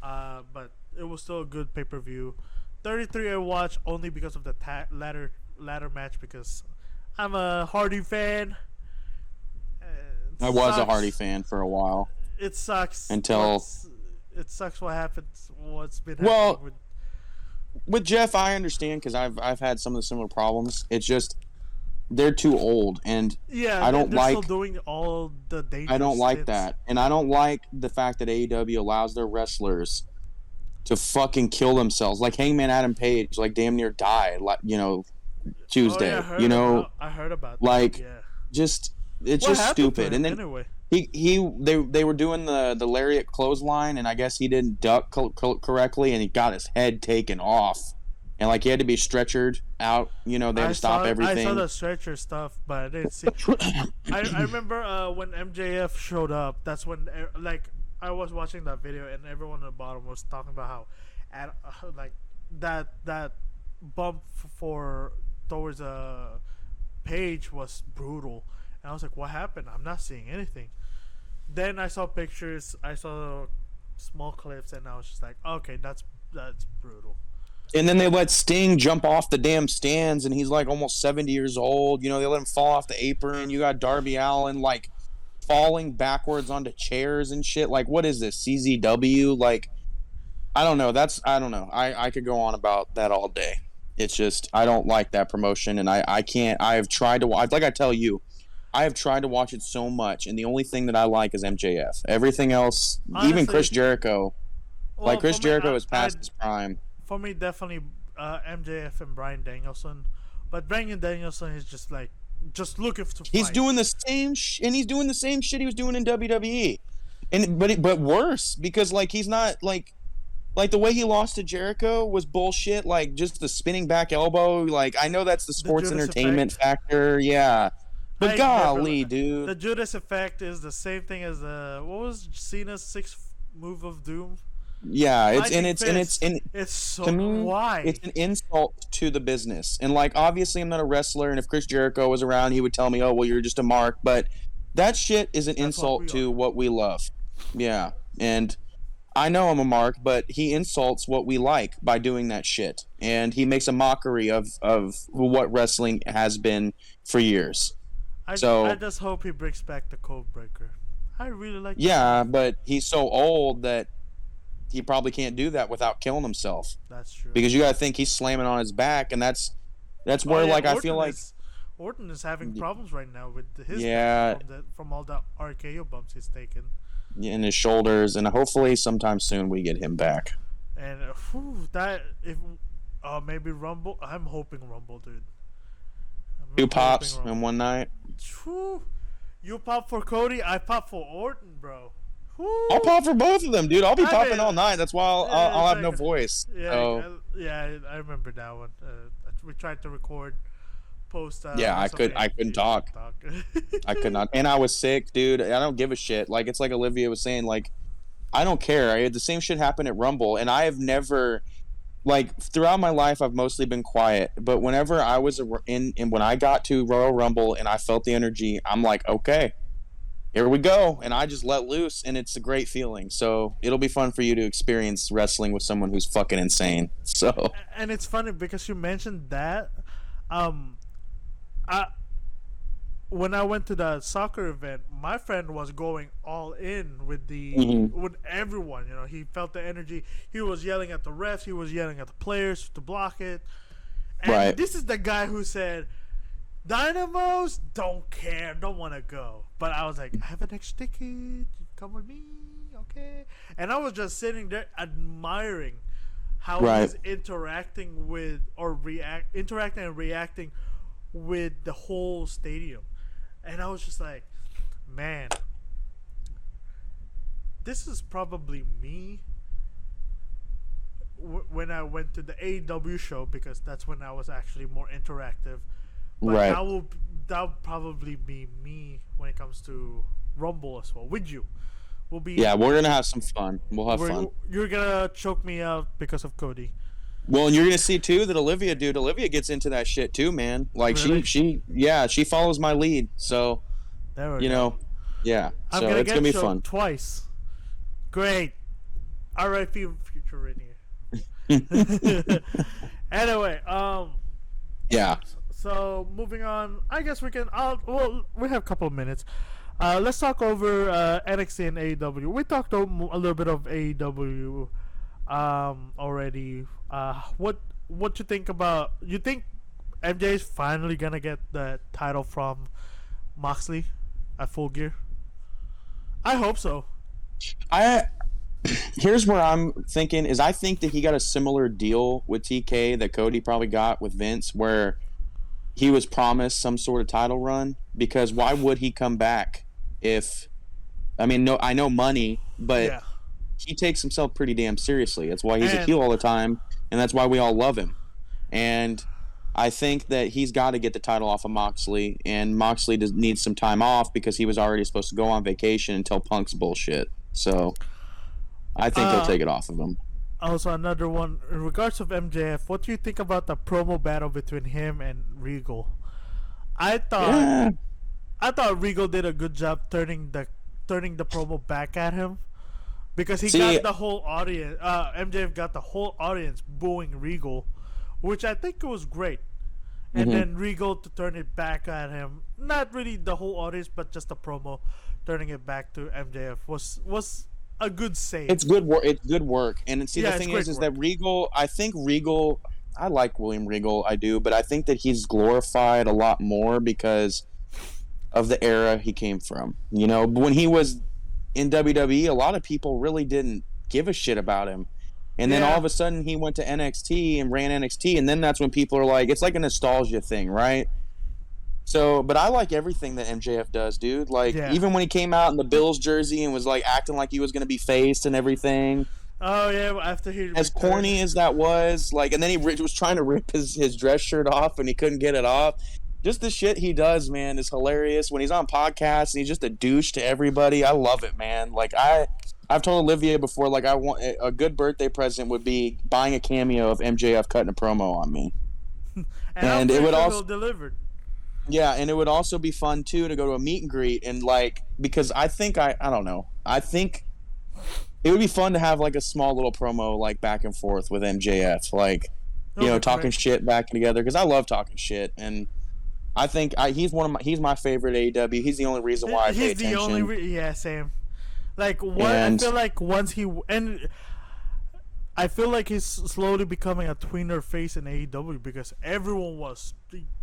But it was still a good pay per view. 33 I watched only because of the ladder match because I'm a Hardy fan. It I was a Hardy sucks. fan for a while It sucks. until, It sucks what happens. What's been happening well, with. with Jeff, I understand because I've had some of the similar problems. It's just they're too old, and Yeah, I don't they're still like doing all the I dangerous don't like stints. that, and I don't like the fact that AEW allows their wrestlers to fucking kill themselves, like Hangman Adam Page, like damn near died, like Oh yeah, Tuesday, I heard about that. like Yeah. just it's What just happened to stupid, him and then anyway? They were doing the lariat clothesline, and I guess he didn't duck correctly, and he got his head taken off, and like he had to be stretchered out. You know, they had to stop I saw everything. the stretcher stuff, but I didn't see. I remember when MJF showed up. That's when like I was watching that video, and everyone at the bottom was talking about how, like that bump for towards a Page was brutal, and I was like, "What happened? I'm not seeing anything." Then I saw pictures, I saw small clips, and I was just like, "Okay, that's brutal." And then they let Sting jump off the damn stands, and he's like almost 70 years old. You know, they let him fall off the apron. You got Darby Allin like falling backwards onto chairs and shit. Like, what is this, CZW? Like, I don't know. I don't know. I could go on about that all day. It's just I don't like that promotion, and I can't. I have tried to watch. Like I tell you, I have tried to watch it so much, and the only thing that I like is MJF. Everything else, Honestly, even Chris Jericho, well, like Chris Jericho is past his prime. For me, definitely MJF and Bryan Danielson, but Bryan Danielson is just like looking to fight. He's doing the same, and he's doing the same shit he was doing in WWE, and but worse because like he's not like the way he lost to Jericho was bullshit. Like just the spinning back elbow. Like I know that's the sports entertainment factor, yeah. But golly, dude, the Judas effect is the same thing as what was Cena's sixth move of doom? Yeah, it's so to me, why it's an insult to the business. And like obviously I'm not a wrestler, and if Chris Jericho was around he would tell me, oh well, you're just a mark, but that shit is an insult to what we love. Yeah. And I know I'm a mark, but he insults what we like by doing that shit. And he makes a mockery of what wrestling has been for years. I just hope he brings back the code breaker. I really like that. But he's so old that he probably can't do that without killing himself. That's true. Because you gotta think he's slamming on his back, and that's where like I feel like Orton is having problems right now with his back from all the RKO bumps he's taken. In his shoulders, and hopefully sometime soon we get him back. And maybe Rumble. I'm hoping Rumble, dude. Two pops in one night. Whew. You pop for Cody, I pop for Orton, bro. Whew. I'll pop for both of them, dude. I'll be popping all night. That's why I'll have no voice. Yeah, so. I remember that one. We tried to record post. I couldn't talk. I could not, and I was sick, dude. I don't give a shit. Like it's like Olivia was saying, like I don't care. I had the same shit happen at Rumble, and I have never, like throughout my life, I've mostly been quiet. But whenever I was when I got to Royal Rumble and I felt the energy, I'm like, okay, here we go, and I just let loose, and it's a great feeling. So it'll be fun for you to experience wrestling with someone who's fucking insane. So. And it's funny because you mentioned that. When I went to the soccer event, my friend was going all in with with everyone. You know, he felt the energy. He was yelling at the refs. He was yelling at the players to block it. And this is the guy who said, "Dynamos don't care, don't want to go." But I was like, "I have an extra ticket. You come with me, okay?" And I was just sitting there admiring how he's interacting with interacting and reacting with the whole stadium. And I was just like, man, this is probably me when I went to the AEW show, because that's when I was actually more interactive. But that'll probably be me when it comes to Rumble as well. With you. We're gonna have some fun. We'll have fun. You're gonna choke me out because of Cody. Well, and you're gonna see too that Olivia gets into that shit too, man. Like really? she follows my lead, so you know, yeah. So it's gonna be fun. Twice. Great. R.I.P. Future Rainier. Anyway, yeah. So moving on, I guess we can. We have a couple of minutes. Let's talk over NXT and AEW. We talked a little bit of AEW already. What you think about? You think MJ is finally gonna get the title from Moxley at Full Gear? I hope so. Here's where I'm thinking is I think that he got a similar deal with TK that Cody probably got with Vince, where he was promised some sort of title run, because why would he come back if I mean, no, I know money, but Yeah. he takes himself pretty damn seriously. That's why he's a And heel all the time, and that's why we all love him. And I think that he's got to get the title off of Moxley, and Moxley needs some time off because he was already supposed to go on vacation until Punk's bullshit. So I think he'll take it off of him. also another one in regards of MJF. What do you think about the promo battle between him and Regal? I thought Yeah. I thought Regal did a good job turning the promo back at him because he got the whole audience. MJF got the whole audience booing Regal, which I think was great. And then Regal to turn it back at him. Not really the whole audience, but just the promo, turning it back to MJF was a good save. It's good work. It's good work. And see, the thing is work. that Regal. I think Regal. I like William Regal. I do, but I think that he's glorified a lot more because of the era he came from. You know, when he was in WWE, a lot of people really didn't give a shit about him. And then all of a sudden he went to NXT and ran NXT, and then that's when people are like, it's like a nostalgia thing, right? So, but I like everything that MJF does, dude. Like, even when he came out in the Bills jersey and was like acting like he was going to be faced and everything. Oh yeah, after he as corny as that was, like, and then he was trying to rip his dress shirt off and he couldn't get it off. Just the shit he does, man, is hilarious. When he's on podcasts and he's just a douche to everybody, I love it, man. Like I've told Olivier before, like I want a good birthday present would be buying a cameo of MJF cutting a promo on me, and it would also delivered. Yeah, and it would also be fun too to go to a meet and greet and like because I think I don't know. I think it would be fun to have like a small little promo like back and forth with MJF, like talking shit back together because I love talking shit and I think he's my favorite AEW. He's the only reason why I pay attention. He's the only same. Like I feel like I feel like he's slowly becoming a tweener face in AEW because everyone was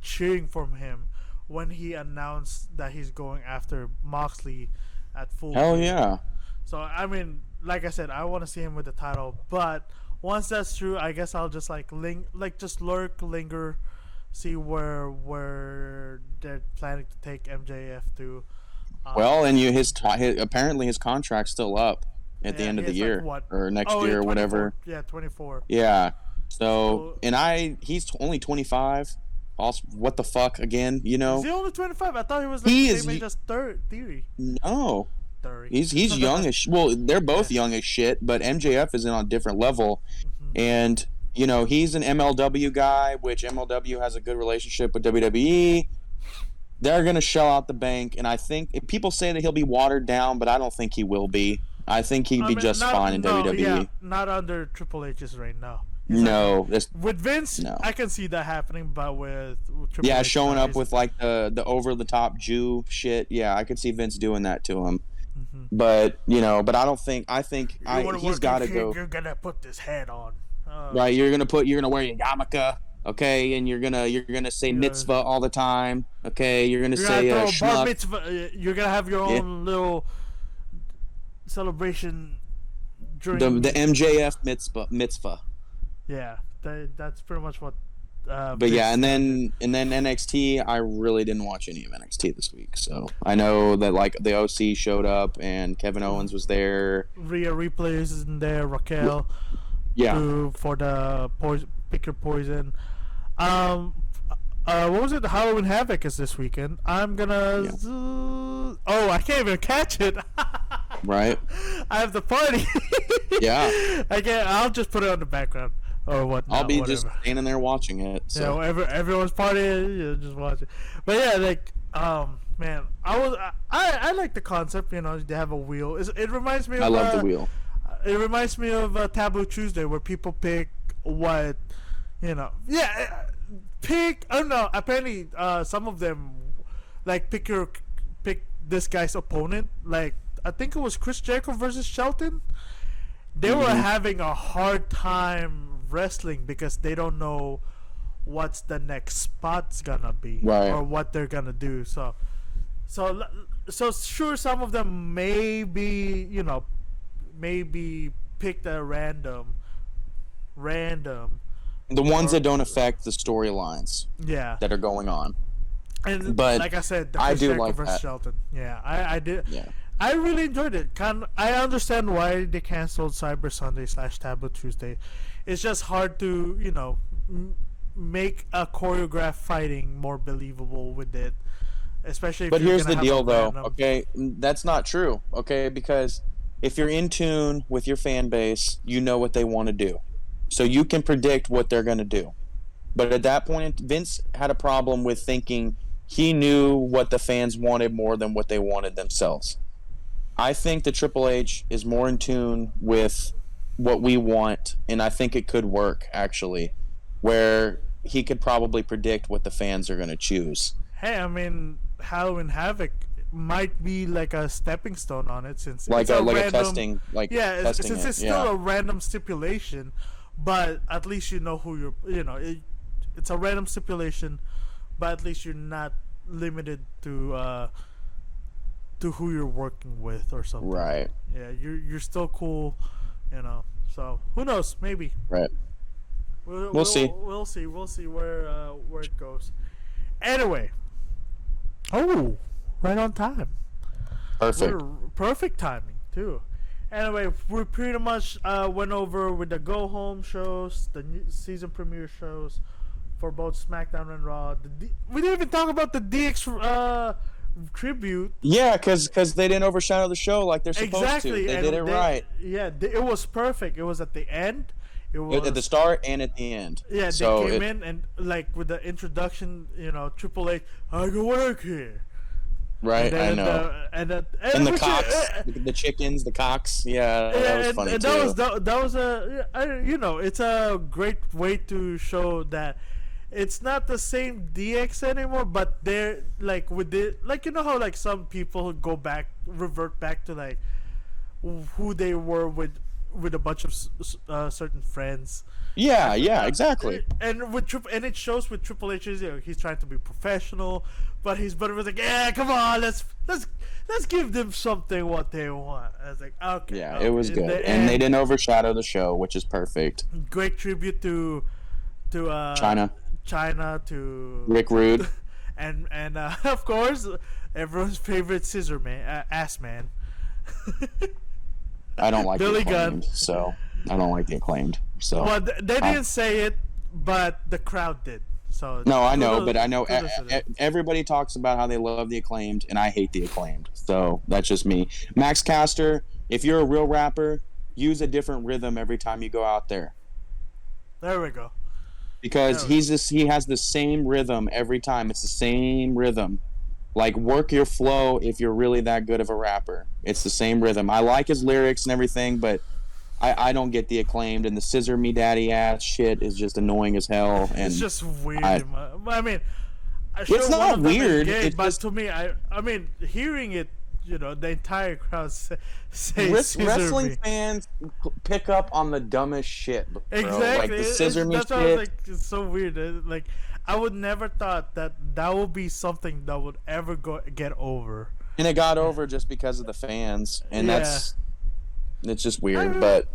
cheering for him when he announced that he's going after Moxley at Full. Hell yeah! So I mean, like I said, I want to see him with the title, but once that's true, I guess I'll just linger, see where they're planning to take MJF to. Well, and apparently his contract's still up at the end of the year or next year or whatever. Yeah, 24. Yeah. So he's only 25. Also, what the fuck again? You know? Is he only 25? I thought he was like the same age as Theory. No. He's young as well. They're both young as shit, but MJF is in on a different level, and he's an MLW guy, which MLW has a good relationship with WWE. They're gonna shell out the bank, and I think people say that he'll be watered down, but I don't think he will be. I think he'd be just fine in WWE. Yeah, not under Triple H's reign, no. No, with Vince, no. I can see that happening, but with Triple H, showing up with like the over the top Jew shit. Yeah, I could see Vince doing that to him. But but I don't think. I think he's got to go. You're gonna put this head on. Right, you're gonna wear your yarmulke, okay, and you're gonna say mitzvah all the time, okay. You're gonna say bar mitzvah. You're gonna have your own little celebration during the MJF mitzvah. Yeah, that's pretty much what. But yeah, and then NXT, I really didn't watch any of NXT this week. So I know that like the OC showed up and Kevin Owens was there. Rhea Ripley is in there. Raquel. Yeah. For the Pick Your Poison. What was it? The Halloween Havoc is this weekend. I'm gonna. Yeah. I can't even catch it. Right. I have the party. Yeah. I'll just put it on the background or what. I'll be just standing there watching it. So. Yeah. Everyone's partying. Just watch it. But yeah, like, man, I like the concept. They have a wheel. It reminds me of. I love the wheel. It reminds me of Taboo Tuesday where people pick what, Yeah, pick. I don't know. Apparently, some of them like pick this guy's opponent. Like I think it was Chris Jericho versus Shelton. They were having a hard time wrestling because they don't know what's the next spot's gonna be or what they're gonna do. So sure, some of them maybe picked a random. The ones that don't affect the storylines. Yeah. That are going on. But like I said, I do like that. Shelton. Yeah, I did. Yeah. I really enjoyed it. I understand why they canceled Cyber Sunday / Taboo Tuesday. It's just hard to make a choreographed fighting more believable with it, especially if But you're here's gonna the have deal, a though. random. Okay, that's not true. Okay, because if you're in tune with your fan base, you know what they want to do, so you can predict what they're going to do. But at that point, Vince had a problem with thinking he knew what the fans wanted more than what they wanted themselves. I think that Triple H is more in tune with what we want, and I think it could work actually, where he could probably predict what the fans are going to choose. Hey, I mean, Halloween Havoc might be like a stepping stone on it, since Like it's a a like a random. testing, like Yeah, testing since it. it's still Yeah, a random stipulation, but at least you know who you're. It's a random stipulation, but at least you're not limited to who you're working with or something. right, Yeah, you're still cool, So who knows? Maybe right. we'll see. We'll see. We'll see where it goes. Anyway. Oh, right on time. Perfect. Perfect timing too. Anyway, we pretty much went over with the go home shows, the new season premiere shows for both SmackDown and Raw. We didn't even talk about the DX tribute. Yeah, because they didn't overshadow the show like they're supposed Exactly, to. They and did it right. Yeah, it was perfect. It was at the end. It was At the start and at the end. Yeah, so they came in and like with the introduction, Triple H, I go work here. Right, I know. And the cocks, the chickens, the cocks. Yeah, that was funny and too. that was it's a great way to show that it's not the same DX anymore, but they're like with it, like how like some people revert back to like who they were with a bunch of certain friends. Yeah, exactly. And it shows with Triple H, he's trying to be professional, but his buddy was like, "Yeah, come on, let's give them something what they want." I was like, "Okay." Yeah, okay. it was good, and they didn't overshadow the show, which is perfect. Great tribute to China to Rick Rude, and of course everyone's favorite Scissor Man, Ass Man. I don't like Billy the Acclaimed, Gunn. so I don't like the Acclaimed. So well, they didn't say it, but the crowd did. So no, I know, but I know everybody talks about how they love the Acclaimed, and I hate the Acclaimed. So that's just me. Max Caster, if you're a real rapper, use a different rhythm every time you go out there. There we go. Because he has the same rhythm every time. It's the same rhythm. Like, work your flow if you're really that good of a rapper. It's the same rhythm. I like his lyrics and everything, but I don't get the Acclaimed, and the scissor me daddy ass shit is just annoying as hell. And it's just weird. I mean, it's not weird. Gay, but to me, I mean, hearing it, the entire crowd say wrestling fans pick up on the dumbest shit, bro. Exactly. Like the scissor me shit. That's why I was like, it's so weird. Like, I would never thought that would be something that would ever get over. And it got over just because of the fans, and it's just weird. But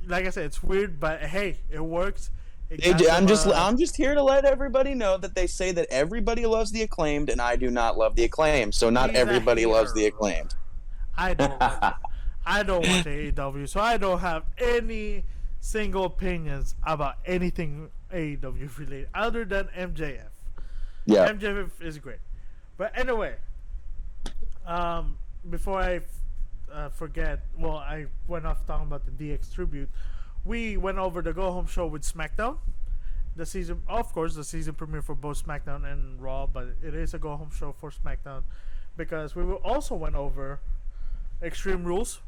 like I said, it's weird, but hey, it works. I'm just here to let everybody know that they say that everybody loves the Acclaimed, and I do not love the Acclaimed. So not everybody loves the Acclaimed. I don't. I don't watch AEW, so I don't have any single opinions about anything AEW related other than MJF. Yeah, MJF is great. But anyway, before I forget, well, I went off talking about the DX tribute. We went over the Go Home show with SmackDown. The season premiere for both SmackDown and Raw, but it is a Go Home show for SmackDown because we also went over Extreme Rules.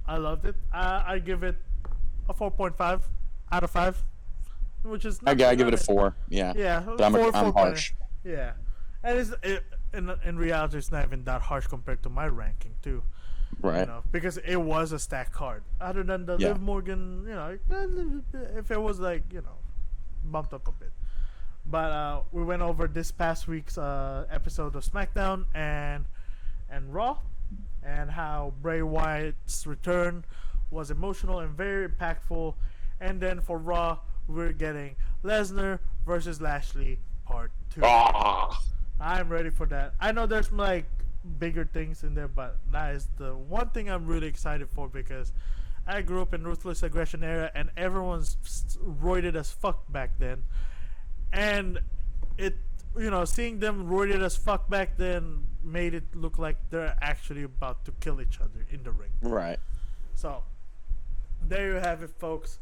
I loved it. I give it a 4.5 out of 5, which is I give it a 4. Yeah. Yeah, but I'm harsh. Yeah, and in reality, it's not even that harsh compared to my ranking too. Right. Because it was a stacked card. Other than the Liv Morgan, if it was like, bumped up a bit. But we went over this past week's episode of SmackDown and Raw, and how Bray Wyatt's return was emotional and very impactful. And then for Raw, we're getting Lesnar versus Lashley Part 2. Ah. I'm ready for that. I know there's like bigger things in there, but that is the one thing I'm really excited for because I grew up in ruthless aggression era, and everyone's roided as fuck back then, and it, seeing them roided as fuck back then made it look like they're actually about to kill each other in the ring. Right. So there you have it, folks.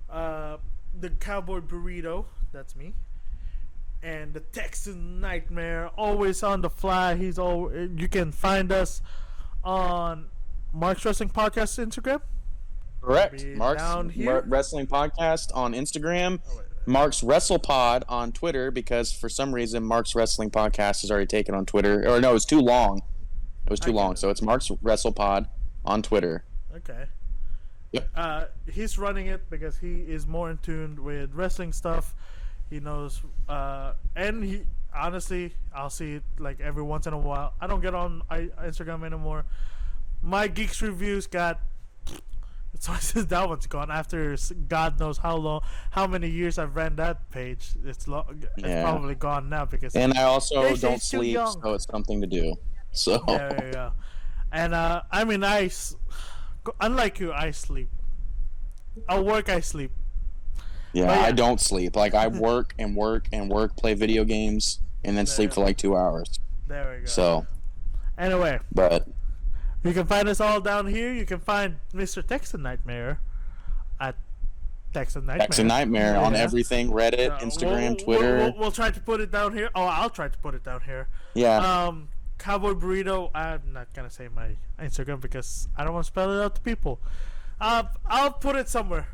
The Cowboy Burrito, that's me, and the Texan Nightmare, always on the fly. You can find us on Mark's Wrestling Podcast Instagram. Correct. Mark's down here. Wrestling Podcast on Instagram. Oh, wait. Mark's WrestlePod on Twitter, because for some reason Mark's Wrestling Podcast is already taken on Twitter. Or no, it's too long. It was too long. So it's Mark's WrestlePod on Twitter. Okay. Yep. He's running it because he is more in tune with wrestling stuff. He knows, and he honestly, I'll see it like every once in a while. I don't get on Instagram anymore. My Geeks Reviews got. So since that one's gone, after God knows how many years I've ran that page, it's probably gone now because. And I also don't too sleep, young. so it's something to do. So. There you go. And unlike you, I sleep. I work, I sleep. Yeah, I don't sleep. Like, I work and work and work, play video games, and then sleep for like 2 hours. There we go. So. Anyway. But. You can find us all down here. You can find Mr. Texan Nightmare at Texan Nightmare. Texan Nightmare on everything: Reddit, Instagram, Twitter. We'll try to put it down here. Oh, I'll try to put it down here. Yeah. Cowboy Burrito. I'm not gonna say my Instagram because I don't want to spell it out to people. I'll put it somewhere.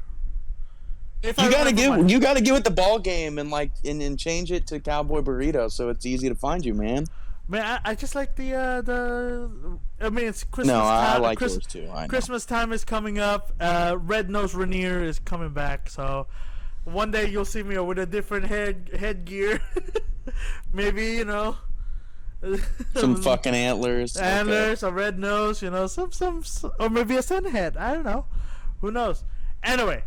You gotta get with the ball game and and change it to Cowboy Burrito so it's easy to find you, man. Man, I just like the. I mean, it's Christmas time. No, I like yours too. I know. Christmas time is coming up. Red Nose Rainier is coming back, so one day you'll see me with a different headgear. Maybe some fucking antlers. Antlers, a red nose, some, or maybe a sun head. I don't know. Who knows? Anyway,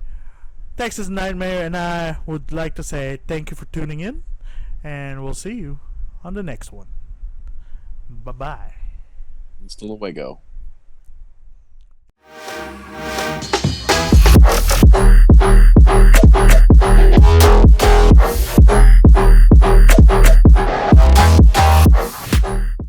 Texas Nightmare and I would like to say thank you for tuning in, and we'll see you on the next one. Bye-bye. Hasta luego.